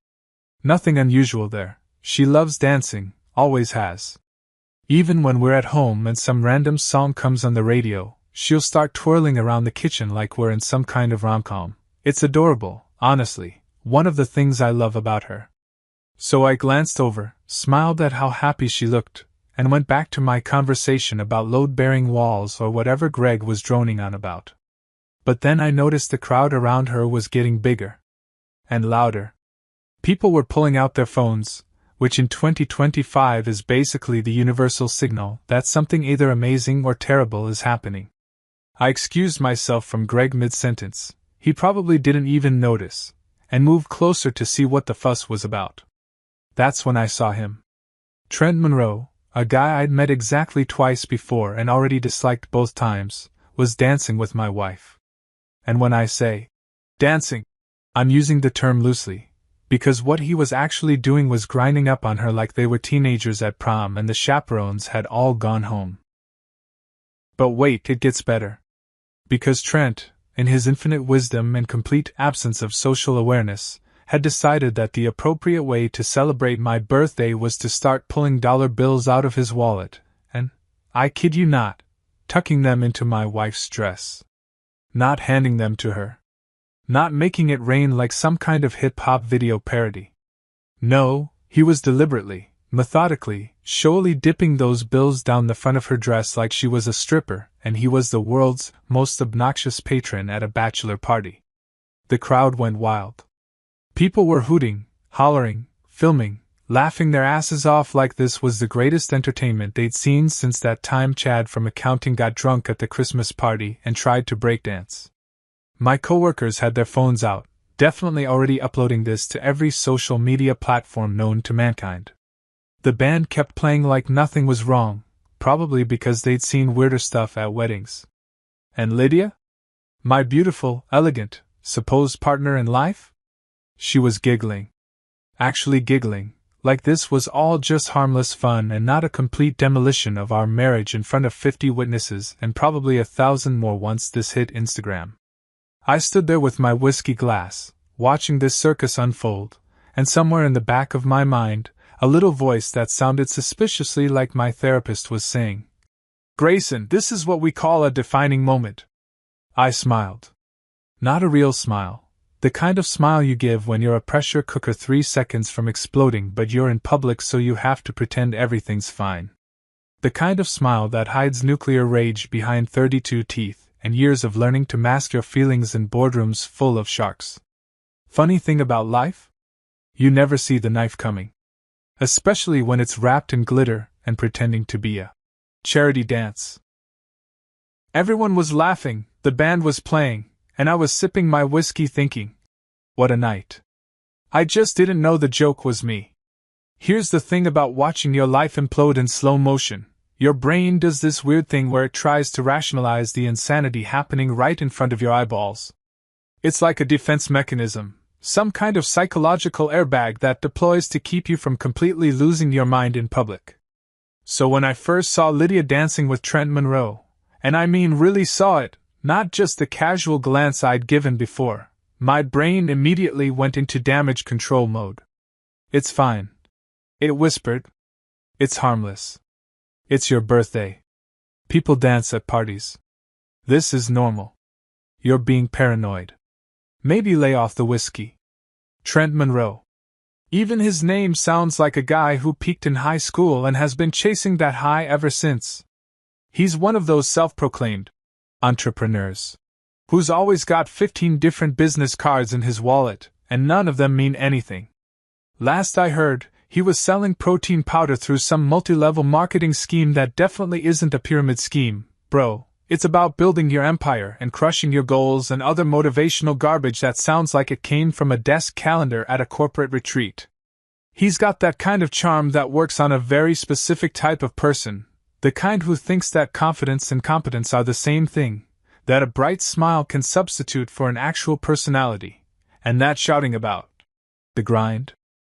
Nothing unusual there. She loves dancing, always has. Even when we're at home and some random song comes on the radio, she'll start twirling around the kitchen like we're in some kind of rom-com. It's adorable, honestly, one of the things I love about her. So I glanced over, smiled at how happy she looked, and went back to my conversation about load-bearing walls or whatever Greg was droning on about. But then I noticed the crowd around her was getting bigger. And louder. People were pulling out their phones, which in 2025 is basically the universal signal that something either amazing or terrible is happening. I excused myself from Greg mid-sentence. He probably didn't even notice, and moved closer to see what the fuss was about. That's when I saw him. Trent Monroe, a guy I'd met exactly twice before and already disliked both times, was dancing with my wife. And when I say dancing, I'm using the term loosely, because what he was actually doing was grinding up on her like they were teenagers at prom and the chaperones had all gone home. But wait, it gets better. Because Trent, in his infinite wisdom and complete absence of social awareness, had decided that the appropriate way to celebrate my birthday was to start pulling dollar bills out of his wallet, and, I kid you not, tucking them into my wife's dress. Not handing them to her. Not making it rain like some kind of hip-hop video parody. No, he was deliberately, methodically, showily dipping those bills down the front of her dress like she was a stripper, and he was the world's most obnoxious patron at a bachelor party. The crowd went wild. People were hooting, hollering, filming, laughing their asses off like this was the greatest entertainment they'd seen since that time Chad from accounting got drunk at the Christmas party and tried to breakdance. My coworkers had their phones out, definitely already uploading this to every social media platform known to mankind. The band kept playing like nothing was wrong, probably because they'd seen weirder stuff at weddings. And Lydia? My beautiful, elegant, supposed partner in life? She was giggling. Actually giggling, like this was all just harmless fun and not a complete demolition of our marriage in front of 50 witnesses and probably 1,000 more once this hit Instagram. I stood there with my whiskey glass, watching this circus unfold, and somewhere in the back of my mind, a little voice that sounded suspiciously like my therapist was saying, "Grayson, this is what we call a defining moment." I smiled. Not a real smile. The kind of smile you give when you're a pressure cooker 3 seconds from exploding but you're in public so you have to pretend everything's fine. The kind of smile that hides nuclear rage behind 32 teeth and years of learning to mask your feelings in boardrooms full of sharks. Funny thing about life? You never see the knife coming. Especially when it's wrapped in glitter and pretending to be a charity dance. Everyone was laughing, the band was playing, and I was sipping my whiskey thinking, what a night. I just didn't know the joke was me. Here's the thing about watching your life implode in slow motion. Your brain does this weird thing where it tries to rationalize the insanity happening right in front of your eyeballs. It's like a defense mechanism, some kind of psychological airbag that deploys to keep you from completely losing your mind in public. So when I first saw Lydia dancing with Trent Monroe, and I mean really saw it, not just the casual glance I'd given before, my brain immediately went into damage control mode. It's fine. It whispered. It's harmless. It's your birthday. People dance at parties. This is normal. You're being paranoid. Maybe lay off the whiskey. Trent Monroe. Even his name sounds like a guy who peaked in high school and has been chasing that high ever since. He's one of those self-proclaimed entrepreneurs who's always got 15 different business cards in his wallet, and none of them mean anything. Last I heard, he was selling protein powder through some multi-level marketing scheme that definitely isn't a pyramid scheme, bro. It's about building your empire and crushing your goals and other motivational garbage that sounds like it came from a desk calendar at a corporate retreat. He's got that kind of charm that works on a very specific type of person, the kind who thinks that confidence and competence are the same thing, that a bright smile can substitute for an actual personality, and that shouting about the grind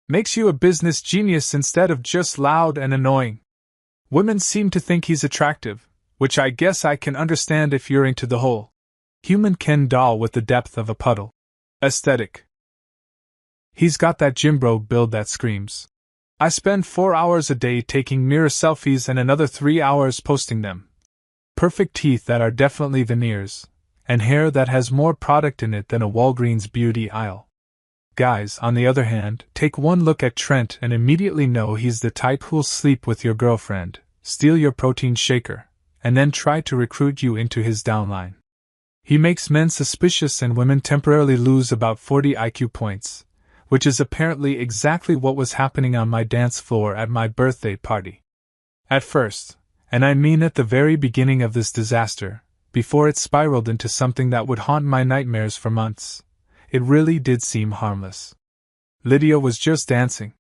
makes you a business genius instead of just loud and annoying. Women seem to think he's attractive, which I guess I can understand if you're into the whole human Ken doll with the depth of a puddle aesthetic. He's got that gym bro build that screams. I spend 4 hours a day taking mirror selfies and another 3 hours posting them. Perfect teeth that are definitely veneers, and hair that has more product in it than a Walgreens beauty aisle. Guys, on the other hand, take one look at Trent and immediately know he's the type who'll sleep with your girlfriend, steal your protein shaker, and then try to recruit you into his downline. He makes men suspicious and women temporarily lose about 40 IQ points, which is apparently exactly what was happening on my dance floor at my birthday party. At first, and I mean at the very beginning of this disaster, before it spiraled into something that would haunt my nightmares for months, it really did seem harmless. Lydia was just dancing.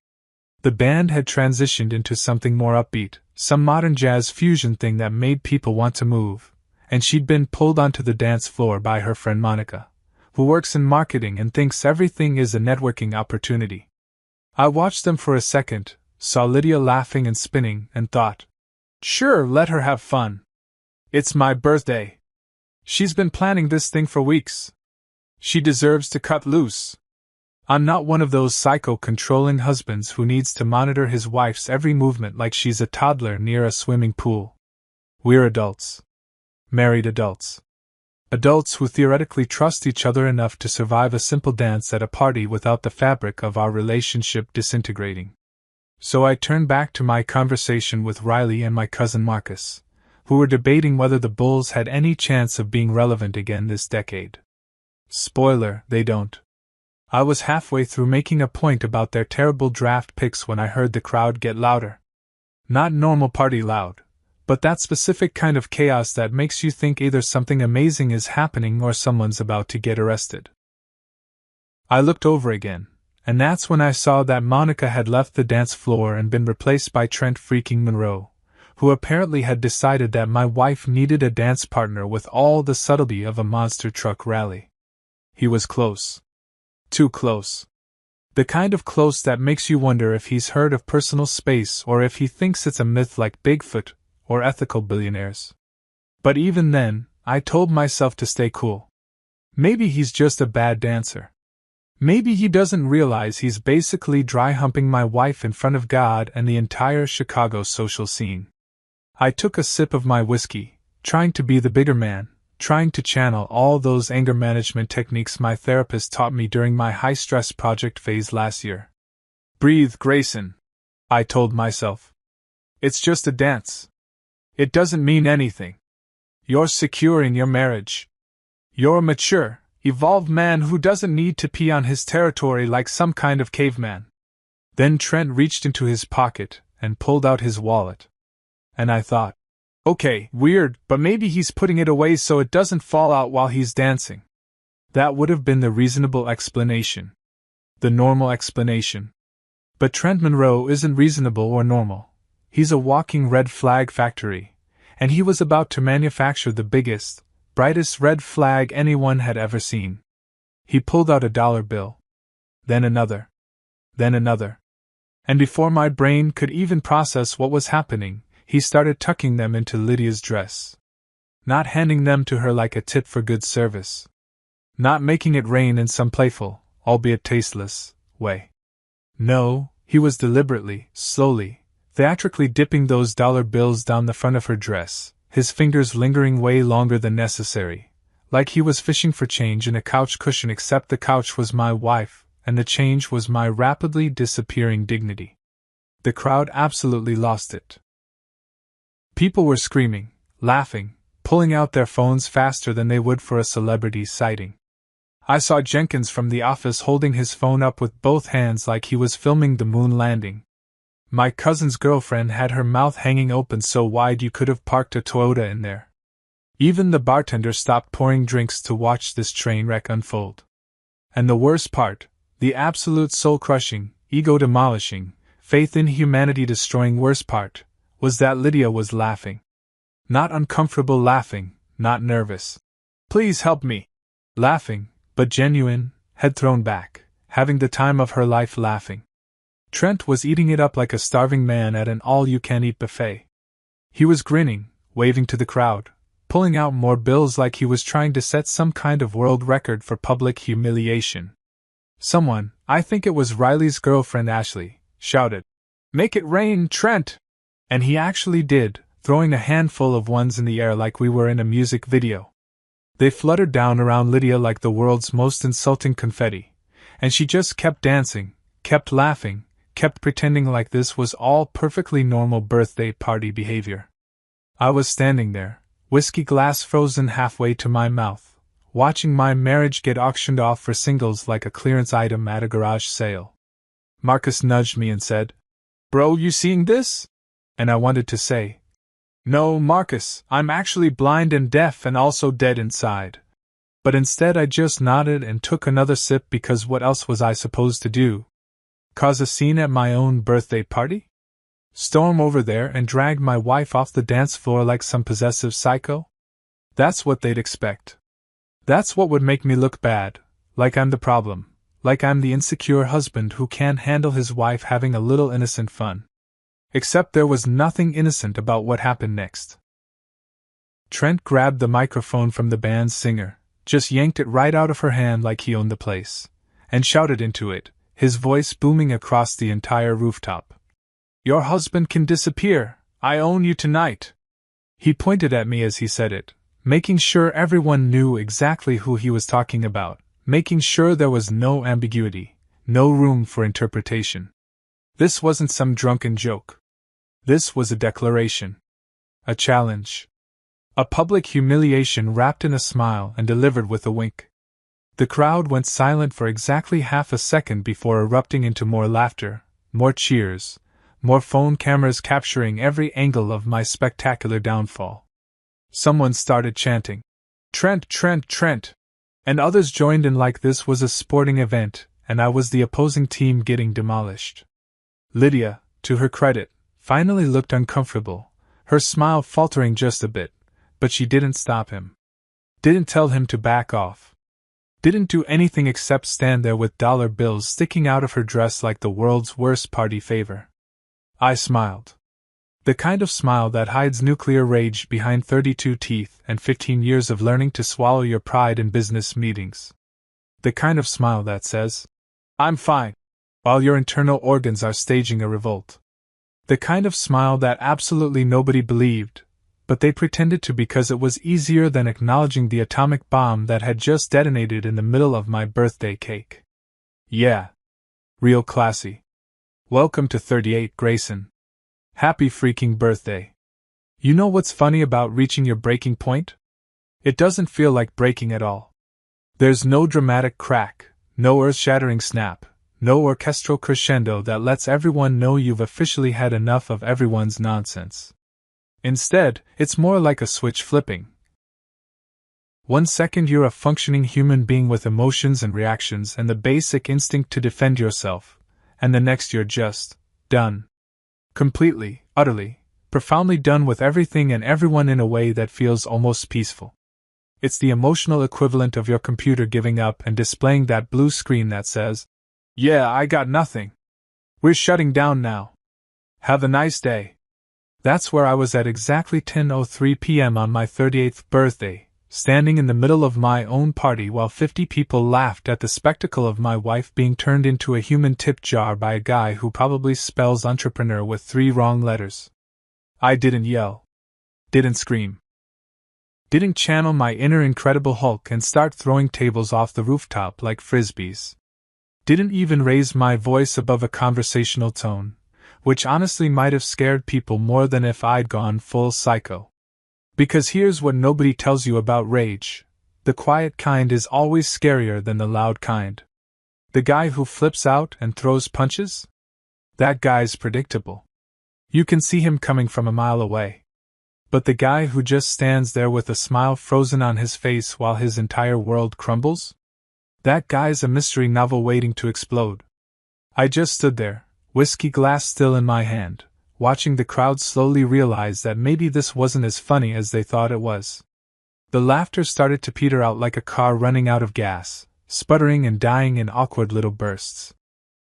The band had transitioned into something more upbeat, some modern jazz fusion thing that made people want to move, and she'd been pulled onto the dance floor by her friend Monica, who works in marketing and thinks everything is a networking opportunity. I watched them for a second, saw Lydia laughing and spinning, and thought, sure, let her have fun. It's my birthday. She's been planning this thing for weeks. She deserves to cut loose. I'm not one of those psycho-controlling husbands who needs to monitor his wife's every movement like she's a toddler near a swimming pool. We're adults. Married adults. Adults who theoretically trust each other enough to survive a simple dance at a party without the fabric of our relationship disintegrating. So I turned back to my conversation with Riley and my cousin Marcus, who were debating whether the Bulls had any chance of being relevant again this decade. Spoiler, they don't. I was halfway through making a point about their terrible draft picks when I heard the crowd get louder. Not normal party loud, but that specific kind of chaos that makes you think either something amazing is happening or someone's about to get arrested. I looked over again, and that's when I saw that Monica had left the dance floor and been replaced by Trent freaking Monroe, who apparently had decided that my wife needed a dance partner with all the subtlety of a monster truck rally. He was close. Too close. The kind of close that makes you wonder if he's heard of personal space or if he thinks it's a myth like Bigfoot or ethical billionaires. But even then, I told myself to stay cool. Maybe he's just a bad dancer. Maybe he doesn't realize he's basically dry humping my wife in front of God and the entire Chicago social scene. I took a sip of my whiskey, trying to be the bigger man, trying to channel all those anger management techniques my therapist taught me during my high-stress project phase last year. Breathe, Grayson, I told myself. It's just a dance. It doesn't mean anything. You're secure in your marriage. You're a mature, evolved man who doesn't need to pee on his territory like some kind of caveman. Then Trent reached into his pocket and pulled out his wallet. And I thought, okay, weird, but maybe he's putting it away so it doesn't fall out while he's dancing. That would have been the reasonable explanation. The normal explanation. But Trent Monroe isn't reasonable or normal. He's a walking red flag factory, and he was about to manufacture the biggest, brightest red flag anyone had ever seen. He pulled out a dollar bill. Then another. Then another. And before my brain could even process what was happening, he started tucking them into Lydia's dress. Not handing them to her like a tip for good service. Not making it rain in some playful, albeit tasteless, way. No, he was deliberately, slowly, theatrically dipping those dollar bills down the front of her dress, his fingers lingering way longer than necessary, like he was fishing for change in a couch cushion, except the couch was my wife, and the change was my rapidly disappearing dignity. The crowd absolutely lost it. People were screaming, laughing, pulling out their phones faster than they would for a celebrity sighting. I saw Jenkins from the office holding his phone up with both hands like he was filming the moon landing. My cousin's girlfriend had her mouth hanging open so wide you could have parked a Toyota in there. Even the bartender stopped pouring drinks to watch this train wreck unfold. And the worst part, the absolute soul-crushing, ego-demolishing, faith-in-humanity-destroying worst part, was that Lydia was laughing. Not uncomfortable laughing, not nervous. Please help me. Laughing, but genuine, head thrown back, having the time of her life laughing. Trent was eating it up like a starving man at an all-you-can-eat buffet. He was grinning, waving to the crowd, pulling out more bills like he was trying to set some kind of world record for public humiliation. Someone, I think it was Riley's girlfriend Ashley, shouted, "Make it rain, Trent!" And he actually did, throwing a handful of ones in the air like we were in a music video. They fluttered down around Lydia like the world's most insulting confetti, and she just kept dancing, kept laughing, kept pretending like this was all perfectly normal birthday party behavior. I was standing there, whiskey glass frozen halfway to my mouth, watching my marriage get auctioned off for singles like a clearance item at a garage sale. Marcus nudged me and said, "Bro, you seeing this?" And I wanted to say, "No, Marcus, I'm actually blind and deaf and also dead inside." But instead I just nodded and took another sip because what else was I supposed to do? Cause a scene at my own birthday party? Storm over there and drag my wife off the dance floor like some possessive psycho? That's what they'd expect. That's what would make me look bad, like I'm the problem, like I'm the insecure husband who can't handle his wife having a little innocent fun. Except there was nothing innocent about what happened next. Trent grabbed the microphone from the band's singer, just yanked it right out of her hand like he owned the place, and shouted into it, his voice booming across the entire rooftop. "Your husband can disappear. I own you tonight." He pointed at me as he said it, making sure everyone knew exactly who he was talking about, making sure there was no ambiguity, no room for interpretation. This wasn't some drunken joke. This was a declaration. A challenge. A public humiliation wrapped in a smile and delivered with a wink. The crowd went silent for exactly half a second before erupting into more laughter, more cheers, more phone cameras capturing every angle of my spectacular downfall. Someone started chanting, "Trent, Trent, Trent!" And others joined in like this was a sporting event, and I was the opposing team getting demolished. Lydia, to her credit, finally looked uncomfortable, her smile faltering just a bit, but she didn't stop him. Didn't tell him to back off. Didn't do anything except stand there with dollar bills sticking out of her dress like the world's worst party favor. I smiled. The kind of smile that hides nuclear rage behind 32 teeth and 15 years of learning to swallow your pride in business meetings. The kind of smile that says, "I'm fine," while your internal organs are staging a revolt. The kind of smile that absolutely nobody believed, but they pretended to because it was easier than acknowledging the atomic bomb that had just detonated in the middle of my birthday cake. Yeah. Real classy. Welcome to 38, Grayson. Happy freaking birthday. You know what's funny about reaching your breaking point? It doesn't feel like breaking at all. There's no dramatic crack, no earth-shattering snap, no orchestral crescendo that lets everyone know you've officially had enough of everyone's nonsense. Instead, it's more like a switch flipping. 1 second you're a functioning human being with emotions and reactions and the basic instinct to defend yourself, and the next you're just done. Completely, utterly, profoundly done with everything and everyone in a way that feels almost peaceful. It's the emotional equivalent of your computer giving up and displaying that blue screen that says, "Yeah, I got nothing. We're shutting down now. Have a nice day." That's where I was at exactly 10:03 p.m. on my 38th birthday, standing in the middle of my own party while 50 people laughed at the spectacle of my wife being turned into a human tip jar by a guy who probably spells entrepreneur with 3 wrong letters. I didn't yell. Didn't scream. Didn't channel my inner Incredible Hulk and start throwing tables off the rooftop like frisbees. Didn't even raise my voice above a conversational tone, which honestly might have scared people more than if I'd gone full psycho. Because here's what nobody tells you about rage: the quiet kind is always scarier than the loud kind. The guy who flips out and throws punches? That guy's predictable. You can see him coming from a mile away. But the guy who just stands there with a smile frozen on his face while his entire world crumbles? That guy's a mystery novel waiting to explode. I just stood there, whiskey glass still in my hand, watching the crowd slowly realize that maybe this wasn't as funny as they thought it was. The laughter started to peter out like a car running out of gas, sputtering and dying in awkward little bursts.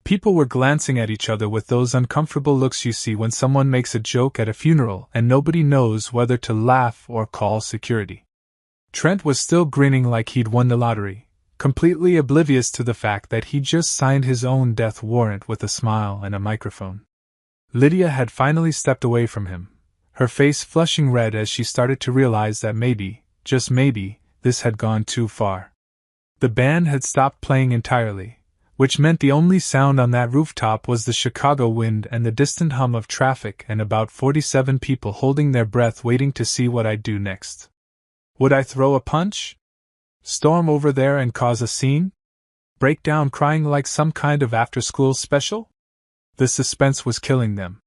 People were glancing at each other with those uncomfortable looks you see when someone makes a joke at a funeral and nobody knows whether to laugh or call security. Trent was still grinning like he'd won the lottery, completely oblivious to the fact that he just signed his own death warrant with a smile and a microphone. Lydia had finally stepped away from him, her face flushing red as she started to realize that maybe, just maybe, this had gone too far. The band had stopped playing entirely, which meant the only sound on that rooftop was the Chicago wind and the distant hum of traffic and about 47 people holding their breath waiting to see what I'd do next. Would I throw a punch? Storm over there and cause a scene? Break down crying like some kind of after-school special? The suspense was killing them.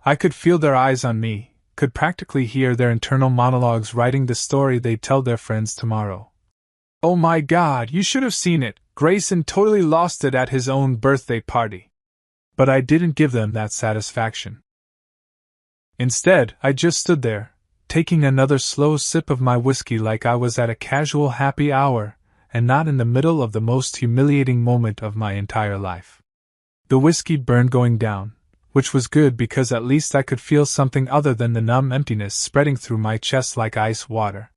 I could feel their eyes on me, could practically hear their internal monologues writing the story they'd tell their friends tomorrow. Oh my God, you should have seen it. Grayson totally lost it at his own birthday party. But I didn't give them that satisfaction. Instead, I just stood there, taking another slow sip of my whiskey like I was at a casual happy hour, and not in the middle of the most humiliating moment of my entire life. The whiskey burned going down, which was good because at least I could feel something other than the numb emptiness spreading through my chest like ice water.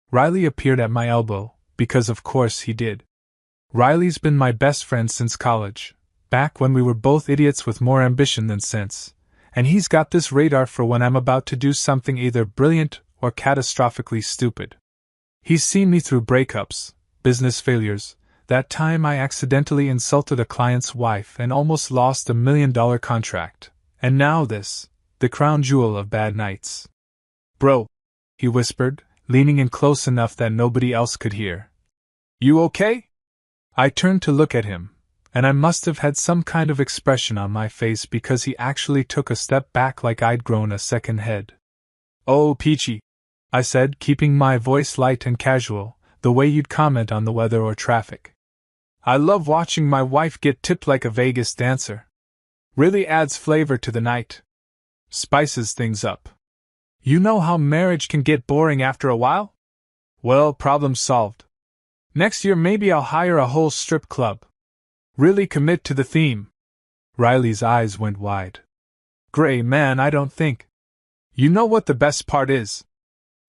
Riley appeared at my elbow, because of course he did. Riley's been my best friend since college, back when we were both idiots with more ambition than sense, and he's got this radar for when I'm about to do something either brilliant or catastrophically stupid. He's seen me through breakups, business failures, that time I accidentally insulted a client's wife and almost lost $1 million contract, and now this, the crown jewel of bad nights. Bro, he whispered, leaning in close enough that nobody else could hear. You okay? I turned to look at him, and I must have had some kind of expression on my face because he actually took a step back like I'd grown a second head. Oh, Peachy, I said, keeping my voice light and casual, the way you'd comment on the weather or traffic. I love watching my wife get tipped like a Vegas dancer. Really adds flavor to the night. Spices things up. You know how marriage can get boring after a while? Well, problem solved. Next year maybe I'll hire a whole strip club. Really commit to the theme. Riley's eyes went wide. Gray, man, I don't think. You know what the best part is?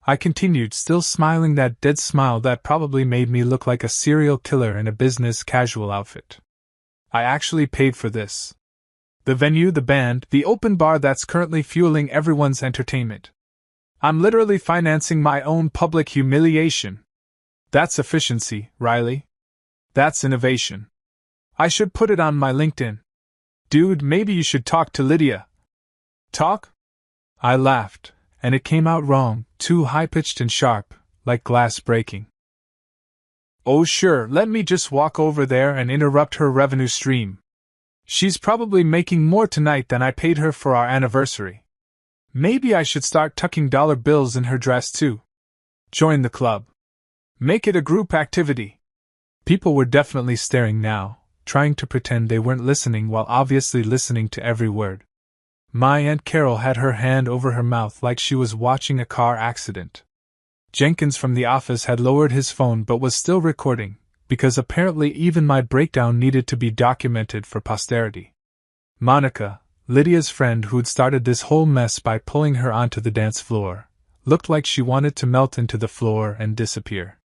I continued, still smiling that dead smile that probably made me look like a serial killer in a business casual outfit. I actually paid for this. The venue, the band, the open bar that's currently fueling everyone's entertainment. I'm literally financing my own public humiliation. That's efficiency, Riley. That's innovation. I should put it on my LinkedIn. Dude, maybe you should talk to Lydia. Talk? I laughed, and it came out wrong, too high-pitched and sharp, like glass breaking. Oh sure, let me just walk over there and interrupt her revenue stream. She's probably making more tonight than I paid her for our anniversary. Maybe I should start tucking dollar bills in her dress too. Join the club. Make it a group activity. People were definitely staring now, trying to pretend they weren't listening while obviously listening to every word. My Aunt Carol had her hand over her mouth like she was watching a car accident. Jenkins from the office had lowered his phone but was still recording, because apparently even my breakdown needed to be documented for posterity. Monica, Lydia's friend who'd started this whole mess by pulling her onto the dance floor, looked like she wanted to melt into the floor and disappear.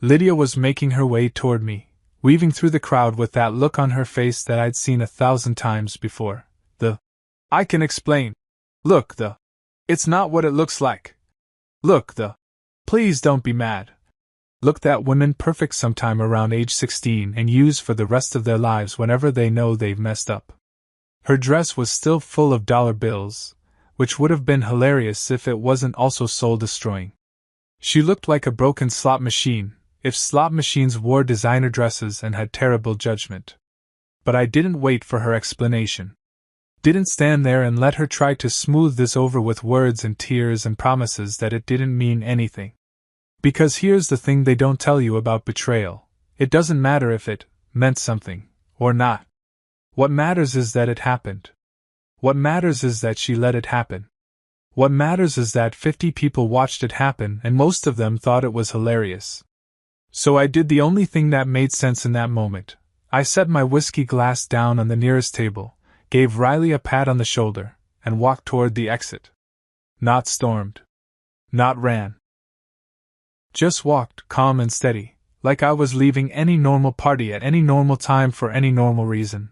Lydia was making her way toward me, weaving through the crowd with that look on her face that I'd seen 1,000 times before. I can explain. Look, it's not what it looks like. Look, please don't be mad. Look, that women perfect sometime around age 16 and use for the rest of their lives whenever they know they've messed up. Her dress was still full of dollar bills, which would have been hilarious if it wasn't also soul-destroying. She looked like a broken slot machine, if slot machines wore designer dresses and had terrible judgment. But I didn't wait for her explanation. Didn't stand there and let her try to smooth this over with words and tears and promises that it didn't mean anything. Because here's the thing they don't tell you about betrayal. It doesn't matter if it meant something or not. What matters is that it happened. What matters is that she let it happen. What matters is that 50 people watched it happen and most of them thought it was hilarious. So I did the only thing that made sense in that moment. I set my whiskey glass down on the nearest table, gave Riley a pat on the shoulder, and walked toward the exit. Not stormed. Not ran. Just walked, calm and steady, like I was leaving any normal party at any normal time for any normal reason.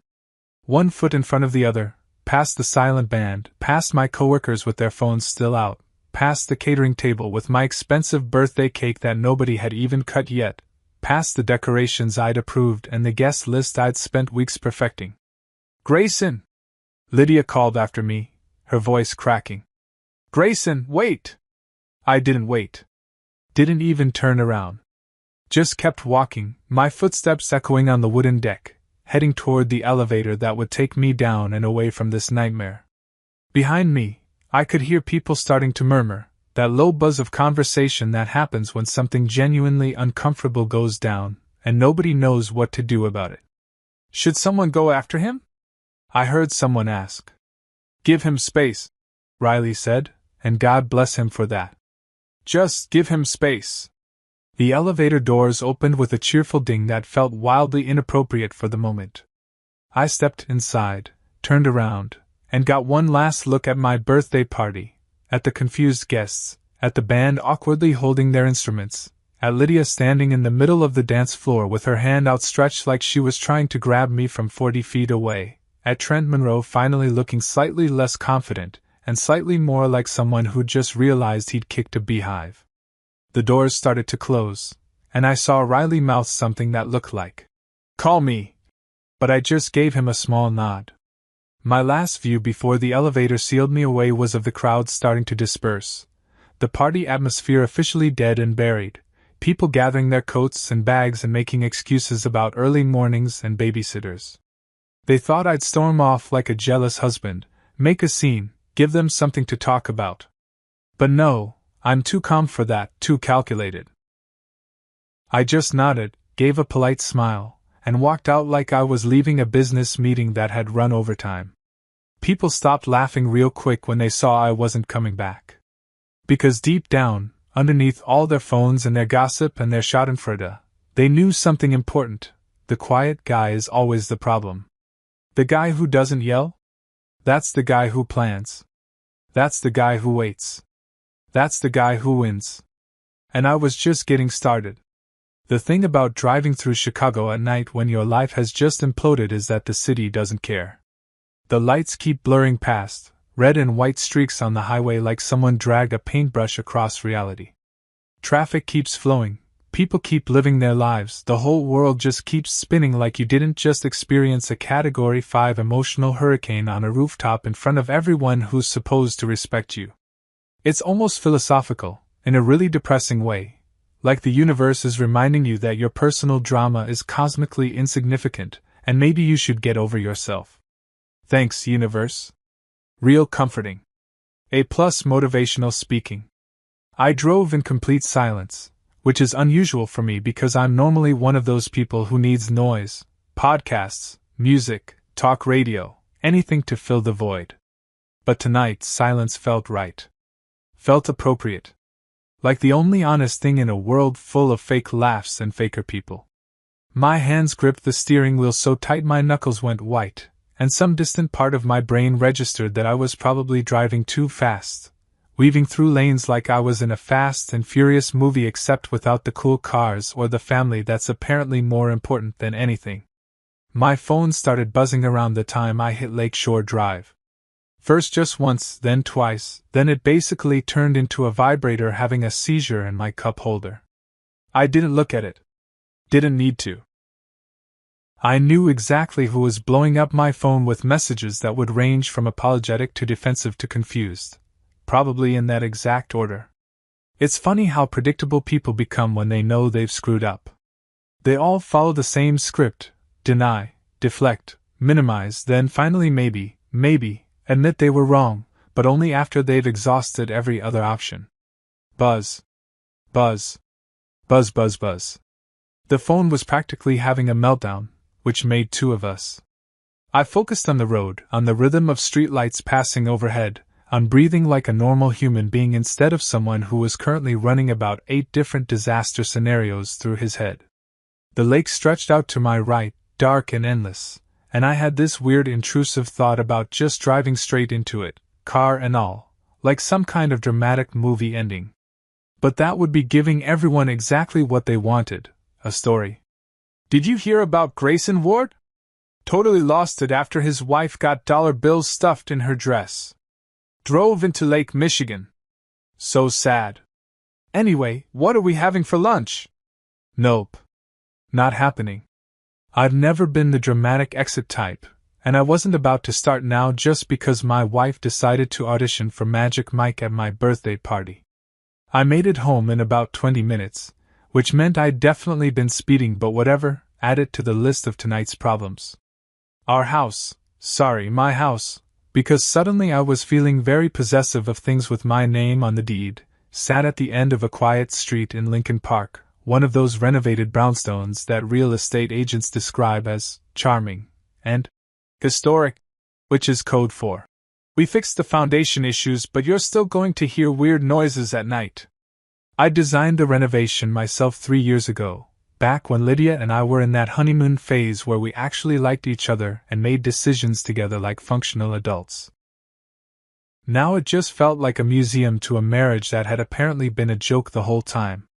One foot in front of the other, past the silent band, past my coworkers with their phones still out, past the catering table with my expensive birthday cake that nobody had even cut yet, past the decorations I'd approved and the guest list I'd spent weeks perfecting. Grayson! Lydia called after me, her voice cracking. Grayson, wait! I didn't wait. Didn't even turn around. Just kept walking, my footsteps echoing on the wooden deck, heading toward the elevator that would take me down and away from this nightmare. Behind me, I could hear people starting to murmur, that low buzz of conversation that happens when something genuinely uncomfortable goes down, and nobody knows what to do about it. Should someone go after him? I heard someone ask. Give him space, Riley said, and God bless him for that. Just give him space. The elevator doors opened with a cheerful ding that felt wildly inappropriate for the moment. I stepped inside, turned around, and got one last look at my birthday party, at the confused guests, at the band awkwardly holding their instruments, at Lydia standing in the middle of the dance floor with her hand outstretched like she was trying to grab me from 40 feet away, at Trent Monroe finally looking slightly less confident, and slightly more like someone who'd just realized he'd kicked a beehive. The doors started to close, and I saw Riley mouth something that looked like, "Call me," but I just gave him a small nod. My last view before the elevator sealed me away was of the crowd starting to disperse, the party atmosphere officially dead and buried, people gathering their coats and bags and making excuses about early mornings and babysitters. They thought I'd storm off like a jealous husband, make a scene, give them something to talk about. But no, I'm too calm for that, too calculated. I just nodded, gave a polite smile, and walked out like I was leaving a business meeting that had run overtime. People stopped laughing real quick when they saw I wasn't coming back. Because deep down, underneath all their phones and their gossip and their schadenfreude, they knew something important: the quiet guy is always the problem. The guy who doesn't yell? That's the guy who plans. That's the guy who waits. That's the guy who wins. And I was just getting started. The thing about driving through Chicago at night when your life has just imploded is that the city doesn't care. The lights keep blurring past, red and white streaks on the highway like someone dragged a paintbrush across reality. Traffic keeps flowing, people keep living their lives, the whole world just keeps spinning like you didn't just experience a Category 5 emotional hurricane on a rooftop in front of everyone who's supposed to respect you. It's almost philosophical, in a really depressing way, like the universe is reminding you that your personal drama is cosmically insignificant, and maybe you should get over yourself. Thanks, universe. Real comforting. A+ motivational speaking. I drove in complete silence, which is unusual for me because I'm normally one of those people who needs noise, podcasts, music, talk radio, anything to fill the void. But tonight silence felt right. Felt appropriate. Like the only honest thing in a world full of fake laughs and faker people. My hands gripped the steering wheel so tight my knuckles went white, and some distant part of my brain registered that I was probably driving too fast, weaving through lanes like I was in a Fast and Furious movie except without the cool cars or the family that's apparently more important than anything. My phone started buzzing around the time I hit Lakeshore Drive. First just once, then twice, then it basically turned into a vibrator having a seizure in my cup holder. I didn't look at it. Didn't need to. I knew exactly who was blowing up my phone with messages that would range from apologetic to defensive to confused, probably in that exact order. It's funny how predictable people become when they know they've screwed up. They all follow the same script: deny, deflect, minimize, then finally maybe, admit they were wrong, but only after they've exhausted every other option. Buzz. Buzz. Buzz, buzz, buzz. The phone was practically having a meltdown, which made two of us. I focused on the road, on the rhythm of streetlights passing overhead, on breathing like a normal human being instead of someone who was currently running about 8 different disaster scenarios through his head. The lake stretched out to my right, dark and endless, and I had this weird intrusive thought about just driving straight into it, car and all, like some kind of dramatic movie ending. But that would be giving everyone exactly what they wanted, a story. Did you hear about Grayson Ward? Totally lost it after his wife got dollar bills stuffed in her dress. Drove into Lake Michigan. So sad. Anyway, what are we having for lunch? Nope. Not happening. I've never been the dramatic exit type, and I wasn't about to start now just because my wife decided to audition for Magic Mike at my birthday party. I made it home in about 20 minutes, which meant I'd definitely been speeding, but whatever, add it to the list of tonight's problems. My house, because suddenly I was feeling very possessive of things with my name on the deed, sat at the end of a quiet street in Lincoln Park, one of those renovated brownstones that real estate agents describe as charming and historic, which is code for "We fixed the foundation issues, but you're still going to hear weird noises at night." I designed the renovation myself 3 years ago, back when Lydia and I were in that honeymoon phase where we actually liked each other and made decisions together like functional adults. Now it just felt like a museum to a marriage that had apparently been a joke the whole time.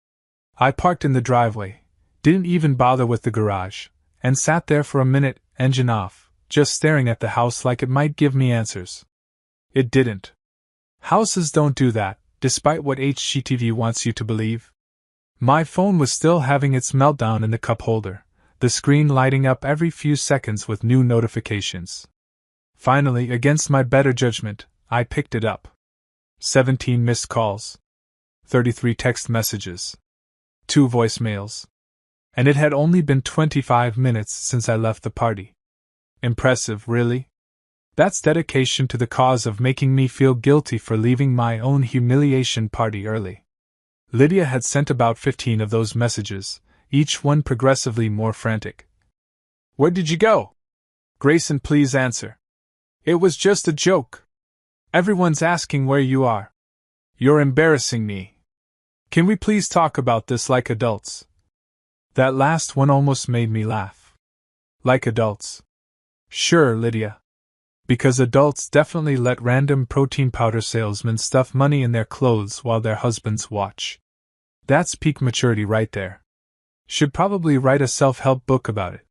I parked in the driveway, didn't even bother with the garage, and sat there for a minute, engine off, just staring at the house like it might give me answers. It didn't. Houses don't do that, despite what HGTV wants you to believe. My phone was still having its meltdown in the cup holder, the screen lighting up every few seconds with new notifications. Finally, against my better judgment, I picked it up. 17 missed calls. 33 text messages. 2 voicemails. And it had only been 25 minutes since I left the party. Impressive, really? That's dedication to the cause of making me feel guilty for leaving my own humiliation party early. Lydia had sent about 15 of those messages, each one progressively more frantic. "Where did you go? Grayson, please answer. It was just a joke. Everyone's asking where you are. You're embarrassing me. Can we please talk about this like adults?" That last one almost made me laugh. Like adults. Sure, Lydia. Because adults definitely let random protein powder salesmen stuff money in their clothes while their husbands watch. That's peak maturity right there. Should probably write a self-help book about it.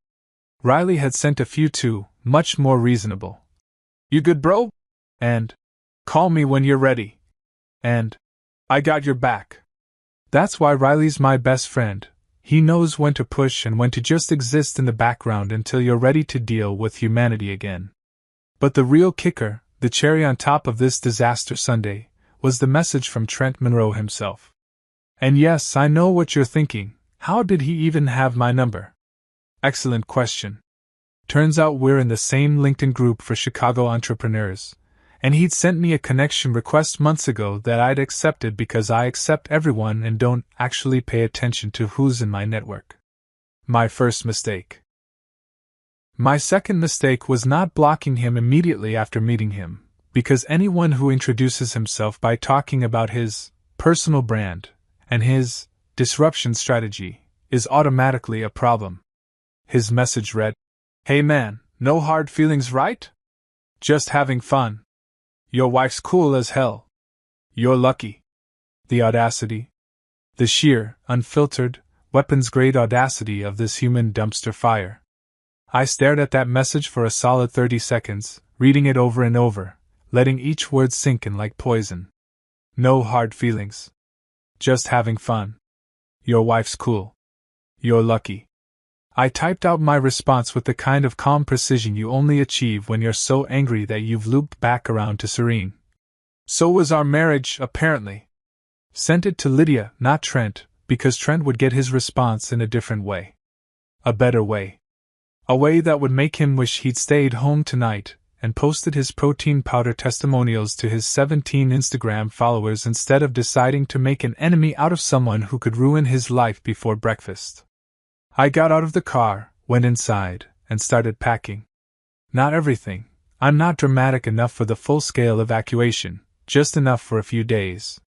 Riley had sent a few too, much more reasonable. "You good, bro?" And "Call me when you're ready." And "I got your back." That's why Riley's my best friend. He knows when to push and when to just exist in the background until you're ready to deal with humanity again. But the real kicker, the cherry on top of this disaster Sunday, was the message from Trent Monroe himself. And yes, I know what you're thinking. How did he even have my number? Excellent question. Turns out we're in the same LinkedIn group for Chicago entrepreneurs, and he'd sent me a connection request months ago that I'd accepted because I accept everyone and don't actually pay attention to who's in my network. My first mistake. My second mistake was not blocking him immediately after meeting him, because anyone who introduces himself by talking about his personal brand and his disruption strategy is automatically a problem. His message read, "Hey man, no hard feelings, right? Just having fun. Your wife's cool as hell. You're lucky." The audacity. The sheer, unfiltered, weapons-grade audacity of this human dumpster fire. I stared at that message for a solid 30 seconds, reading it over and over, letting each word sink in like poison. No hard feelings. Just having fun. Your wife's cool. You're lucky. I typed out my response with the kind of calm precision you only achieve when you're so angry that you've looped back around to serene. So was our marriage, apparently. Sent it to Lydia, not Trent, because Trent would get his response in a different way. A better way. A way that would make him wish he'd stayed home tonight and posted his protein powder testimonials to his 17 Instagram followers instead of deciding to make an enemy out of someone who could ruin his life before breakfast. I got out of the car, went inside, and started packing. Not everything. I'm not dramatic enough for the full-scale evacuation, just enough for a few days.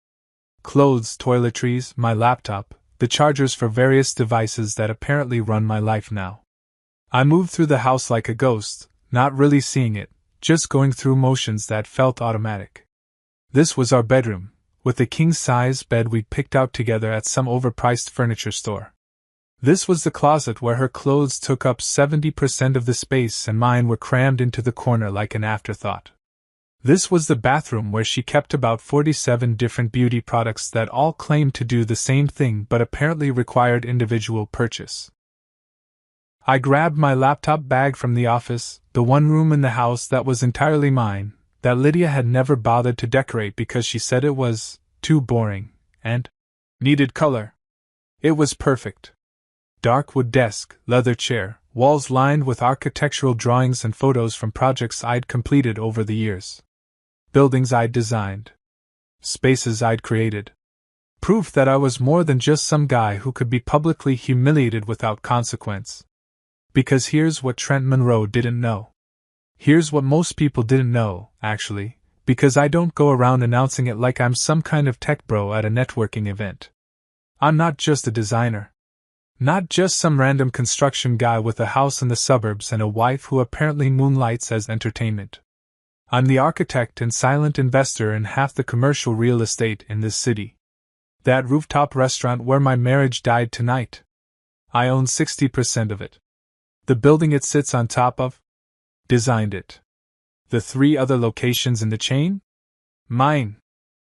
Clothes, toiletries, my laptop, the chargers for various devices that apparently run my life now. I moved through the house like a ghost, not really seeing it, just going through motions that felt automatic. This was our bedroom, with the king-size bed we'd picked out together at some overpriced furniture store. This was the closet where her clothes took up 70% of the space and mine were crammed into the corner like an afterthought. This was the bathroom where she kept about 47 different beauty products that all claimed to do the same thing but apparently required individual purchase. I grabbed my laptop bag from the office, the one room in the house that was entirely mine, that Lydia had never bothered to decorate because she said it was too boring and needed color. It was perfect. Dark wood desk, leather chair, walls lined with architectural drawings and photos from projects I'd completed over the years. Buildings I'd designed. Spaces I'd created. Proof that I was more than just some guy who could be publicly humiliated without consequence. Because here's what Trent Monroe didn't know. Here's what most people didn't know, actually, because I don't go around announcing it like I'm some kind of tech bro at a networking event. I'm not just a designer. Not just some random construction guy with a house in the suburbs and a wife who apparently moonlights as entertainment. I'm the architect and silent investor in half the commercial real estate in this city. That rooftop restaurant where my marriage died tonight. I own 60% of it. The building it sits on top of? Designed it. The 3 other locations in the chain? Mine.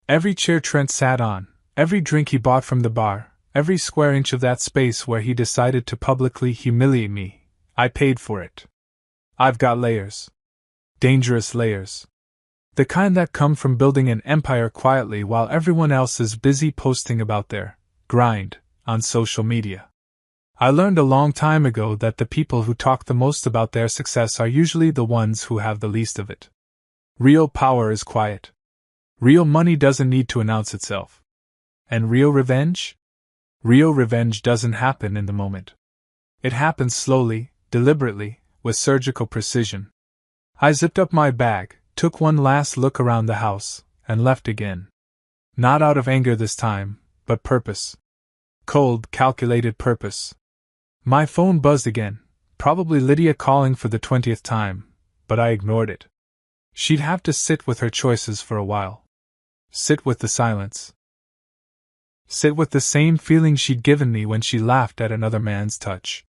Every chair Trent sat on, every drink he bought from the bar, every square inch of that space where he decided to publicly humiliate me, I paid for it. I've got layers. Dangerous layers. The kind that come from building an empire quietly while everyone else is busy posting about their grind on social media. I learned a long time ago that the people who talk the most about their success are usually the ones who have the least of it. Real power is quiet. Real money doesn't need to announce itself. And real revenge? Real revenge doesn't happen in the moment. It happens slowly, deliberately, with surgical precision. I zipped up my bag, took one last look around the house, and left again. Not out of anger this time, but purpose. Cold, calculated purpose. My phone buzzed again, probably Lydia calling for the 20th time, but I ignored it. She'd have to sit with her choices for a while. Sit with the silence. Sit with the same feeling she'd given me when she laughed at another man's touch.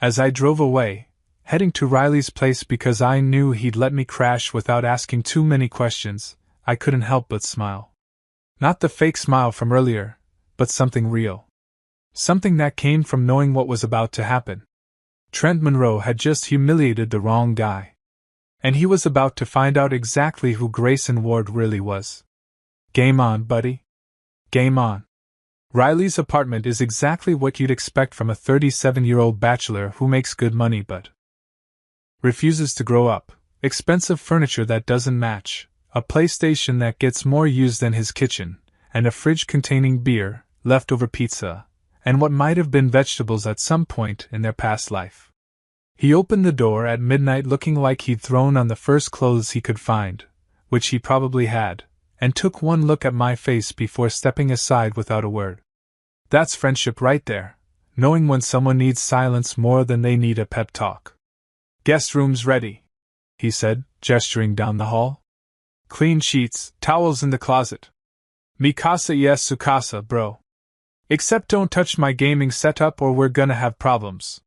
As I drove away, heading to Riley's place because I knew he'd let me crash without asking too many questions, I couldn't help but smile. Not the fake smile from earlier, but something real. Something that came from knowing what was about to happen. Trent Monroe had just humiliated the wrong guy. And he was about to find out exactly who Grayson Ward really was. Game on, buddy. Game on. Riley's apartment is exactly what you'd expect from a 37-year-old bachelor who makes good money but refuses to grow up, expensive furniture that doesn't match, a PlayStation that gets more use than his kitchen, and a fridge containing beer, leftover pizza, and what might have been vegetables at some point in their past life. He opened the door at midnight looking like he'd thrown on the first clothes he could find, which he probably had, and took one look at my face before stepping aside without a word. That's friendship right there, knowing when someone needs silence more than they need a pep talk. Guest room's ready, he said, gesturing down the hall. Clean sheets, towels in the closet. Mi casa y su casa, bro. Except don't touch my gaming setup or we're gonna have problems.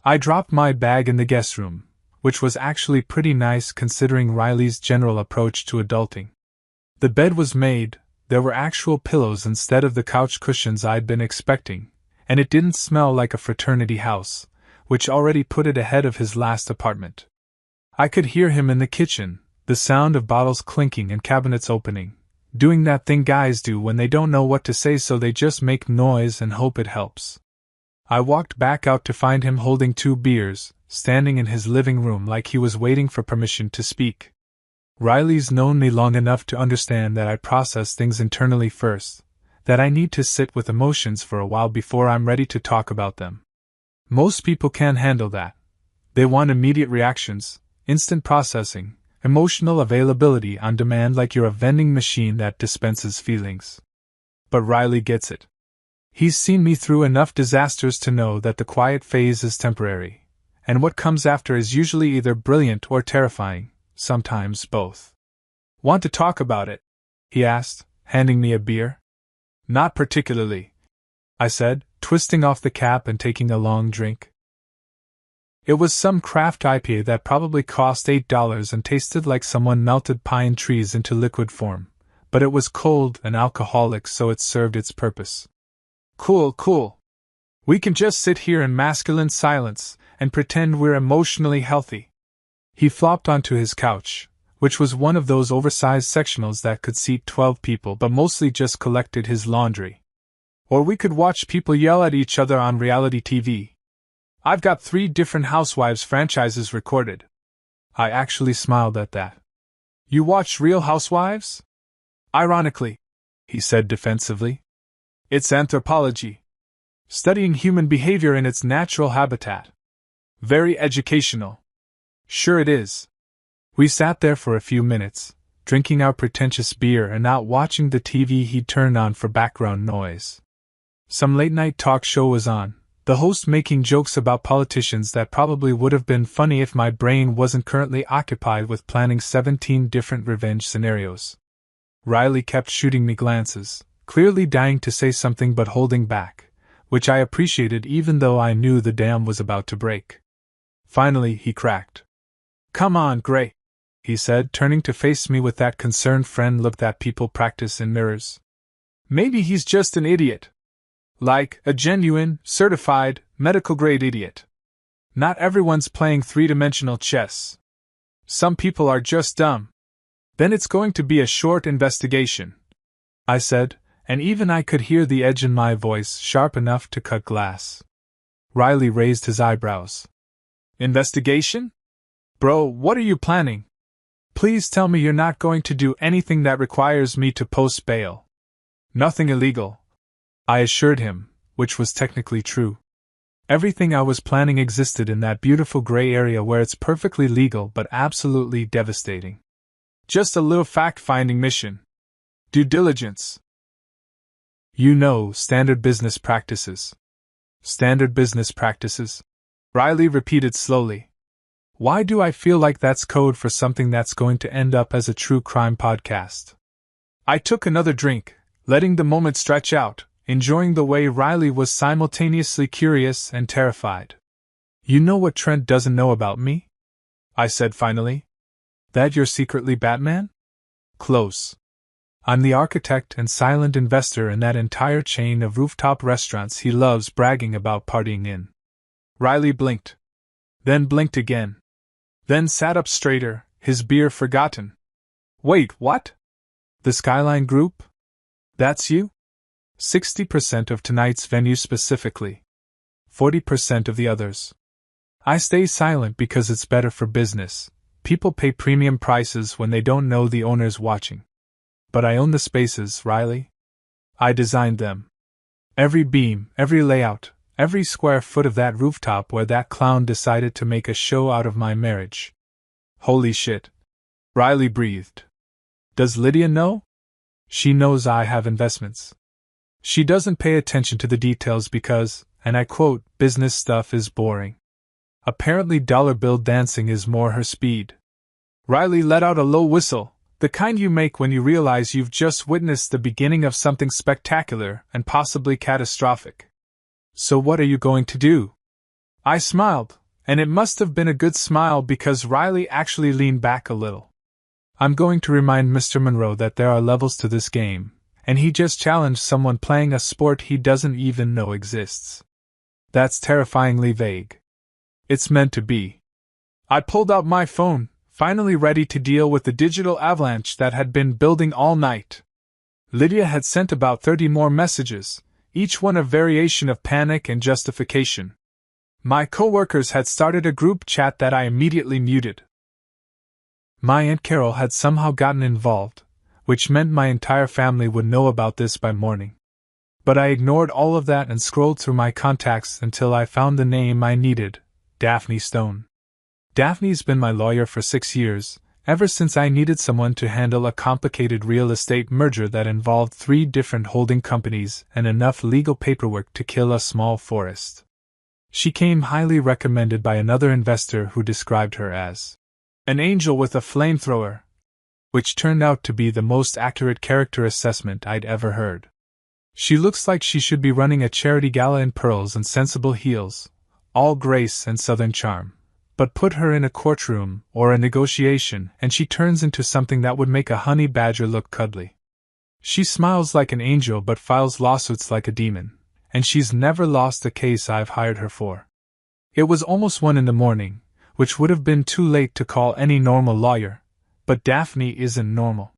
I dropped my bag in the guest room, which was actually pretty nice considering Riley's general approach to adulting. The bed was made, there were actual pillows instead of the couch cushions I'd been expecting, and it didn't smell like a fraternity house, which already put it ahead of his last apartment. I could hear him in the kitchen, the sound of bottles clinking and cabinets opening, doing that thing guys do when they don't know what to say so they just make noise and hope it helps. I walked back out to find him holding 2 beers, standing in his living room like he was waiting for permission to speak. Riley's known me long enough to understand that I process things internally first, that I need to sit with emotions for a while before I'm ready to talk about them. Most people can't handle that. They want immediate reactions, instant processing, emotional availability on demand like you're a vending machine that dispenses feelings. But Riley gets it. He's seen me through enough disasters to know that the quiet phase is temporary, and what comes after is usually either brilliant or terrifying, sometimes both. Want to talk about it? He asked, handing me a beer. Not particularly, I said, twisting off the cap and taking a long drink. It was some craft IPA that probably cost $8 and tasted like someone melted pine trees into liquid form, but it was cold and alcoholic, so it served its purpose. Cool. We can just sit here in masculine silence and pretend we're emotionally healthy. He flopped onto his couch, which was one of those oversized sectionals that could seat 12 people but mostly just collected his laundry. Or we could watch people yell at each other on reality TV. I've got 3 different Housewives franchises recorded. I actually smiled at that. You watch Real Housewives? Ironically, he said defensively. It's anthropology. Studying human behavior in its natural habitat. Very educational. Sure it is. We sat there for a few minutes, drinking our pretentious beer and not watching the TV he'd turned on for background noise. Some late-night talk show was on, the host making jokes about politicians that probably would have been funny if my brain wasn't currently occupied with planning 17 different revenge scenarios. Riley kept shooting me glances, clearly dying to say something but holding back, which I appreciated even though I knew the dam was about to break. Finally, he cracked. "Come on, Gray," he said, turning to face me with that concerned friend look that people practice in mirrors. "Maybe he's just an idiot. Like, a genuine, certified, medical-grade idiot. Not everyone's playing 3-dimensional chess. Some people are just dumb. Then it's going to be a short investigation," I said, and even I could hear the edge in my voice sharp enough to cut glass. Riley raised his eyebrows. "Investigation? Bro, what are you planning? Please tell me you're not going to do anything that requires me to post bail." "Nothing illegal," I assured him, which was technically true. Everything I was planning existed in that beautiful gray area where it's perfectly legal but absolutely devastating. Just a little fact-finding mission. Due diligence. You know, standard business practices. Standard business practices? Riley repeated slowly. Why do I feel like that's code for something that's going to end up as a true crime podcast? I took another drink, letting the moment stretch out, enjoying the way Riley was simultaneously curious and terrified. "You know what Trent doesn't know about me?" I said finally. "That you're secretly Batman?" "Close. I'm the architect and silent investor in that entire chain of rooftop restaurants he loves bragging about partying in." Riley blinked. Then blinked again. Then sat up straighter, his beer forgotten. "Wait, what? The Skyline Group? That's you?" 60% of tonight's venue specifically. 40% of the others. I stay silent because it's better for business. People pay premium prices when they don't know the owner's watching. But I own the spaces, Riley. I designed them. Every beam, every layout, every square foot of that rooftop where that clown decided to make a show out of my marriage. Holy shit. Riley breathed. Does Lydia know? She knows I have investments. She doesn't pay attention to the details because, and I quote, business stuff is boring. Apparently dollar bill dancing is more her speed. Riley let out a low whistle, the kind you make when you realize you've just witnessed the beginning of something spectacular and possibly catastrophic. "So what are you going to do?" I smiled, and it must have been a good smile because Riley actually leaned back a little. "I'm going to remind Mr. Monroe that there are levels to this game, and he just challenged someone playing a sport he doesn't even know exists. That's terrifyingly vague. It's meant to be." I pulled out my phone, finally ready to deal with the digital avalanche that had been building all night. Lydia had sent about 30 more messages, each one a variation of panic and justification. My coworkers had started a group chat that I immediately muted. My Aunt Carol had somehow gotten involved, which meant my entire family would know about this by morning. But I ignored all of that and scrolled through my contacts until I found the name I needed, Daphne Stone. Daphne's been my lawyer for 6 years, ever since I needed someone to handle a complicated real estate merger that involved 3 different holding companies and enough legal paperwork to kill a small forest. She came highly recommended by another investor who described her as an angel with a flamethrower, which turned out to be the most accurate character assessment I'd ever heard. She looks like she should be running a charity gala in pearls and sensible heels, all grace and southern charm. But put her in a courtroom or a negotiation and she turns into something that would make a honey badger look cuddly. She smiles like an angel but files lawsuits like a demon, and she's never lost a case I've hired her for. It was almost 1 a.m, which would have been too late to call any normal lawyer, but Daphne isn't normal.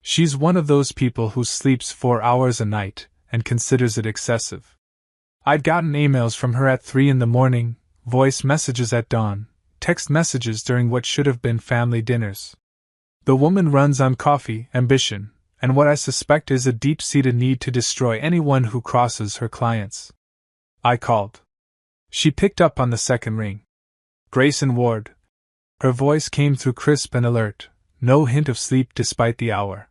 She's one of those people who sleeps 4 hours a night and considers it excessive. I'd gotten emails from her at 3 in the morning, voice messages at dawn, text messages during what should have been family dinners. The woman runs on coffee, ambition, and what I suspect is a deep-seated need to destroy anyone who crosses her clients. I called. She picked up on the second ring. Grayson Ward. Her voice came through crisp and alert, no hint of sleep despite the hour.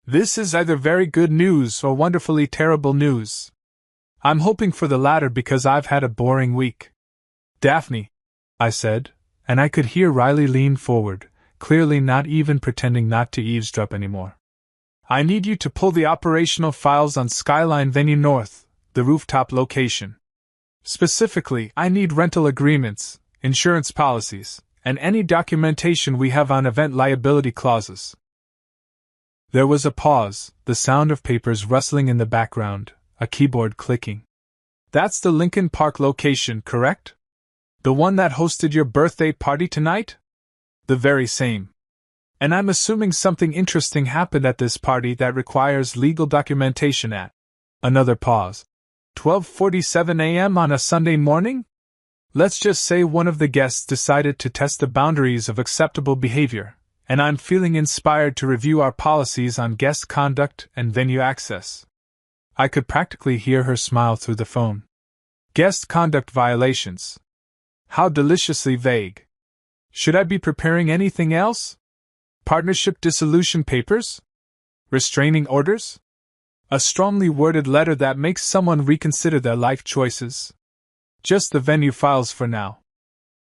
This is either very good news or wonderfully terrible news. I'm hoping for the latter because I've had a boring week. Daphne, I said, and I could hear Riley lean forward, clearly not even pretending not to eavesdrop anymore. I need you to pull the operational files on Skyline Venue North, the rooftop location. Specifically, I need rental agreements, insurance policies, and any documentation we have on event liability clauses. There was a pause, the sound of papers rustling in the background, a keyboard clicking. That's the Lincoln Park location, correct? The one that hosted your birthday party tonight? The very same. And I'm assuming something interesting happened at this party that requires legal documentation at. Another pause. 12:47 a.m. on a Sunday morning? Let's just say one of the guests decided to test the boundaries of acceptable behavior, and I'm feeling inspired to review our policies on guest conduct and venue access. I could practically hear her smile through the phone. Guest conduct violations. How deliciously vague. Should I be preparing anything else? Partnership dissolution papers? Restraining orders? A strongly worded letter that makes someone reconsider their life choices? Just the venue files for now.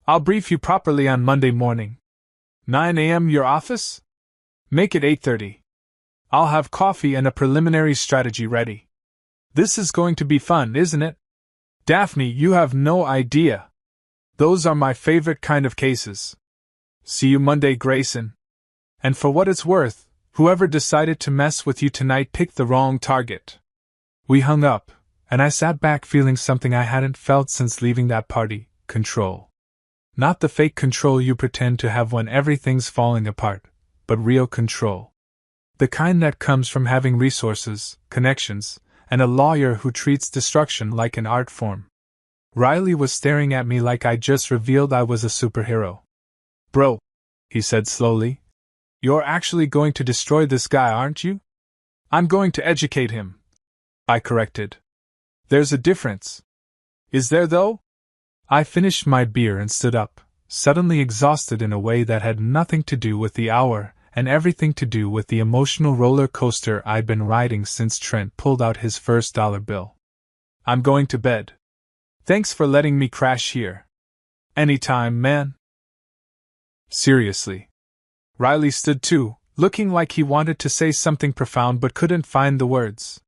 I'll brief you properly on Monday morning. 9 a.m. your office? Make it 8:30. I'll have coffee and a preliminary strategy ready. This is going to be fun, isn't it? Daphne, you have no idea. Those are my favorite kind of cases. See you Monday, Grayson. And for what it's worth, whoever decided to mess with you tonight picked the wrong target. We hung up, and I sat back feeling something I hadn't felt since leaving that party: control. Not the fake control you pretend to have when everything's falling apart, but real control. The kind that comes from having resources, connections, and a lawyer who treats destruction like an art form. Riley was staring at me like I'd just revealed I was a superhero. Bro, he said slowly, you're actually going to destroy this guy, aren't you? I'm going to educate him, I corrected. There's a difference. Is there, though? I finished my beer and stood up, suddenly exhausted in a way that had nothing to do with the hour and everything to do with the emotional roller coaster I'd been riding since Trent pulled out his first dollar bill. I'm going to bed. Thanks for letting me crash here. Anytime, man. Seriously. Riley stood too, looking like he wanted to say something profound but couldn't find the words.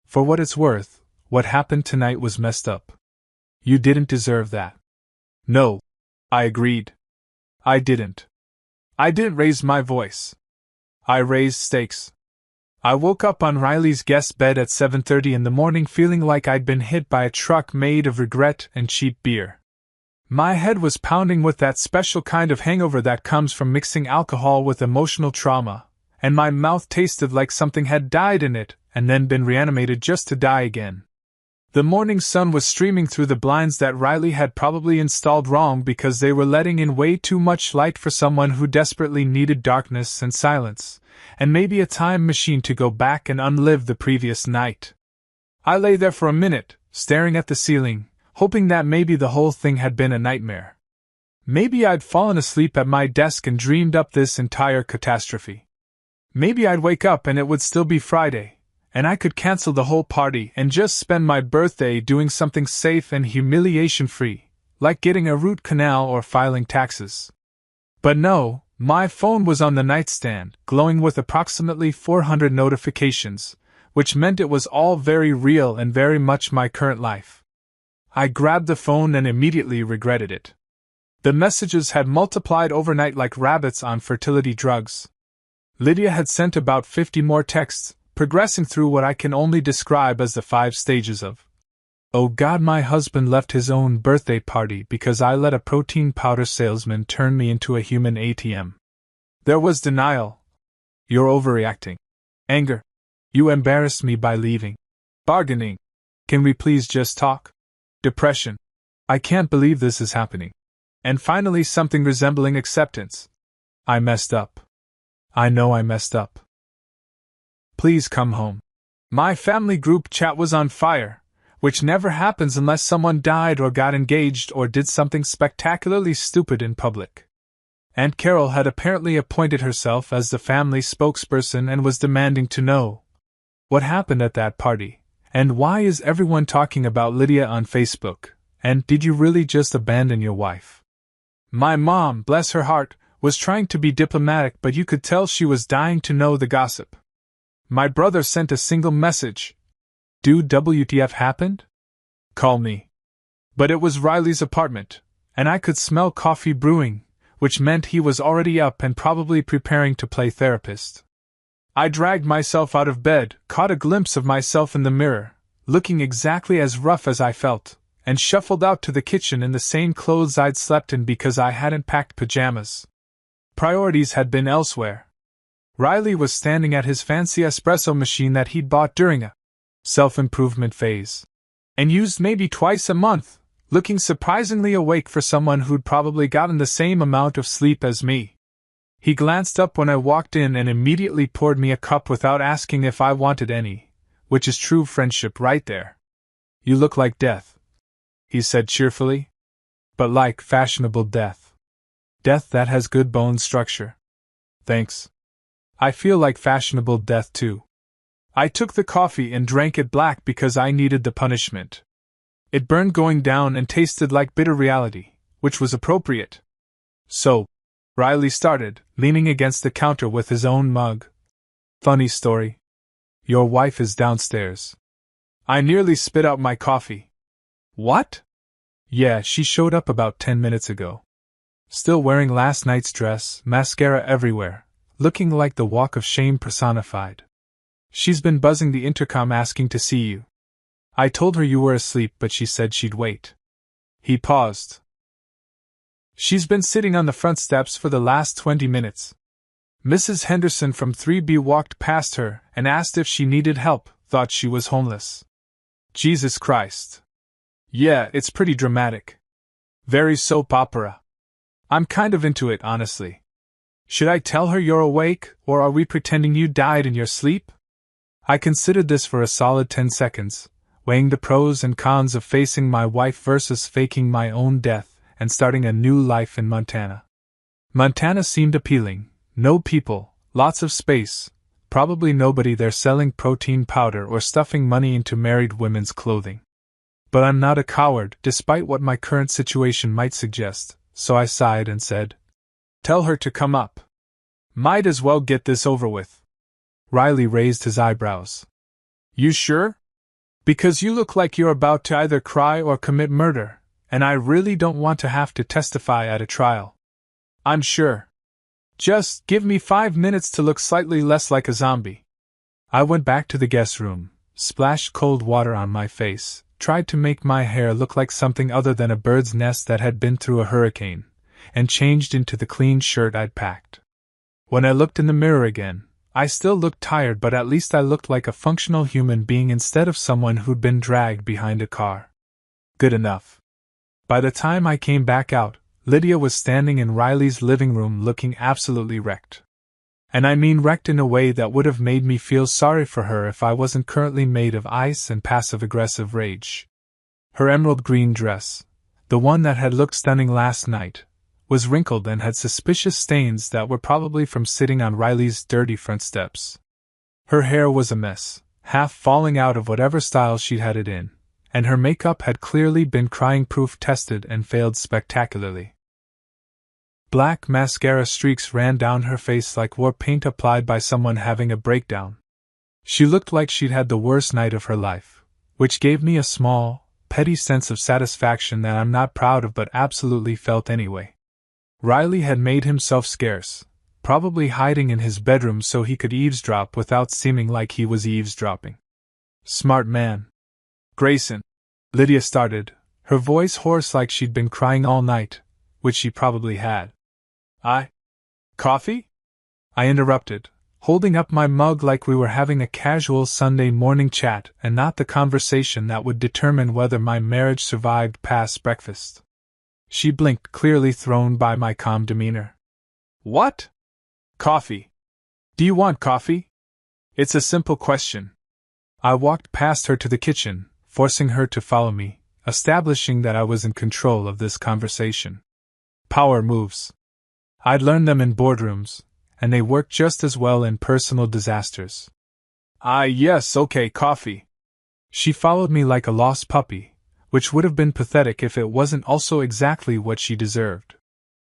For what it's worth, what happened tonight was messed up. You didn't deserve that. No, I agreed. I didn't. I didn't raise my voice. I raised stakes. I woke up on Riley's guest bed at 7:30 in the morning feeling like I'd been hit by a truck made of regret and cheap beer. My head was pounding with that special kind of hangover that comes from mixing alcohol with emotional trauma, and my mouth tasted like something had died in it and then been reanimated just to die again. The morning sun was streaming through the blinds that Riley had probably installed wrong because they were letting in way too much light for someone who desperately needed darkness and silence, and maybe a time machine to go back and unlive the previous night. I lay there for a minute, staring at the ceiling, hoping that maybe the whole thing had been a nightmare. Maybe I'd fallen asleep at my desk and dreamed up this entire catastrophe. Maybe I'd wake up and it would still be Friday, and I could cancel the whole party and just spend my birthday doing something safe and humiliation-free, like getting a root canal or filing taxes. But no, my phone was on the nightstand, glowing with approximately 400 notifications, which meant it was all very real and very much my current life. I grabbed the phone and immediately regretted it. The messages had multiplied overnight like rabbits on fertility drugs. Lydia had sent about 50 more texts, progressing through what I can only describe as the 5 stages of, "Oh God, my husband left his own birthday party because I let a protein powder salesman turn me into a human ATM." There was denial. "You're overreacting." Anger. "You embarrassed me by leaving." Bargaining. Can we please just talk? Depression. I can't believe this is happening. And finally, something resembling acceptance. I messed up. I know I messed up. Please come home. My family group chat was on fire, which never happens unless someone died or got engaged or did something spectacularly stupid in public. Aunt Carol had apparently appointed herself as the family spokesperson and was demanding to know what happened at that party, and why is everyone talking about Lydia on Facebook, and did you really just abandon your wife? My mom, bless her heart, was trying to be diplomatic, but you could tell she was dying to know the gossip. My brother sent a single message. Do WTF happened? Call me. But it was Riley's apartment, and I could smell coffee brewing, which meant he was already up and probably preparing to play therapist. I dragged myself out of bed, caught a glimpse of myself in the mirror, looking exactly as rough as I felt, and shuffled out to the kitchen in the same clothes I'd slept in because I hadn't packed pajamas. Priorities had been elsewhere. Riley was standing at his fancy espresso machine that he'd bought during a self-improvement phase, and used maybe twice a month, looking surprisingly awake for someone who'd probably gotten the same amount of sleep as me. He glanced up when I walked in and immediately poured me a cup without asking if I wanted any, which is true friendship right there. You look like death, he said cheerfully. But like fashionable death. Death that has good bone structure. Thanks. I feel like fashionable death too. I took the coffee and drank it black because I needed the punishment. It burned going down and tasted like bitter reality, which was appropriate. So, Riley started, leaning against the counter with his own mug. Funny story. Your wife is downstairs. I nearly spit out my coffee. What? Yeah, she showed up about 10 minutes ago. Still wearing last night's dress, mascara everywhere, looking like the walk of shame personified. She's been buzzing the intercom asking to see you. I told her you were asleep, but she said she'd wait. He paused. She's been sitting on the front steps for the last 20 minutes. Mrs. Henderson from 3B walked past her and asked if she needed help, thought she was homeless. Jesus Christ. Yeah, it's pretty dramatic. Very soap opera. I'm kind of into it, honestly. Should I tell her you're awake, or are we pretending you died in your sleep? I considered this for a solid 10 seconds, weighing the pros and cons of facing my wife versus faking my own death and starting a new life in Montana. Montana seemed appealing. No people, lots of space, probably nobody there selling protein powder or stuffing money into married women's clothing. But I'm not a coward, despite what my current situation might suggest, so I sighed and said, "Tell her to come up. Might as well get this over with." Riley raised his eyebrows. You sure? Because you look like you're about to either cry or commit murder, and I really don't want to have to testify at a trial. I'm sure. Just give me 5 minutes to look slightly less like a zombie. I went back to the guest room, splashed cold water on my face, tried to make my hair look like something other than a bird's nest that had been through a hurricane, and changed into the clean shirt I'd packed. When I looked in the mirror again, I still looked tired, but at least I looked like a functional human being instead of someone who'd been dragged behind a car. Good enough. By the time I came back out, Lydia was standing in Riley's living room looking absolutely wrecked. And I mean wrecked in a way that would have made me feel sorry for her if I wasn't currently made of ice and passive-aggressive rage. Her emerald green dress, the one that had looked stunning last night, was wrinkled and had suspicious stains that were probably from sitting on Riley's dirty front steps. Her hair was a mess, half falling out of whatever style she'd had it in, and her makeup had clearly been crying-proof tested and failed spectacularly. Black mascara streaks ran down her face like war paint applied by someone having a breakdown. She looked like she'd had the worst night of her life, which gave me a small, petty sense of satisfaction that I'm not proud of but absolutely felt anyway. Riley had made himself scarce, probably hiding in his bedroom so he could eavesdrop without seeming like he was eavesdropping. Smart man. Grayson. Lydia started, her voice hoarse like she'd been crying all night, which she probably had. Coffee? I interrupted, holding up my mug like we were having a casual Sunday morning chat and not the conversation that would determine whether my marriage survived past breakfast. She blinked, clearly thrown by my calm demeanor. What? Coffee. Do you want coffee? It's a simple question. I walked past her to the kitchen, forcing her to follow me, establishing that I was in control of this conversation. Power moves. I'd learned them in boardrooms, and they work just as well in personal disasters. Yes, okay, coffee. She followed me like a lost puppy, which would have been pathetic if it wasn't also exactly what she deserved.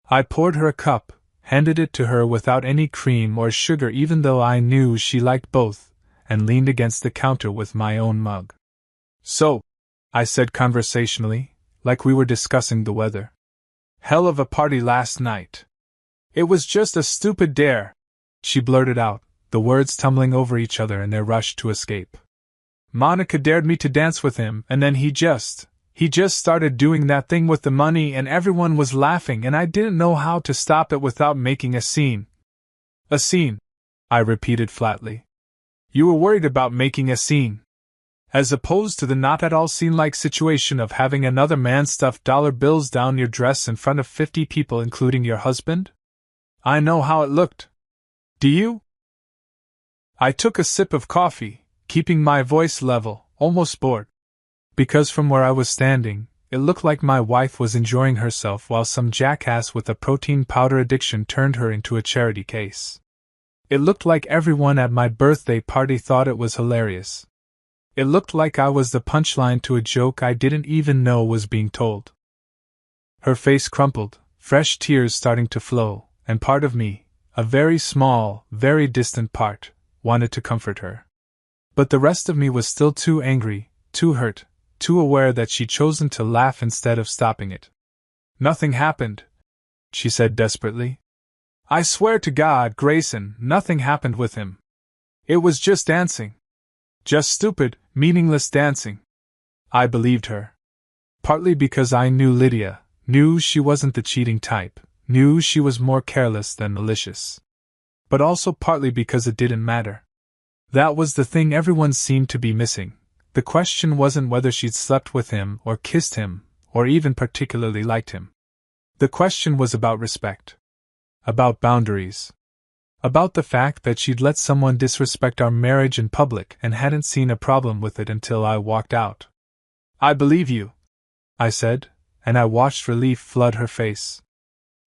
I poured her a cup, handed it to her without any cream or sugar even though I knew she liked both, and leaned against the counter with my own mug. So, I said conversationally, like we were discussing the weather. Hell of a party last night. It was just a stupid dare, she blurted out, the words tumbling over each other in their rush to escape. Monica dared me to dance with him, and then he just started doing that thing with the money and everyone was laughing and I didn't know how to stop it without making a scene. A scene, I repeated flatly. You were worried about making a scene. As opposed to the not at all scene-like situation of having another man stuff dollar bills down your dress in front of 50 people including your husband? I know how it looked. Do you? I took a sip of coffee, keeping my voice level, almost bored. Because from where I was standing, it looked like my wife was enjoying herself while some jackass with a protein powder addiction turned her into a charity case. It looked like everyone at my birthday party thought it was hilarious. It looked like I was the punchline to a joke I didn't even know was being told. Her face crumpled, fresh tears starting to flow, and part of me, a very small, very distant part, wanted to comfort her. But the rest of me was still too angry, too hurt, too aware that she'd chosen to laugh instead of stopping it. Nothing happened, she said desperately. I swear to God, Grayson, nothing happened with him. It was just dancing. Just stupid, meaningless dancing. I believed her. Partly because I knew Lydia, knew she wasn't the cheating type, knew she was more careless than malicious. But also partly because it didn't matter. That was the thing everyone seemed to be missing. The question wasn't whether she'd slept with him or kissed him, or even particularly liked him. The question was about respect. About boundaries. About the fact that she'd let someone disrespect our marriage in public and hadn't seen a problem with it until I walked out. I believe you, I said, and I watched relief flood her face.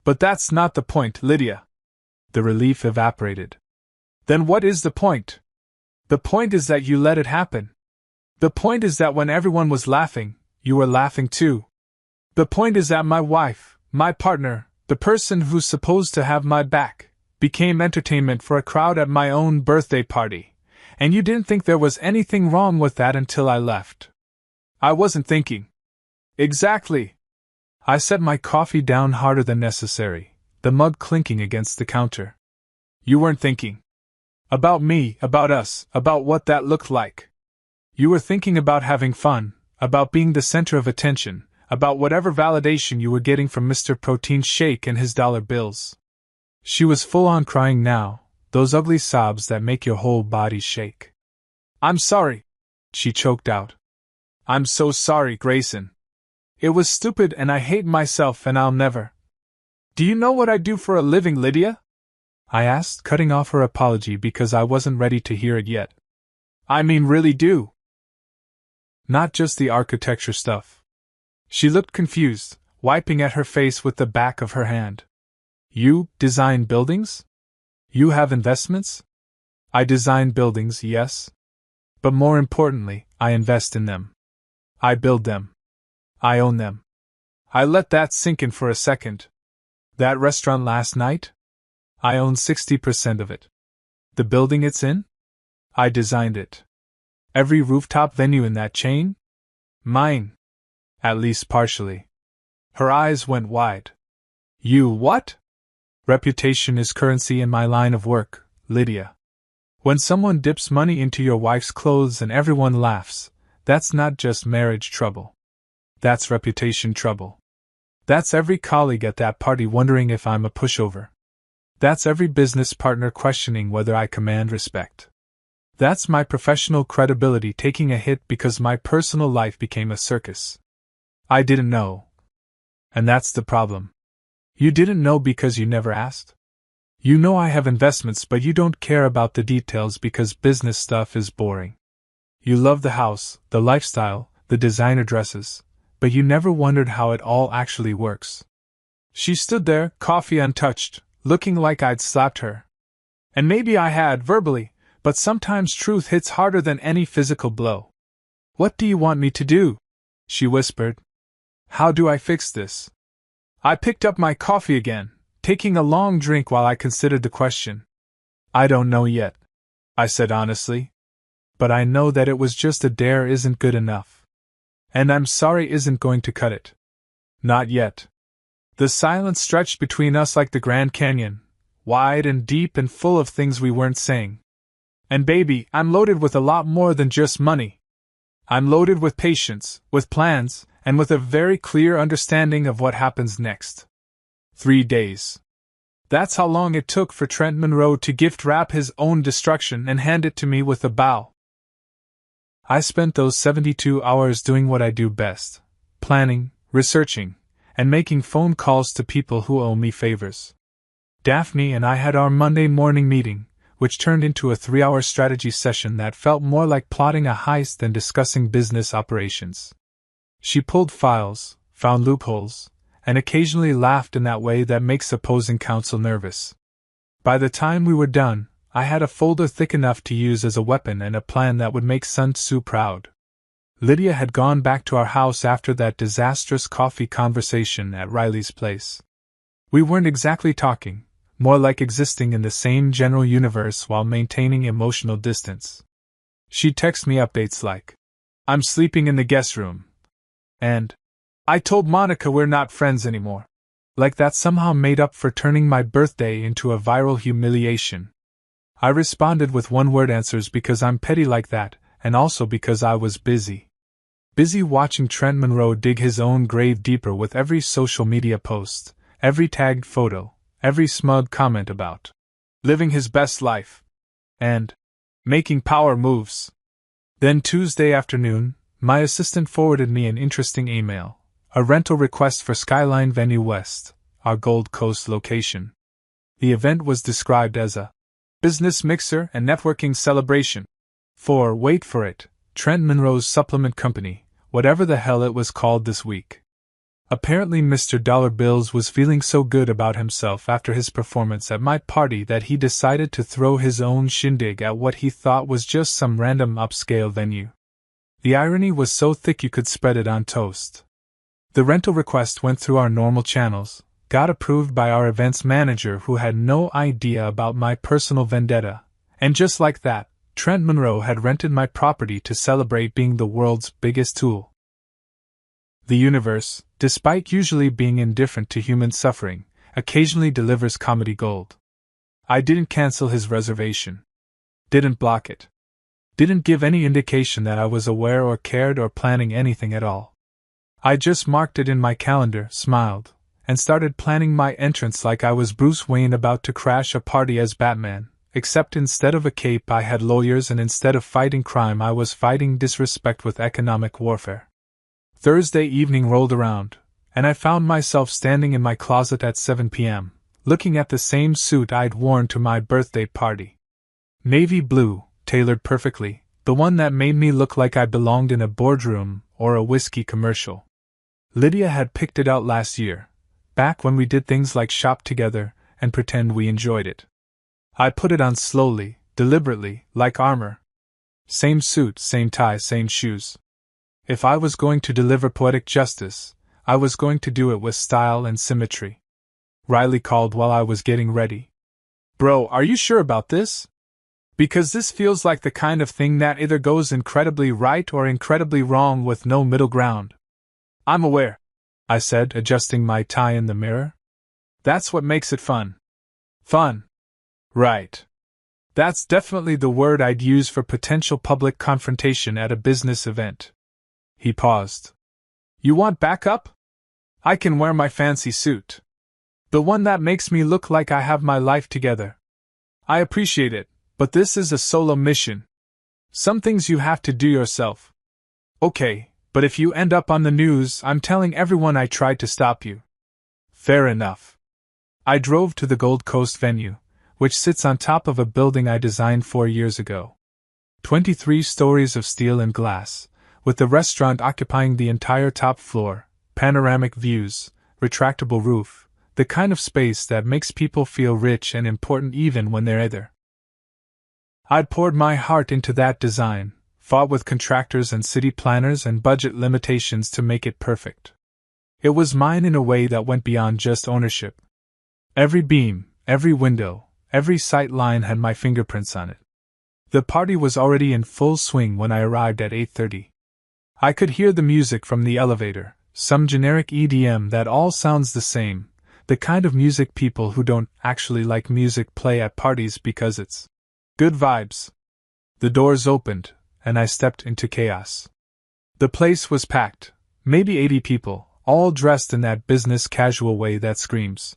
But that's not the point, Lydia. The relief evaporated. Then what is the point? The point is that you let it happen. The point is that when everyone was laughing, you were laughing too. The point is that my wife, my partner, the person who's supposed to have my back, became entertainment for a crowd at my own birthday party, and you didn't think there was anything wrong with that until I left. I wasn't thinking. Exactly. I set my coffee down harder than necessary, the mug clinking against the counter. You weren't thinking. About me, about us, about what that looked like. You were thinking about having fun, about being the center of attention, about whatever validation you were getting from Mr. Protein Shake and his dollar bills. She was full on crying now, those ugly sobs that make your whole body shake. I'm sorry, she choked out. I'm so sorry, Grayson. It was stupid and I hate myself and I'll never. Do you know what I do for a living, Lydia? I asked, cutting off her apology because I wasn't ready to hear it yet. I mean, really do. Not just the architecture stuff. She looked confused, wiping at her face with the back of her hand. You design buildings? You have investments? I design buildings, yes. But more importantly, I invest in them. I build them. I own them. I let that sink in for a second. That restaurant last night? I own 60% of it. The building it's in? I designed it. Every rooftop venue in that chain? Mine. At least partially. Her eyes went wide. You what? Reputation is currency in my line of work, Lydia. When someone dips money into your wife's clothes and everyone laughs, that's not just marriage trouble. That's reputation trouble. That's every colleague at that party wondering if I'm a pushover. That's every business partner questioning whether I command respect. That's my professional credibility taking a hit because my personal life became a circus. I didn't know. And that's the problem. You didn't know because you never asked? You know I have investments, but you don't care about the details because business stuff is boring. You love the house, the lifestyle, the designer dresses, but you never wondered how it all actually works. She stood there, coffee untouched, looking like I'd slapped her. And maybe I had, verbally, but sometimes truth hits harder than any physical blow. What do you want me to do? She whispered. How do I fix this? I picked up my coffee again, taking a long drink while I considered the question. I don't know yet, I said honestly. But I know that it was just a dare isn't good enough. And I'm sorry isn't going to cut it. Not yet. The silence stretched between us like the Grand Canyon, wide and deep and full of things we weren't saying. And baby, I'm loaded with a lot more than just money. I'm loaded with patience, with plans, and with a very clear understanding of what happens next. 3 days. That's how long it took for Trent Monroe to gift wrap his own destruction and hand it to me with a bow. I spent those 72 hours doing what I do best, planning, researching, and making phone calls to people who owe me favors. Daphne and I had our Monday morning meeting, which turned into a 3-hour strategy session that felt more like plotting a heist than discussing business operations. She pulled files, found loopholes, and occasionally laughed in that way that makes opposing counsel nervous. By the time we were done, I had a folder thick enough to use as a weapon and a plan that would make Sun Tzu proud. Lydia had gone back to our house after that disastrous coffee conversation at Riley's place. We weren't exactly talking, more like existing in the same general universe while maintaining emotional distance. She'd text me updates like, I'm sleeping in the guest room. And, I told Monica we're not friends anymore. Like that somehow made up for turning my birthday into a viral humiliation. I responded with one-word answers because I'm petty like that, and also because I was busy. Busy watching Trent Monroe dig his own grave deeper with every social media post, every tagged photo, every smug comment about living his best life, and making power moves. Then Tuesday afternoon, my assistant forwarded me an interesting email, a rental request for Skyline Venue West, our Gold Coast location. The event was described as a business mixer and networking celebration for, wait for it, Trent Monroe's supplement company, whatever the hell it was called this week. Apparently Mr. Dollar Bills was feeling so good about himself after his performance at my party that he decided to throw his own shindig at what he thought was just some random upscale venue. The irony was so thick you could spread it on toast. The rental request went through our normal channels, got approved by our events manager who had no idea about my personal vendetta, and just like that, Trent Monroe had rented my property to celebrate being the world's biggest tool. The universe, despite usually being indifferent to human suffering, occasionally delivers comedy gold. I didn't cancel his reservation. Didn't block it. Didn't give any indication that I was aware or cared or planning anything at all. I just marked it in my calendar, smiled, and started planning my entrance like I was Bruce Wayne about to crash a party as Batman, except instead of a cape I had lawyers and instead of fighting crime I was fighting disrespect with economic warfare. Thursday evening rolled around, and I found myself standing in my closet at 7 p.m., looking at the same suit I'd worn to my birthday party. Navy blue, tailored perfectly, the one that made me look like I belonged in a boardroom or a whiskey commercial. Lydia had picked it out last year, back when we did things like shop together and pretend we enjoyed it. I put it on slowly, deliberately, like armor. Same suit, same tie, same shoes. If I was going to deliver poetic justice, I was going to do it with style and symmetry. Riley called while I was getting ready. Bro, are you sure about this? Because this feels like the kind of thing that either goes incredibly right or incredibly wrong with no middle ground. I'm aware, I said, adjusting my tie in the mirror. That's what makes it fun. Fun. Right. That's definitely the word I'd use for potential public confrontation at a business event. He paused. You want backup? I can wear my fancy suit. The one that makes me look like I have my life together. I appreciate it, but this is a solo mission. Some things you have to do yourself. Okay, but if you end up on the news, I'm telling everyone I tried to stop you. Fair enough. I drove to the Gold Coast venue, which sits on top of a building I designed 4 years ago. 23 stories of steel and glass, with the restaurant occupying the entire top floor, panoramic views, retractable roof, the kind of space that makes people feel rich and important even when they're either. I'd poured my heart into that design, fought with contractors and city planners and budget limitations to make it perfect. It was mine in a way that went beyond just ownership. Every beam, every window, every sight line had my fingerprints on it. The party was already in full swing when I arrived at 8:30. I could hear the music from the elevator, some generic EDM that all sounds the same, the kind of music people who don't actually like music play at parties because it's good vibes. The doors opened, and I stepped into chaos. The place was packed, maybe 80 people, all dressed in that business casual way that screams,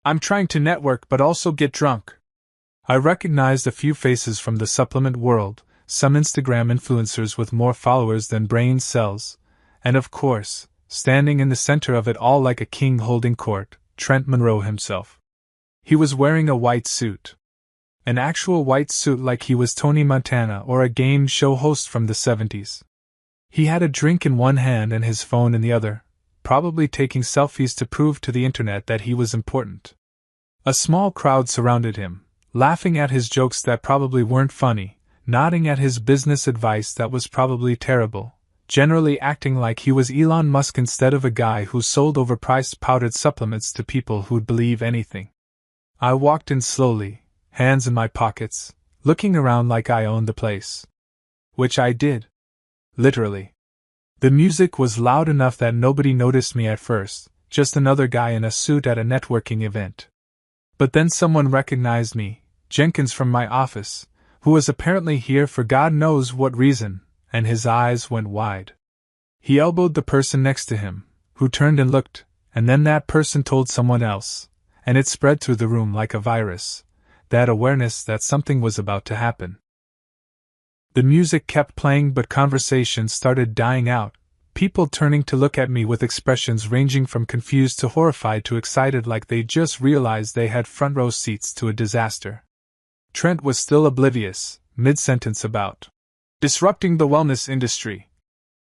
"I'm trying to network but also get drunk." I recognized a few faces from the supplement world, some Instagram influencers with more followers than brain cells, and of course, standing in the center of it all like a king holding court, Trent Monroe himself. He was wearing a white suit. An actual white suit like he was Tony Montana or a game show host from the 70s. He had a drink in one hand and his phone in the other, probably taking selfies to prove to the internet that he was important. A small crowd surrounded him, laughing at his jokes that probably weren't funny, nodding at his business advice that was probably terrible, generally acting like he was Elon Musk instead of a guy who sold overpriced powdered supplements to people who'd believe anything. I walked in slowly, hands in my pockets, looking around like I owned the place. Which I did. Literally. The music was loud enough that nobody noticed me at first, just another guy in a suit at a networking event. But then someone recognized me, Jenkins from my office, who was apparently here for God knows what reason, and his eyes went wide. He elbowed the person next to him, who turned and looked, and then that person told someone else, and it spread through the room like a virus, that awareness that something was about to happen. The music kept playing but conversation started dying out, people turning to look at me with expressions ranging from confused to horrified to excited like they just realized they had front row seats to a disaster. Trent was still oblivious, mid-sentence about disrupting the wellness industry,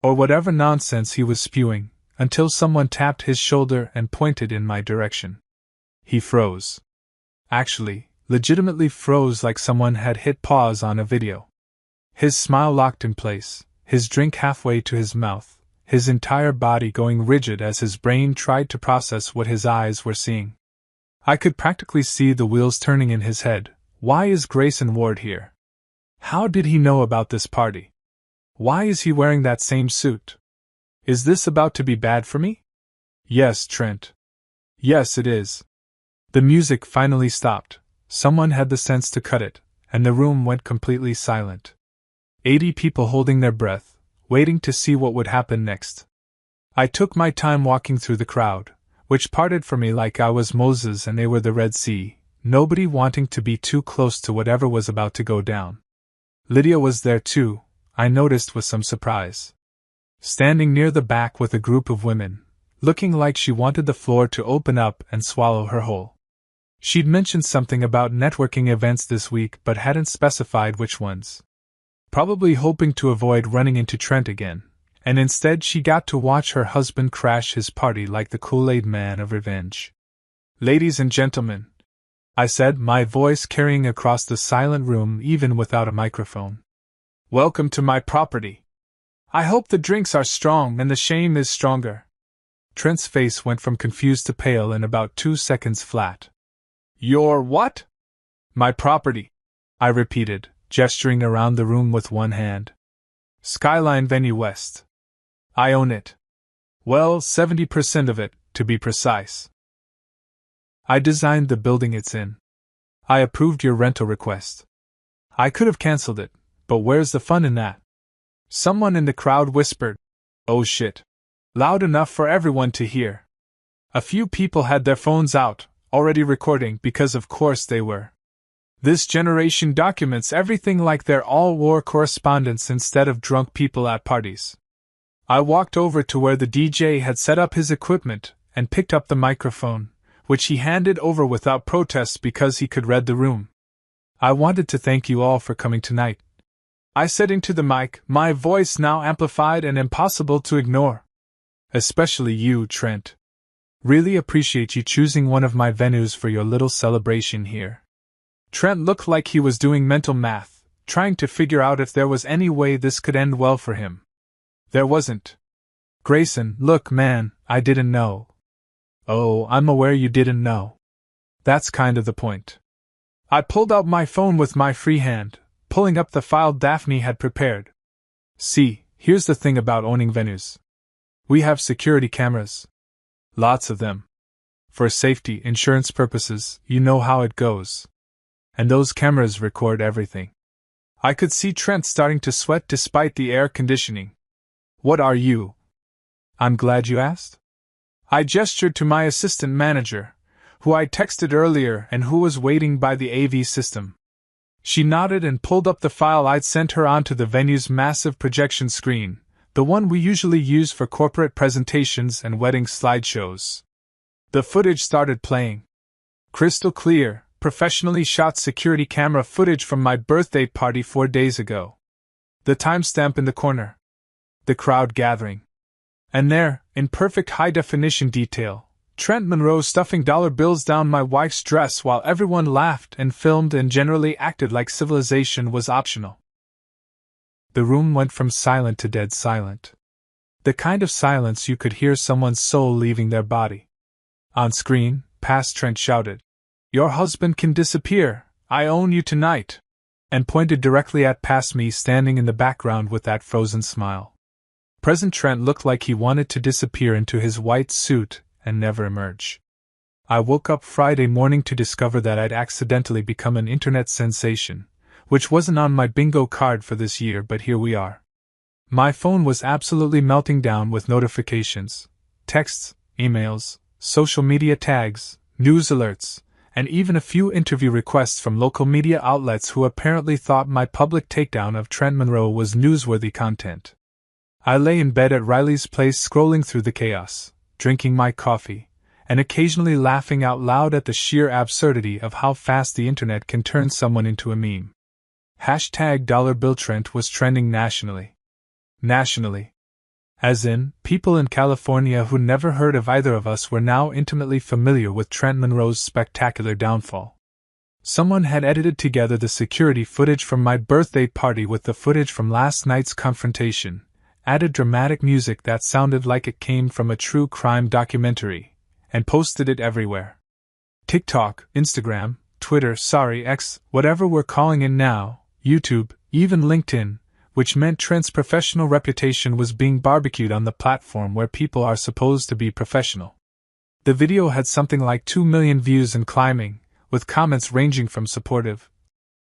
or whatever nonsense he was spewing, until someone tapped his shoulder and pointed in my direction. He froze. Actually, legitimately froze like someone had hit pause on a video. His smile locked in place, his drink halfway to his mouth, his entire body going rigid as his brain tried to process what his eyes were seeing. I could practically see the wheels turning in his head. Why is Grayson Ward here? How did he know about this party? Why is he wearing that same suit? Is this about to be bad for me? Yes, Trent. Yes, it is. The music finally stopped. Someone had the sense to cut it, and the room went completely silent. 80 people holding their breath, waiting to see what would happen next. I took my time walking through the crowd, which parted for me like I was Moses and they were the Red Sea, nobody wanting to be too close to whatever was about to go down. Lydia was there too, I noticed with some surprise. Standing near the back with a group of women, looking like she wanted the floor to open up and swallow her whole. She'd mentioned something about networking events this week but hadn't specified which ones. Probably hoping to avoid running into Trent again, and instead she got to watch her husband crash his party like the Kool-Aid man of revenge. "Ladies and gentlemen," I said, my voice carrying across the silent room even without a microphone. "Welcome to my property. I hope the drinks are strong and the shame is stronger." Trent's face went from confused to pale in about 2 seconds flat. "Your what?" "My property," I repeated, gesturing around the room with one hand. "Skyline Venue West. I own it. Well, 70% of it, to be precise. I designed the building it's in. I approved your rental request. I could have cancelled it, but where's the fun in that?" Someone in the crowd whispered, "Oh shit," loud enough for everyone to hear. A few people had their phones out, already recording because of course they were. This generation documents everything like they're all war correspondents instead of drunk people at parties. I walked over to where the DJ had set up his equipment and picked up the microphone, which he handed over without protest because he could read the room. I wanted to thank you all for coming tonight, I said into the mic, my voice now amplified and impossible to ignore. Especially you, Trent. Really appreciate you choosing one of my venues for your little celebration here. Trent looked like he was doing mental math, trying to figure out if there was any way this could end well for him. There wasn't. Grayson, look man, I didn't know. Oh, I'm aware you didn't know. That's kind of the point. I pulled out my phone with my free hand, pulling up the file Daphne had prepared. See, here's the thing about owning venues. We have security cameras. Lots of them. For safety, insurance purposes, you know how it goes. And those cameras record everything. I could see Trent starting to sweat despite the air conditioning. What are you? I'm glad you asked. I gestured to my assistant manager, who I texted earlier and who was waiting by the AV system. She nodded and pulled up the file I'd sent her onto the venue's massive projection screen, the one we usually use for corporate presentations and wedding slideshows. The footage started playing. Crystal clear, professionally shot security camera footage from my birthday party 4 days ago. The timestamp in the corner. The crowd gathering. And there, in perfect high-definition detail, Trent Monroe stuffing dollar bills down my wife's dress while everyone laughed and filmed and generally acted like civilization was optional. The room went from silent to dead silent. The kind of silence you could hear someone's soul leaving their body. On screen, past Trent shouted, "Your husband can disappear, I own you tonight," and pointed directly at past me standing in the background with that frozen smile. Present Trent looked like he wanted to disappear into his white suit and never emerge. I woke up Friday morning to discover that I'd accidentally become an internet sensation, which wasn't on my bingo card for this year, but here we are. My phone was absolutely melting down with notifications, texts, emails, social media tags, news alerts, and even a few interview requests from local media outlets who apparently thought my public takedown of Trent Monroe was newsworthy content. I lay in bed at Riley's place scrolling through the chaos, drinking my coffee, and occasionally laughing out loud at the sheer absurdity of how fast the internet can turn someone into a meme. #$Trent was trending nationally. Nationally. As in, people in California who never heard of either of us were now intimately familiar with Trent Monroe's spectacular downfall. Someone had edited together the security footage from my birthday party with the footage from last night's confrontation, added dramatic music that sounded like it came from a true crime documentary, and posted it everywhere. TikTok, Instagram, Twitter, X, whatever we're calling it now, YouTube, even LinkedIn, which meant Trent's professional reputation was being barbecued on the platform where people are supposed to be professional. The video had something like 2 million views and climbing, with comments ranging from supportive,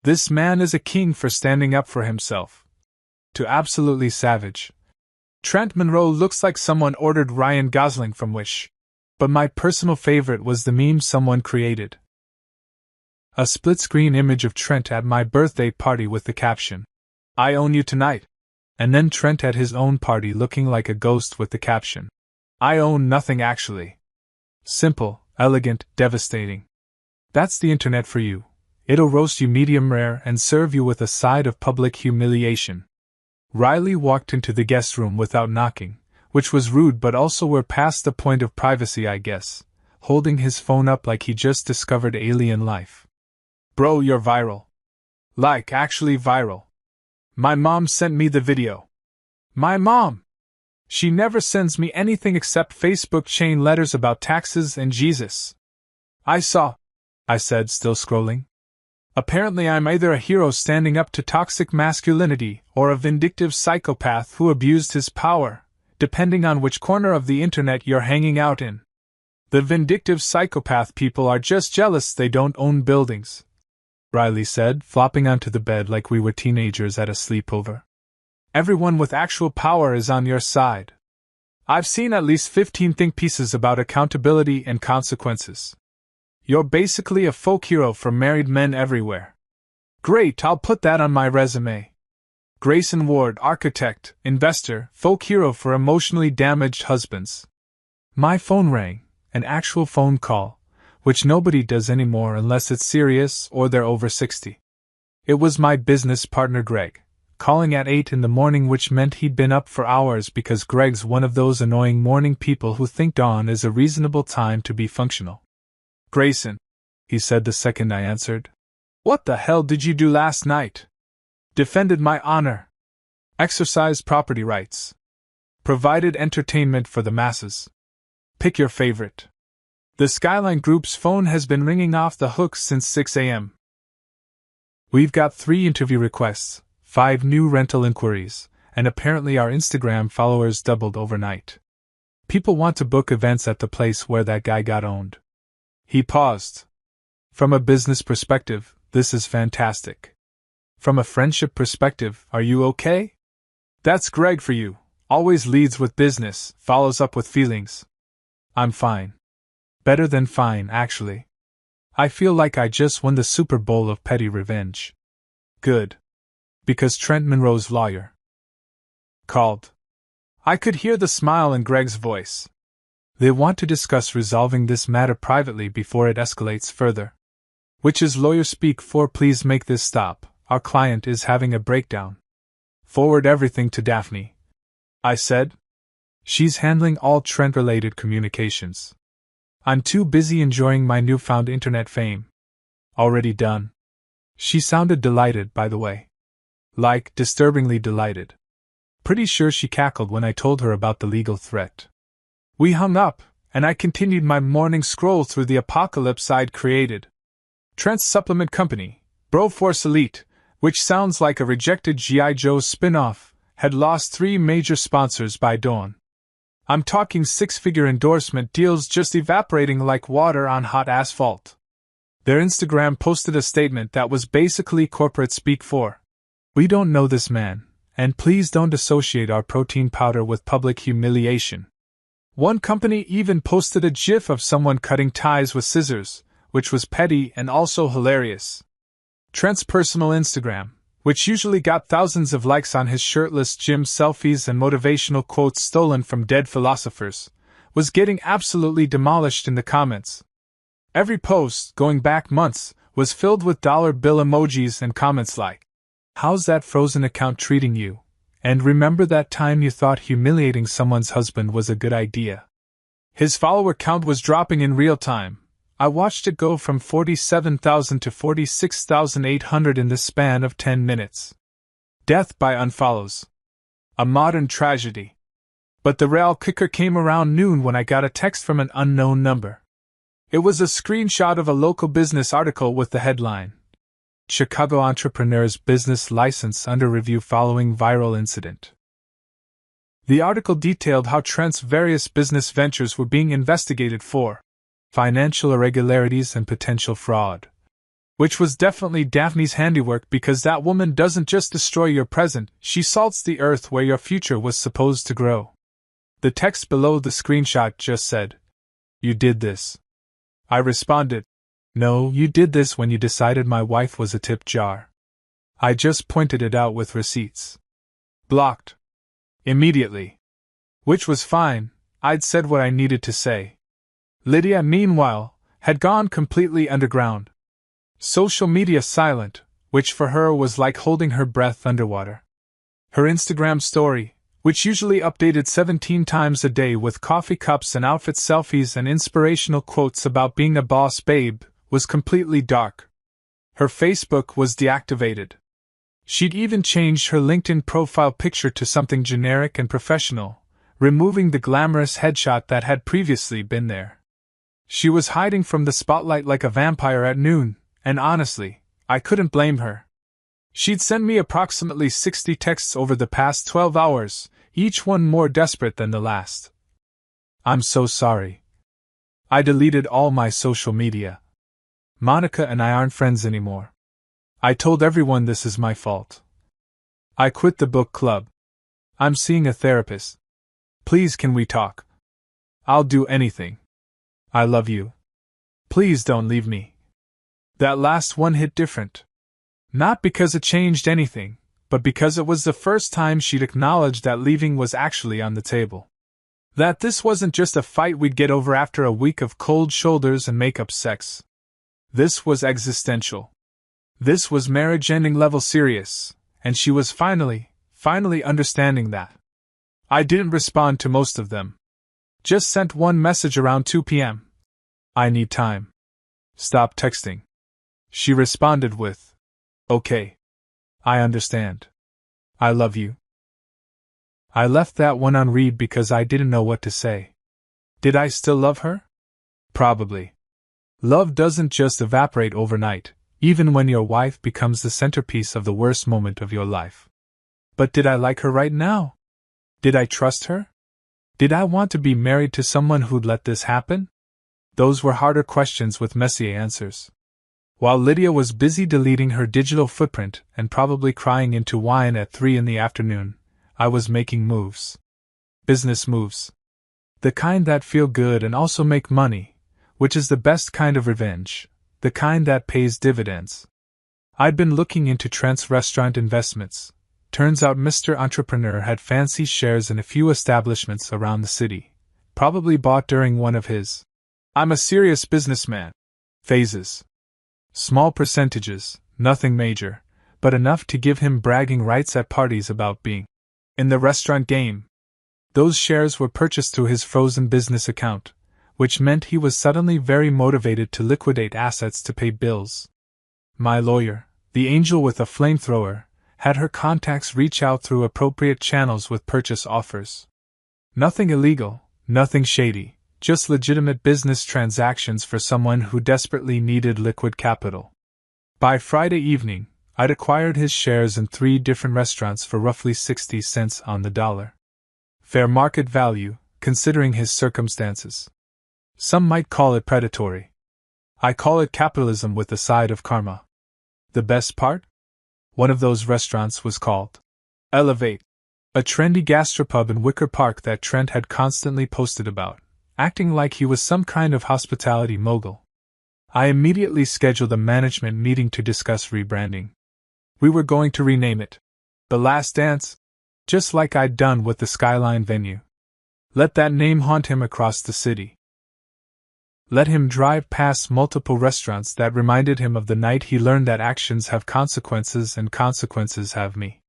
"This man is a king for standing up for himself," to absolutely savage, "Trent Monroe looks like someone ordered Ryan Gosling from Wish." But my personal favorite was the meme someone created. A split-screen image of Trent at my birthday party with the caption, "I own you tonight," and then Trent at his own party looking like a ghost with the caption, "I own nothing actually." Simple, elegant, devastating. That's the internet for you. It'll roast you medium rare and serve you with a side of public humiliation. Riley walked into the guest room without knocking, which was rude, but also we're past the point of privacy, I guess, holding his phone up like he just discovered alien life. "Bro, you're viral. Like, actually viral. My mom sent me the video." My mom! She never sends me anything except Facebook chain letters about taxes and Jesus. I saw, I said, still scrolling. Apparently I'm either a hero standing up to toxic masculinity or a vindictive psychopath who abused his power, depending on which corner of the internet you're hanging out in. The vindictive psychopath people are just jealous they don't own buildings, Riley said, flopping onto the bed like we were teenagers at a sleepover. Everyone with actual power is on your side. I've seen at least 15 think pieces about accountability and consequences. You're basically a folk hero for married men everywhere. Great, I'll put that on my resume. Grayson Ward, architect, investor, folk hero for emotionally damaged husbands. My phone rang, an actual phone call, which nobody does anymore unless it's serious or they're over 60. It was my business partner Greg, calling at 8 in the morning, which meant he'd been up for hours because Greg's one of those annoying morning people who think dawn is a reasonable time to be functional. Grayson, he said the second I answered. What the hell did you do last night? Defended my honor. Exercised property rights. Provided entertainment for the masses. Pick your favorite. The Skyline Group's phone has been ringing off the hook since 6 a.m. We've got 3 interview requests, 5 new rental inquiries, and apparently our Instagram followers doubled overnight. People want to book events at the place where that guy got owned. He paused. From a business perspective, this is fantastic. From a friendship perspective, are you okay? That's Greg for you. Always leads with business, follows up with feelings. I'm fine. Better than fine, actually. I feel like I just won the Super Bowl of petty revenge. Good. Because Trent Monroe's lawyer called. I could hear the smile in Greg's voice. They want to discuss resolving this matter privately before it escalates further. Which is lawyer speak for please make this stop, our client is having a breakdown. Forward everything to Daphne, I said. She's handling all Trent-related communications. I'm too busy enjoying my newfound internet fame. Already done. She sounded delighted, by the way. Like, disturbingly delighted. Pretty sure she cackled when I told her about the legal threat. We hung up, and I continued my morning scroll through the apocalypse I'd created. Trent's supplement company, Broforce Elite, which sounds like a rejected G.I. Joe spin-off, had lost 3 major sponsors by dawn. I'm talking 6-figure endorsement deals just evaporating like water on hot asphalt. Their Instagram posted a statement that was basically corporate speak for, "We don't know this man, and please don't associate our protein powder with public humiliation." One company even posted a gif of someone cutting ties with scissors, which was petty and also hilarious. Trent's personal Instagram, which usually got thousands of likes on his shirtless gym selfies and motivational quotes stolen from dead philosophers, was getting absolutely demolished in the comments. Every post, going back months, was filled with dollar bill emojis and comments like, "How's that frozen account treating you?" And "Remember that time you thought humiliating someone's husband was a good idea?" His follower count was dropping in real time. I watched it go from 47,000 to 46,800 in the span of 10 minutes. Death by unfollows. A modern tragedy. But the real kicker came around noon when I got a text from an unknown number. It was a screenshot of a local business article with the headline, "Chicago Entrepreneur's Business License Under Review Following Viral Incident." The article detailed how Trent's various business ventures were being investigated for financial irregularities and potential fraud. Which was definitely Daphne's handiwork, because that woman doesn't just destroy your present, she salts the earth where your future was supposed to grow. The text below the screenshot just said, "You did this." I responded, "No, you did this when you decided my wife was a tip jar. I just pointed it out with receipts." Blocked. Immediately. Which was fine, I'd said what I needed to say. Lydia, meanwhile, had gone completely underground. Social media silent, which for her was like holding her breath underwater. Her Instagram story, which usually updated 17 times a day with coffee cups and outfit selfies and inspirational quotes about being a boss babe, was completely dark. Her Facebook was deactivated. She'd even changed her LinkedIn profile picture to something generic and professional, removing the glamorous headshot that had previously been there. She was hiding from the spotlight like a vampire at noon, and honestly, I couldn't blame her. She'd sent me approximately 60 texts over the past 12 hours, each one more desperate than the last. "I'm so sorry. I deleted all my social media. Monica and I aren't friends anymore. I told everyone this is my fault. I quit the book club. I'm seeing a therapist. Please, can we talk? I'll do anything. I love you. Please don't leave me. That last one hit different. Not because it changed anything, but because it was the first time she'd acknowledged that leaving was actually on the table. That this wasn't just a fight we'd get over after a week of cold shoulders and make-up sex. This was existential. This was marriage-ending level serious, and she was finally understanding that. I didn't respond to most of them. Just sent one message around 2 p.m. I need time. Stop texting. She responded with, okay. I understand. I love you. I left that one unread because I didn't know what to say. Did I still love her? Probably. Love doesn't just evaporate overnight, even when your wife becomes the centerpiece of the worst moment of your life. But did I like her right now? Did I trust her? Did I want to be married to someone who'd let this happen? Those were harder questions with messy answers. While Lydia was busy deleting her digital footprint and probably crying into wine at 3 in the afternoon, I was making moves. Business moves. The kind that feel good and also make money, which is the best kind of revenge, the kind that pays dividends. I'd been looking into Trent's restaurant investments. Turns out Mr. Entrepreneur had fancy shares in a few establishments around the city, probably bought during one of his "I'm a serious businessman" phases. Small percentages, nothing major, but enough to give him bragging rights at parties about being in the restaurant game. Those shares were purchased through his frozen business account, which meant he was suddenly very motivated to liquidate assets to pay bills. My lawyer, the angel with a flamethrower, had her contacts reach out through appropriate channels with purchase offers. Nothing illegal, nothing shady, just legitimate business transactions for someone who desperately needed liquid capital. By Friday evening, I'd acquired his shares in 3 different restaurants for roughly 60 cents on the dollar. Fair market value, considering his circumstances. Some might call it predatory. I call it capitalism with a side of karma. The best part? One of those restaurants was called Elevate, a trendy gastropub in Wicker Park that Trent had constantly posted about, acting like he was some kind of hospitality mogul. I immediately scheduled a management meeting to discuss rebranding. We were going to rename it The Last Dance, just like I'd done with the Skyline venue. Let that name haunt him across the city. Let him drive past multiple restaurants that reminded him of the night he learned that actions have consequences and consequences have me.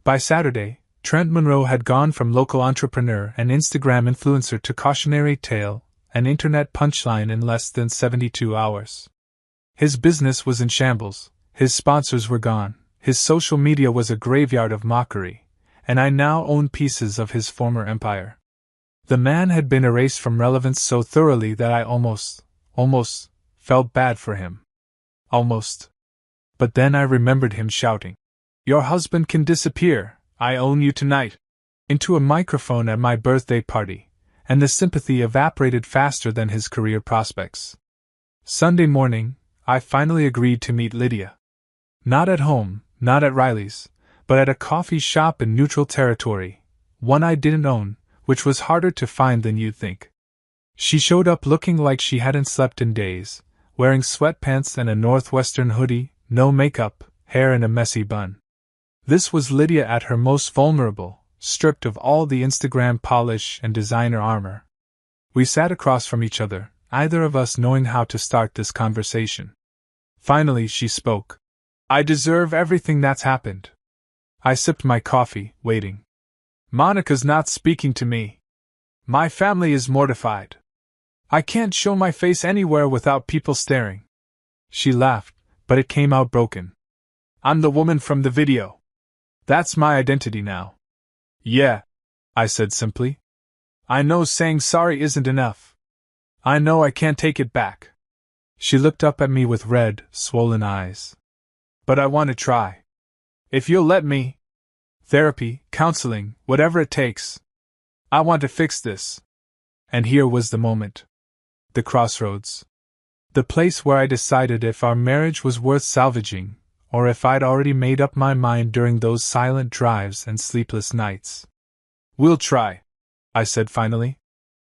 By Saturday, Trent Monroe had gone from local entrepreneur and Instagram influencer to cautionary tale and internet punchline in less than 72 hours. His business was in shambles, his sponsors were gone, his social media was a graveyard of mockery, and I now owned pieces of his former empire. The man had been erased from relevance so thoroughly that I almost felt bad for him. Almost. But then I remembered him shouting, "Your husband can disappear, I own you tonight," into a microphone at my birthday party, and the sympathy evaporated faster than his career prospects. Sunday morning, I finally agreed to meet Lydia. Not at home, not at Riley's, but at a coffee shop in neutral territory, one I didn't own, which was harder to find than you'd think. She showed up looking like she hadn't slept in days, wearing sweatpants and a northwestern hoodie, no makeup, hair in a messy bun. This was Lydia at her most vulnerable, stripped of all the Instagram polish and designer armor. We sat across from each other, either of us knowing how to start this conversation. Finally she spoke. "I deserve everything that's happened." I sipped my coffee, waiting. "Monica's not speaking to me. My family is mortified. I can't show my face anywhere without people staring." She laughed, but it came out broken. "I'm the woman from the video. That's my identity now." "Yeah," I said simply. "I know saying sorry isn't enough. I know I can't take it back." She looked up at me with red, swollen eyes. "But I want to try. If you'll let me. Therapy, counseling, whatever it takes. I want to fix this." And here was the moment. The crossroads. The place where I decided if our marriage was worth salvaging, or if I'd already made up my mind during those silent drives and sleepless nights. "We'll try," I said finally.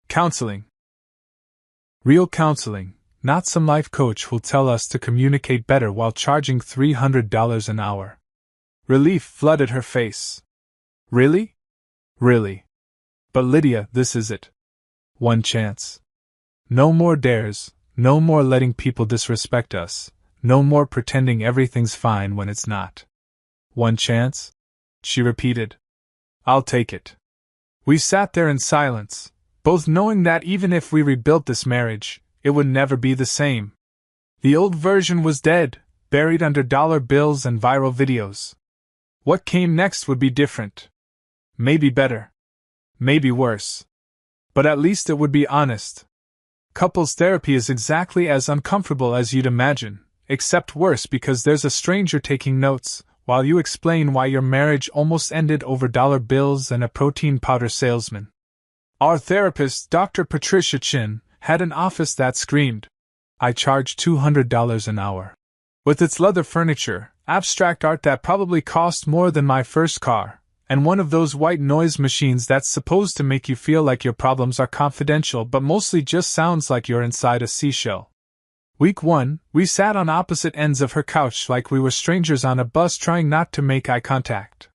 "Counseling. Real counseling, not some life coach who'll tell us to communicate better while charging $300 an hour. Relief flooded her face. Really? Really. But Lydia, this is it. One chance. No more dares, no more letting people disrespect us, no more pretending everything's fine when it's not. One chance? She repeated. I'll take it. We sat there in silence, both knowing that even if we rebuilt this marriage, it would never be the same. The old version was dead, buried under dollar bills and viral videos. What came next would be different. Maybe better. Maybe worse. But at least it would be honest. Couples therapy is exactly as uncomfortable as you'd imagine, except worse because there's a stranger taking notes, while you explain why your marriage almost ended over dollar bills and a protein powder salesman. Our therapist, Dr. Patricia Chin, had an office that screamed, I charge $200 an hour. With its leather furniture, abstract art that probably cost more than my first car, and one of those white noise machines that's supposed to make you feel like your problems are confidential but mostly just sounds like you're inside a seashell. Week 1, we sat on opposite ends of her couch like we were strangers on a bus trying not to make eye contact.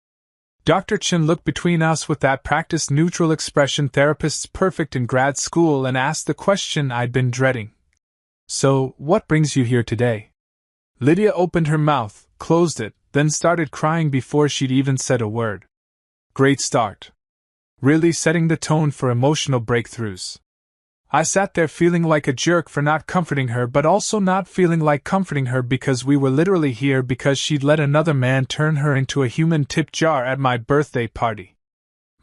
Dr. Chin looked between us with that practiced neutral expression therapists perfect in grad school and asked the question I'd been dreading. So, what brings you here today? Lydia opened her mouth, closed it, then started crying before she'd even said a word. Great start. Really setting the tone for emotional breakthroughs. I sat there feeling like a jerk for not comforting her but also not feeling like comforting her because we were literally here because she'd let another man turn her into a human tip jar at my birthday party.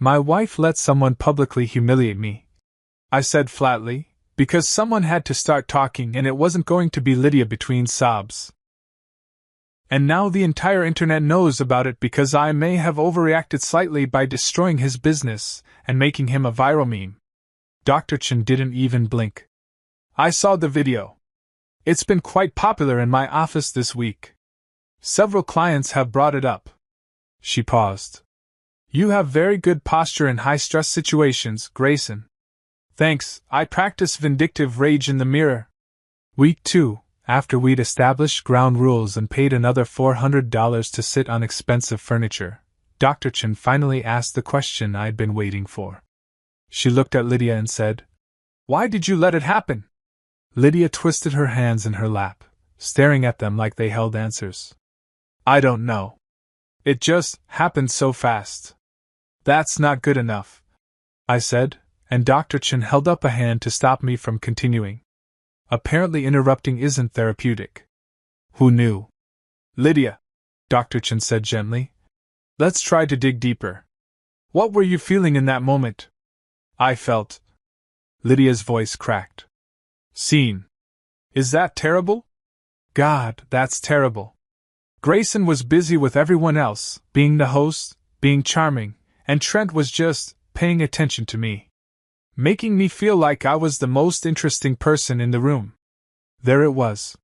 My wife let someone publicly humiliate me. I said flatly, because someone had to start talking and it wasn't going to be Lydia between sobs. And now the entire internet knows about it because I may have overreacted slightly by destroying his business and making him a viral meme. Dr. Chin didn't even blink. I saw the video. It's been quite popular in my office this week. Several clients have brought it up. She paused. You have very good posture in high-stress situations, Grayson. Thanks, I practice vindictive rage in the mirror. Week 2. After we'd established ground rules and paid another $400 to sit on expensive furniture, Dr. Chin finally asked the question I'd been waiting for. She looked at Lydia and said, Why did you let it happen? Lydia twisted her hands in her lap, staring at them like they held answers. I don't know. It just happened so fast. That's not good enough, I said, and Dr. Chin held up a hand to stop me from continuing. Apparently interrupting isn't therapeutic. Who knew? Lydia, Dr. Chin said gently. Let's try to dig deeper. What were you feeling in that moment? I felt. Lydia's voice cracked. Seen. Is that terrible? God, that's terrible. Grayson was busy with everyone else, being the host, being charming, and Trent was just paying attention to me. Making me feel like I was the most interesting person in the room. There it was.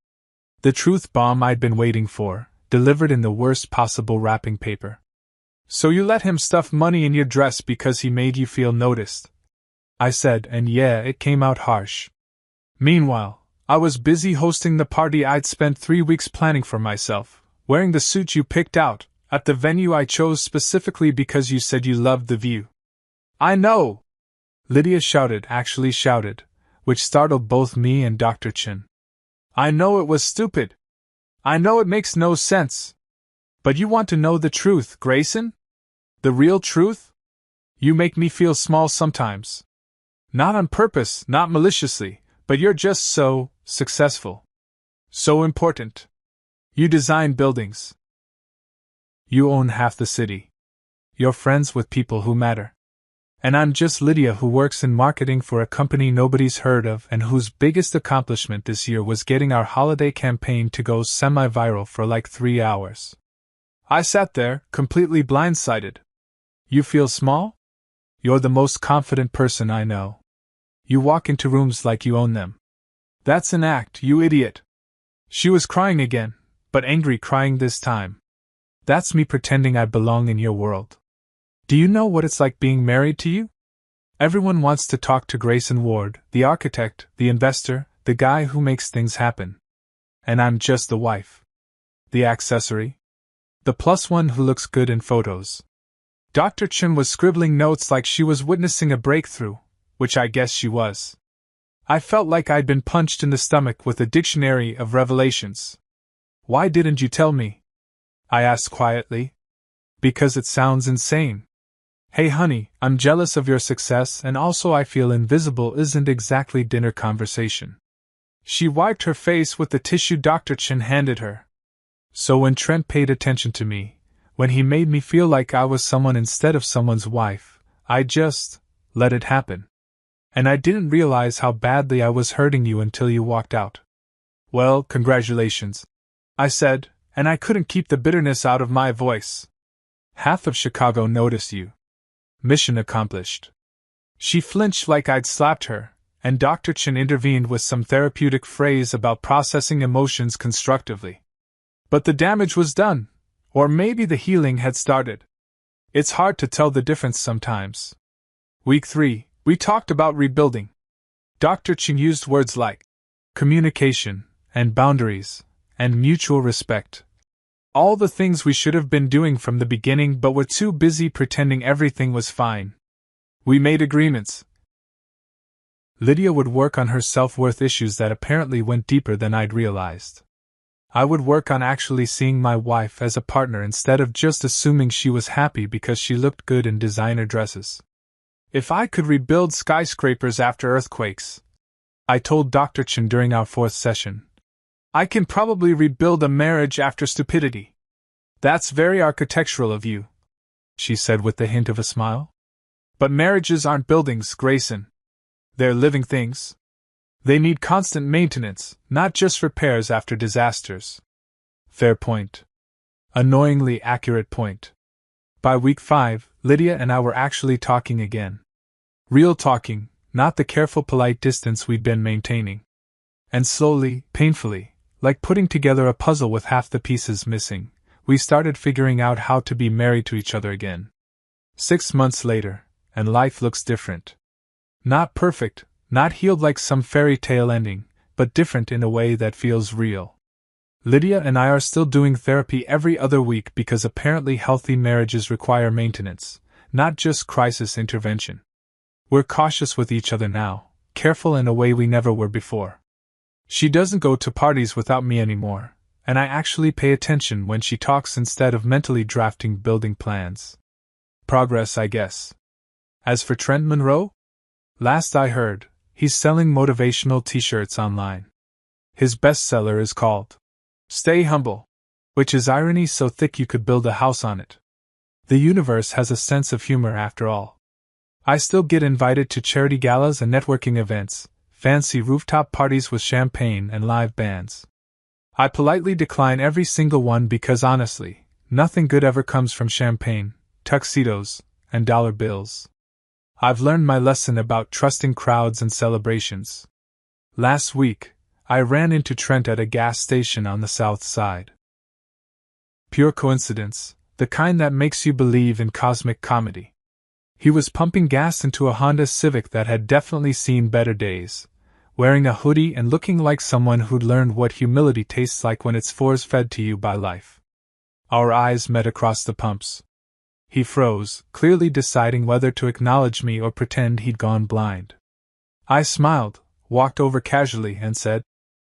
The truth bomb I'd been waiting for, delivered in the worst possible wrapping paper. So you let him stuff money in your dress because he made you feel noticed, I said, and yeah, it came out harsh. Meanwhile, I was busy hosting the party I'd spent 3 weeks planning for myself, wearing the suit you picked out, at the venue I chose specifically because you said you loved the view. I know! Lydia actually shouted, which startled both me and Dr. Chin. I know it was stupid. I know it makes no sense. But you want to know the truth, Grayson? The real truth? You make me feel small sometimes. Not on purpose, not maliciously, but you're just so successful. So important. You design buildings. You own half the city. You're friends with people who matter. And I'm just Lydia who works in marketing for a company nobody's heard of and whose biggest accomplishment this year was getting our holiday campaign to go semi-viral for like 3 hours. I sat there, completely blindsided. You feel small? You're the most confident person I know. You walk into rooms like you own them. That's an act, you idiot. She was crying again, but angry crying this time. That's me pretending I belong in your world. Do you know what it's like being married to you? Everyone wants to talk to Grayson Ward, the architect, the investor, The guy who makes things happen. And I'm just the wife. The accessory? The plus one who looks good in photos. Dr. Chen was scribbling notes like she was witnessing a breakthrough, which I guess she was. I felt like I'd been punched in the stomach with a dictionary of revelations. Why didn't you tell me? I asked quietly. Because it sounds insane. Hey honey, I'm jealous of your success and also I feel invisible isn't exactly dinner conversation. She wiped her face with the tissue Dr. Chen handed her. So when Trent paid attention to me, when he made me feel like I was someone instead of someone's wife, I just let it happen. And I didn't realize how badly I was hurting you until you walked out. Well, congratulations, I said, and I couldn't keep the bitterness out of my voice. Half of Chicago noticed you. Mission accomplished. She flinched like I'd slapped her, and Dr. Chen intervened with some therapeutic phrase about processing emotions constructively. But the damage was done, or maybe the healing had started. It's hard to tell the difference sometimes. Week 3, we talked about rebuilding. Dr. Chen used words like communication, and boundaries, and mutual respect. All the things we should have been doing from the beginning but were too busy pretending everything was fine. We made agreements. Lydia would work on her self-worth issues that apparently went deeper than I'd realized. I would work on actually seeing my wife as a partner instead of just assuming she was happy because she looked good in designer dresses. If I could rebuild skyscrapers after earthquakes, I told Dr. Chen during our 4th session, I can probably rebuild a marriage after stupidity. That's very architectural of you, she said with the hint of a smile. But marriages aren't buildings, Grayson. They're living things. They need constant maintenance, not just repairs after disasters. Fair point. Annoyingly accurate point. By week 5, Lydia and I were actually talking again. Real talking, not the careful polite distance we'd been maintaining. And slowly, painfully, like putting together a puzzle with half the pieces missing, we started figuring out how to be married to each other again. 6 months later, and life looks different. Not perfect, not healed like some fairy tale ending, but different in a way that feels real. Lydia and I are still doing therapy every other week because apparently healthy marriages require maintenance, not just crisis intervention. We're cautious with each other now, careful in a way we never were before. She doesn't go to parties without me anymore, and I actually pay attention when she talks instead of mentally drafting building plans. Progress, I guess. As for Trent Monroe? Last I heard, he's selling motivational t-shirts online. His bestseller is called Stay Humble, which is irony so thick you could build a house on it. The universe has a sense of humor after all. I still get invited to charity galas and networking events, fancy rooftop parties with champagne and live bands. I politely decline every single one because honestly, nothing good ever comes from champagne, tuxedos, and dollar bills. I've learned my lesson about trusting crowds and celebrations. Last week, I ran into Trent at a gas station on the south side. Pure coincidence, the kind that makes you believe in cosmic comedy. He was pumping gas into a Honda Civic that had definitely seen better days, wearing a hoodie and looking like someone who'd learned what humility tastes like when it's force-fed to you by life. Our eyes met across the pumps. He froze, clearly deciding whether to acknowledge me or pretend he'd gone blind. I smiled, walked over casually, and said,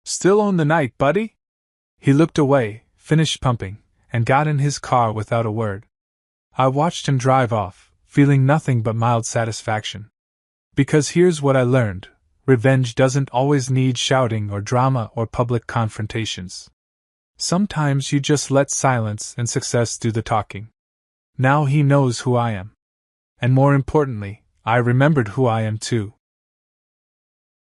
"Still own the night, buddy?" He looked away, finished pumping, and got in his car without a word. I watched him drive off, feeling nothing but mild satisfaction. Because here's what I learned: revenge doesn't always need shouting or drama or public confrontations. Sometimes you just let silence and success do the talking. Now he knows who I am. And more importantly, I remembered who I am too.